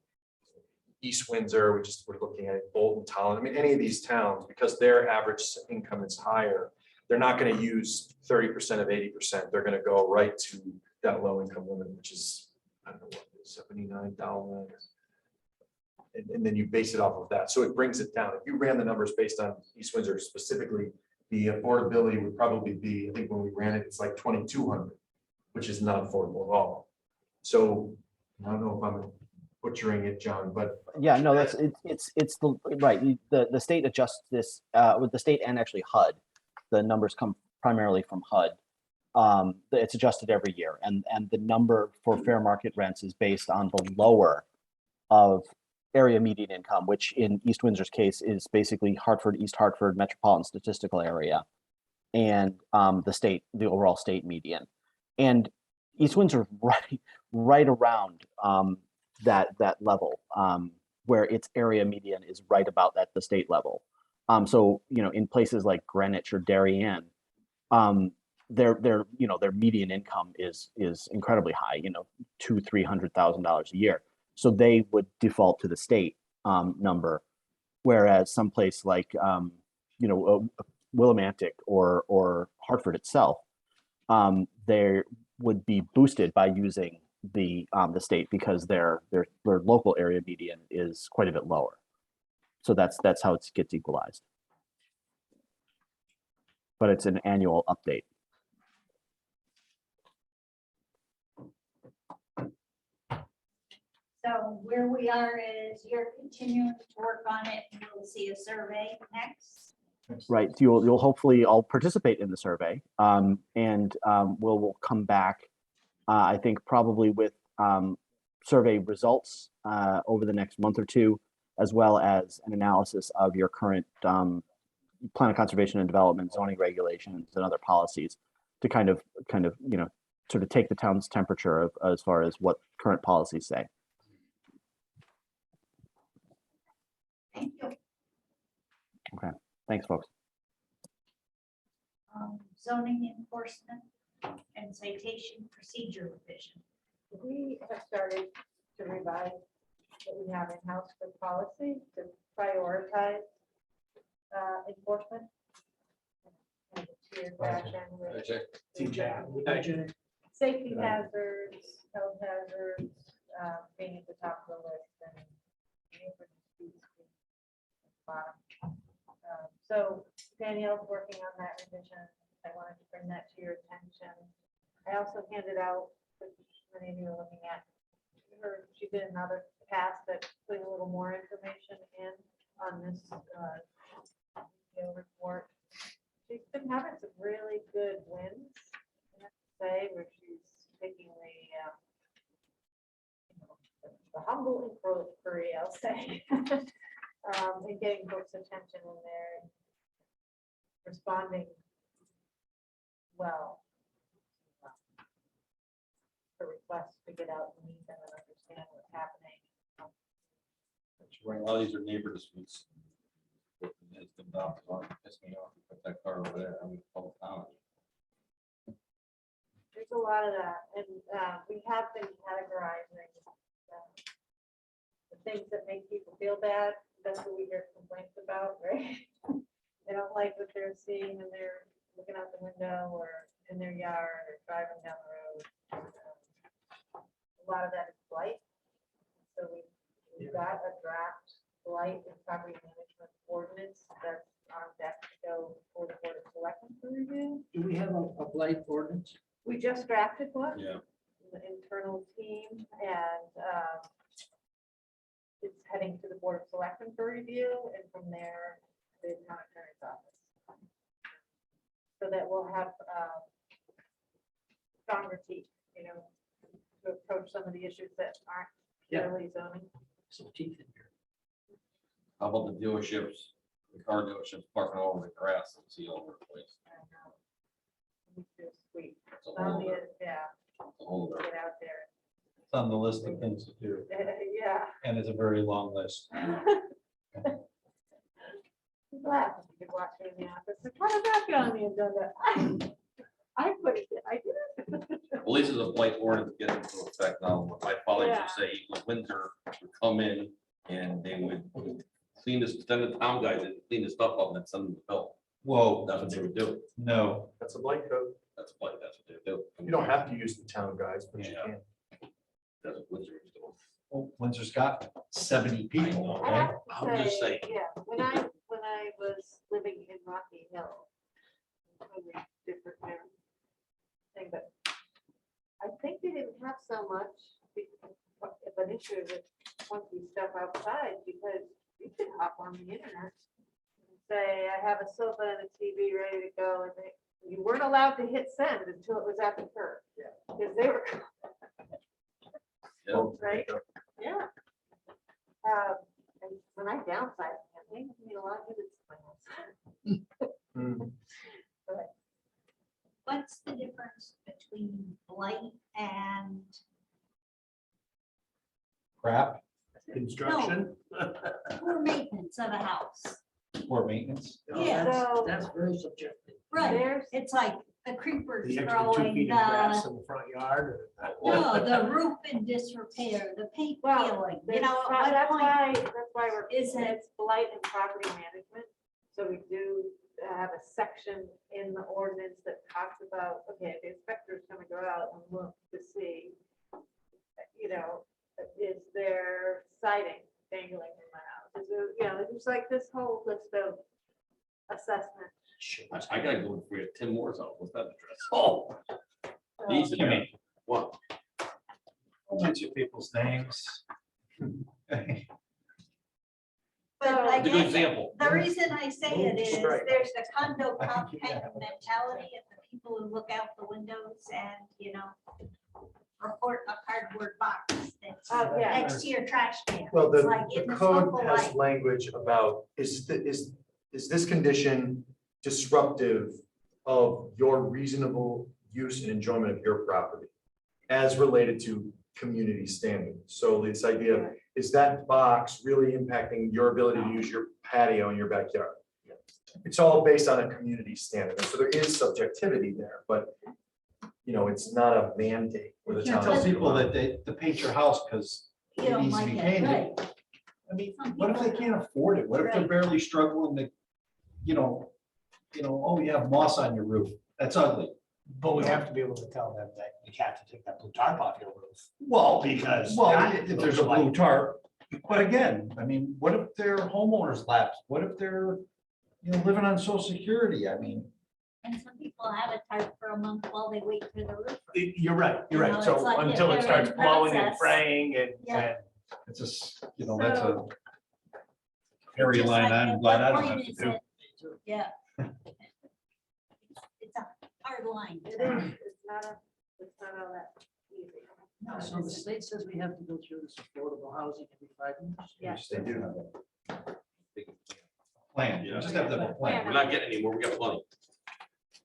East Windsor, we're looking at Bolton, Talon, any of these towns, because their average income is higher, they're not going to use 30% of 80%. They're going to go right to that low income limit, which is, I don't know what it is, $79. And then you base it off of that. So it brings it down. If you ran the numbers based on East Windsor specifically, the affordability would probably be, I think when we ran it, it's like 2,200, which is not affordable at all. So I don't know if I'm butchering it, John, but Yeah, no, it's the, right, the state adjusts this, with the state and actually HUD. The numbers come primarily from HUD. It's adjusted every year, and the number for fair market rents is based on the lower of area median income, which in East Windsor's case is basically Hartford, East Hartford metropolitan statistical area, and the overall state median. And East Windsor right around that level, where its area median is right about at the state level. So in places like Greenwich or Darien, their median income is incredibly high, $200,000-300,000 a year. So they would default to the state number, whereas someplace like Willimantic or Hartford itself, they would be boosted by using the state because their local area median is quite a bit lower. So that's how it gets equalized. But it's an annual update. So where we are is you're continuing to work on it, and we'll see a survey next. Right. You'll hopefully all participate in the survey, and we'll come back, I think probably with survey results over the next month or two, as well as an analysis of your current plan of conservation and development, zoning regulations, and other policies to kind of sort of take the town's temperature as far as what current policies say. Thank you. Okay. Thanks, folks. Zoning enforcement and citation procedure revision. We have started to revise what we have in-house for policy to prioritize enforcement. in a tiered fashion with safety hazards, health hazards, being at the top of the list and neighborhood disputes being at the bottom. So Danielle's working on that revision. I wanted to bring that to your attention. I also handed out, which many of you are looking at, she did another pass that put a little more information in on this report. She's been having some really good wins, I have to say, where she's taking the humble inquiry, I'll say, and getting folks' attention when they're responding well for requests to get out and meet them and understand what's happening. A lot of these are neighbor disputes. It's the dogs on, piss me off, put that car over there, I'm full of town. There's a lot of that, and we have been categorizing the things that make people feel bad. That's what we hear complaints about, right? They don't like what they're seeing and they're looking out the window or in their yard or driving down the road. A lot of that is blight. So we've got a draft blight and property management ordinance that's on deck to go for the Board of Selectmen for review. Do we have a blight ordinance? We just drafted one. Yeah. The internal team, and it's heading to the Board of Selectmen for review, and from there, the town attorney's office. So that we'll have stronger teeth, to approach some of the issues that aren't really zoning. Some teeth in here. How about the dealerships, the car dealerships parking all over the grass and see all over the place? I know. It's just sweet. It's a whole other- Yeah, it's a whole other- get out there. it's on the list of things to do, Yeah. and it's a very long list. Laugh, you could watch me in the office. Like, how did that get on the agenda? I put it, I did it. At least there's a blight ordinance getting into effect now. What my colleagues Yeah. would say, Windsor would come in and they would clean this, send the town guys and clean the stuff up and then send them the bill. Whoa, That's what they would do. no, that's a blank code. That's blight, that's what they do. You don't have to use the town guys, but you Yeah. can. That's what Windsor is doing. Well, Windsor's got 70 people, know. I have right? to I'm just say, saying. yeah, when I was living in Rocky Hill, so much of an issue with once you step outside, because you could hop on the internet and say, I have a sofa and a TV ready to go, and you weren't allowed to hit send until it was at the curb. Because they were. Right? Yeah. And when I downsized, I think I need a lot of it. What's the difference between blight and Crap, Construction. poor maintenance of a house? poor maintenance. Yeah. That's very subjective. Right, There's, it's like the creepers The extra 2 growing, feet of grass the, in the front yard. no, the roof in disrepair, the paint Well, peeling, you know, at what that's point? why we're, is it- it's blight and property management. So we do have a section in the ordinance that talks about, okay, the inspector's gonna go out and look to see, you know, is there siding dangling in the house? Is there, you know, it's like this whole list of assessment. I gotta go for your Tim Moore's house. What's that address? Oh. These are Kimmy. what? Don't mention people's names. But I It's a good guess example. the reason I say it is, Right. there's the condo cop kind of mentality of the people who look out the windows and, you know, report a cardboard box that's Oh, yeah. next to your trash can. Well, It's the, like the in this code local has light. language about, is this condition disruptive of your reasonable use and enjoyment of your property as related to community standards? So this idea of, is that box really impacting your ability to use your patio in your backyard? It's all based on a community standard. And so there is subjectivity there, but you know, it's not a mandate for the You can't town. tell people that they, to paint your house because You it don't needs to like be it, painted. right? I mean, Some what if they people- can't afford it? What if they're Right. barely struggling to, you know, oh, you have moss on your roof. That's ugly. But we have to be able to tell them that you have to take that blue tarp off your roof. Well, Because well, that if there's a looks like- blue tarp, but again, I mean, what if their homeowners lapse? What if they're, you know, living on social security? I mean, And some people have it tarp for a month while they wait for the roof. You're right, You know, So it's like until they're it starts in blowing and process. fraying and, Yeah. it's just, you know, that's a So- hairy Just line like, I'm at glad I what don't have point to is do. it- Yeah. It's a hard line. It is, it's not all that easy. No, So the state says we have to go through this affordable housing every 5 years. Yes. They do have a plan. You Yeah. just have to have a plan. We're not getting anymore. We got plenty.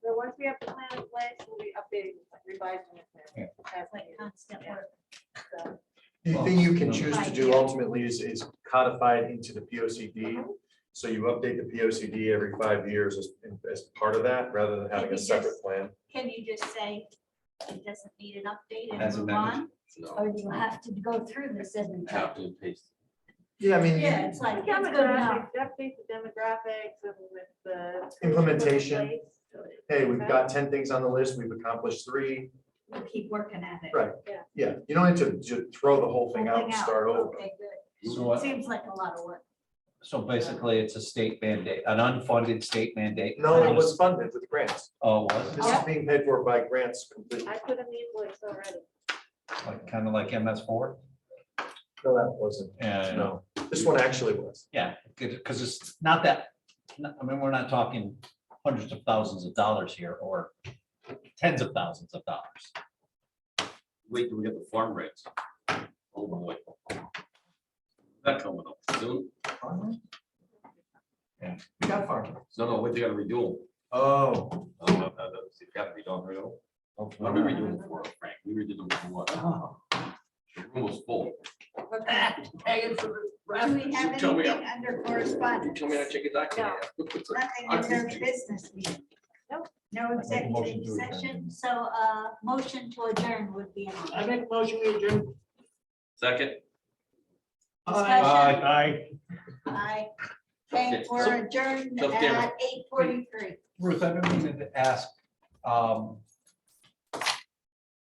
So once we have the plan in place, we'll be updating, revising it. Yeah. As It's like needed. constant work. So, The thing you can Well, choose to do ultimately is codify it into the POCD. So you update the POCD every 5 years as part of that, rather than having Maybe a separate just- plan. Can you just say it doesn't need an update As and move amended. on? No, Or do you have to go through this every time? have to paste. Yeah, I mean, Yeah, it's like, it's good enough. demographics, update the demographics and with the. Implementation. Hey, we've got 10 things on the list, we've accomplished 3. We'll keep working at it. Right. Yeah. Yeah, you don't need to just throw the whole thing out Whole and thing start out. over. Okay, good. So, Seems like a lot of work. so basically, it's a state mandate, an unfunded state mandate. No, it was funded with grants. Oh, it was This is being paid for by grants completely. I put in the invoice already. like, kind of like MS4? No, that wasn't. Yeah, No, this one actually was. yeah, because it's not that, I mean, we're not talking hundreds of thousands of dollars here, or tens of thousands of dollars. Wait till we get the farm rates. Oh, boy. That coming up soon. We got farm. No, wait, they gotta redo them. Oh. It's gotta be done, real. What did we redo them for, Frank? We redid them for what? The room was full. Paying for the Do rest. we have Tell me anything under correspondence? Tell me how to check it out. Nothing under business meeting. Nope. No motion executive to adjourn. session, so motion to adjourn would be. in order. I make a motion, we adjourn. Second. Discussion. Aye. Aye. Okay, Okay, we're so- adjourned so Cameron- at 8:43. Ruth, I've been meaning to ask,